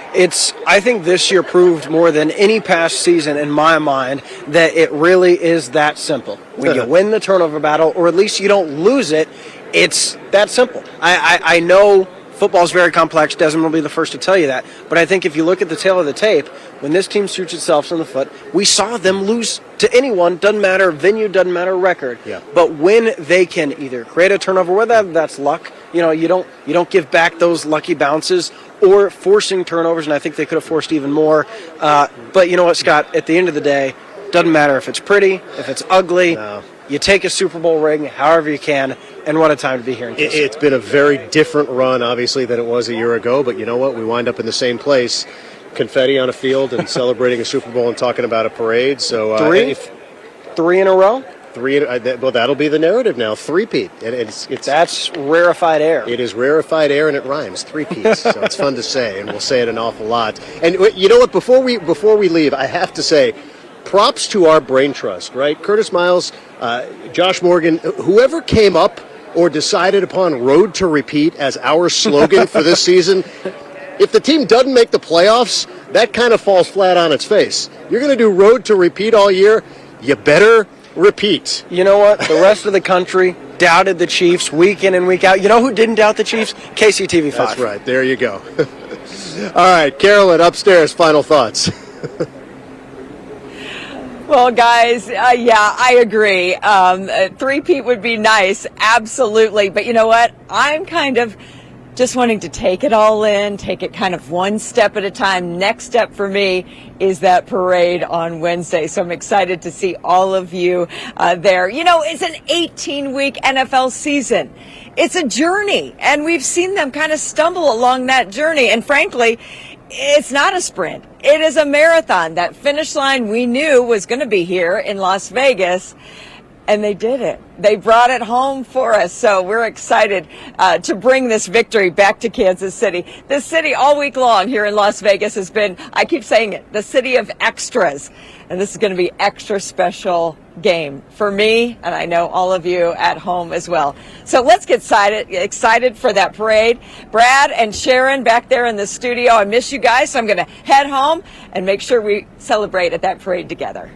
I think this year proved more than any past season, in my mind, that it really is that simple. When you win the turnover battle, or at least you don't lose it, it's that simple. I know football's very complex. Desmond will be the first to tell you that. But I think if you look at the tail of the tape, when this team shoots itself in the foot, we saw them lose to anyone. Doesn't matter venue, doesn't matter record. Yeah. But when they can either create a turnover, whether that's luck, you don't give back those lucky bounces, or forcing turnovers, and I think they could have forced even more. But you know what, Scott? At the end of the day, doesn't matter if it's pretty, if it's ugly. No. You take a Super Bowl ring however you can, and what a time to be here in KC. It's been a very different run, obviously, than it was a year ago, but you know what? We wind up in the same place, confetti on a field and celebrating a Super Bowl and talking about a parade. So three in a row? Well, that'll be the narrative now. Three-peat. That's rarefied air. It is rarefied air, and it rhymes. Three-peats. So it's fun to say, and we'll say it an awful lot. And you know what? Before we leave, I have to say, props to our brain trust, right? Curtis Miles, Josh Morgan, whoever came up or decided upon Road to Repeat as our slogan for this season, if the team doesn't make the playoffs, that kind of falls flat on its face. You're going to do Road to Repeat all year, you better repeat. You know what? The rest of the country doubted the Chiefs week in and week out. You know who didn't doubt the Chiefs? KCTV5. That's right. There you go. All right, Carolyn, upstairs, final thoughts. Well, guys, I agree. Three-peat would be nice, absolutely. But you know what? I'm kind of just wanting to take it all in, take it kind of one step at a time. Next step for me is that parade on Wednesday. So I'm excited to see all of you there. It's an 18-week NFL season. It's a journey, and we've seen them kind of stumble along that journey. And frankly, it's not a sprint. It is a marathon. That finish line we knew was going to be here in Las Vegas. And they did it. They brought it home for us. So we're excited to bring this victory back to Kansas City. This city all week long here in Las Vegas has been, I keep saying it, the city of extras. And this is going to be extra special game for me, and I know all of you at home as well. So let's get excited for that parade. Brad and Sharon back there in the studio, I miss you guys, so I'm going to head home and make sure we celebrate at that parade together.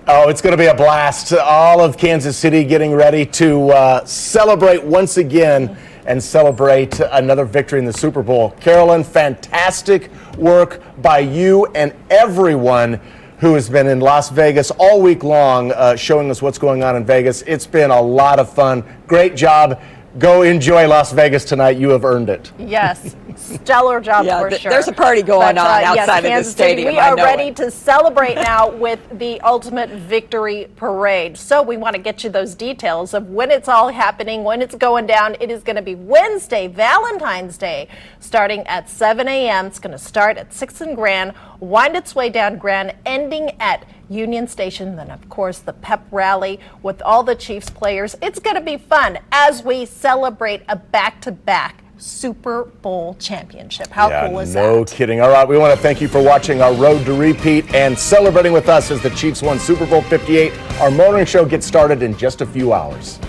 Oh, it's going to be a blast. All of Kansas City getting ready to celebrate once again and celebrate another victory in the Super Bowl. Carolyn, fantastic work by you and everyone who has been in Las Vegas all week long, showing us what's going on in Vegas. It's been a lot of fun. Great job. Go enjoy Las Vegas tonight. You have earned it. Yes, stellar job for sure. There's a party going on outside of the stadium. We are ready to celebrate now with the ultimate victory parade. So we want to get you those details of when it's all happening, when it's going down. It is going to be Wednesday, Valentine's Day, starting at 7 a.m. It's going to start at 6th and Grand, wind its way down Grand, ending at Union Station, then of course the pep rally with all the Chiefs players. It's going to be fun as we celebrate a back-to-back Super Bowl championship. How cool is that? No kidding. All right, we want to thank you for watching our Road to Repeat and celebrating with us as the Chiefs won Super Bowl 58. Our morning show gets started in just a few hours.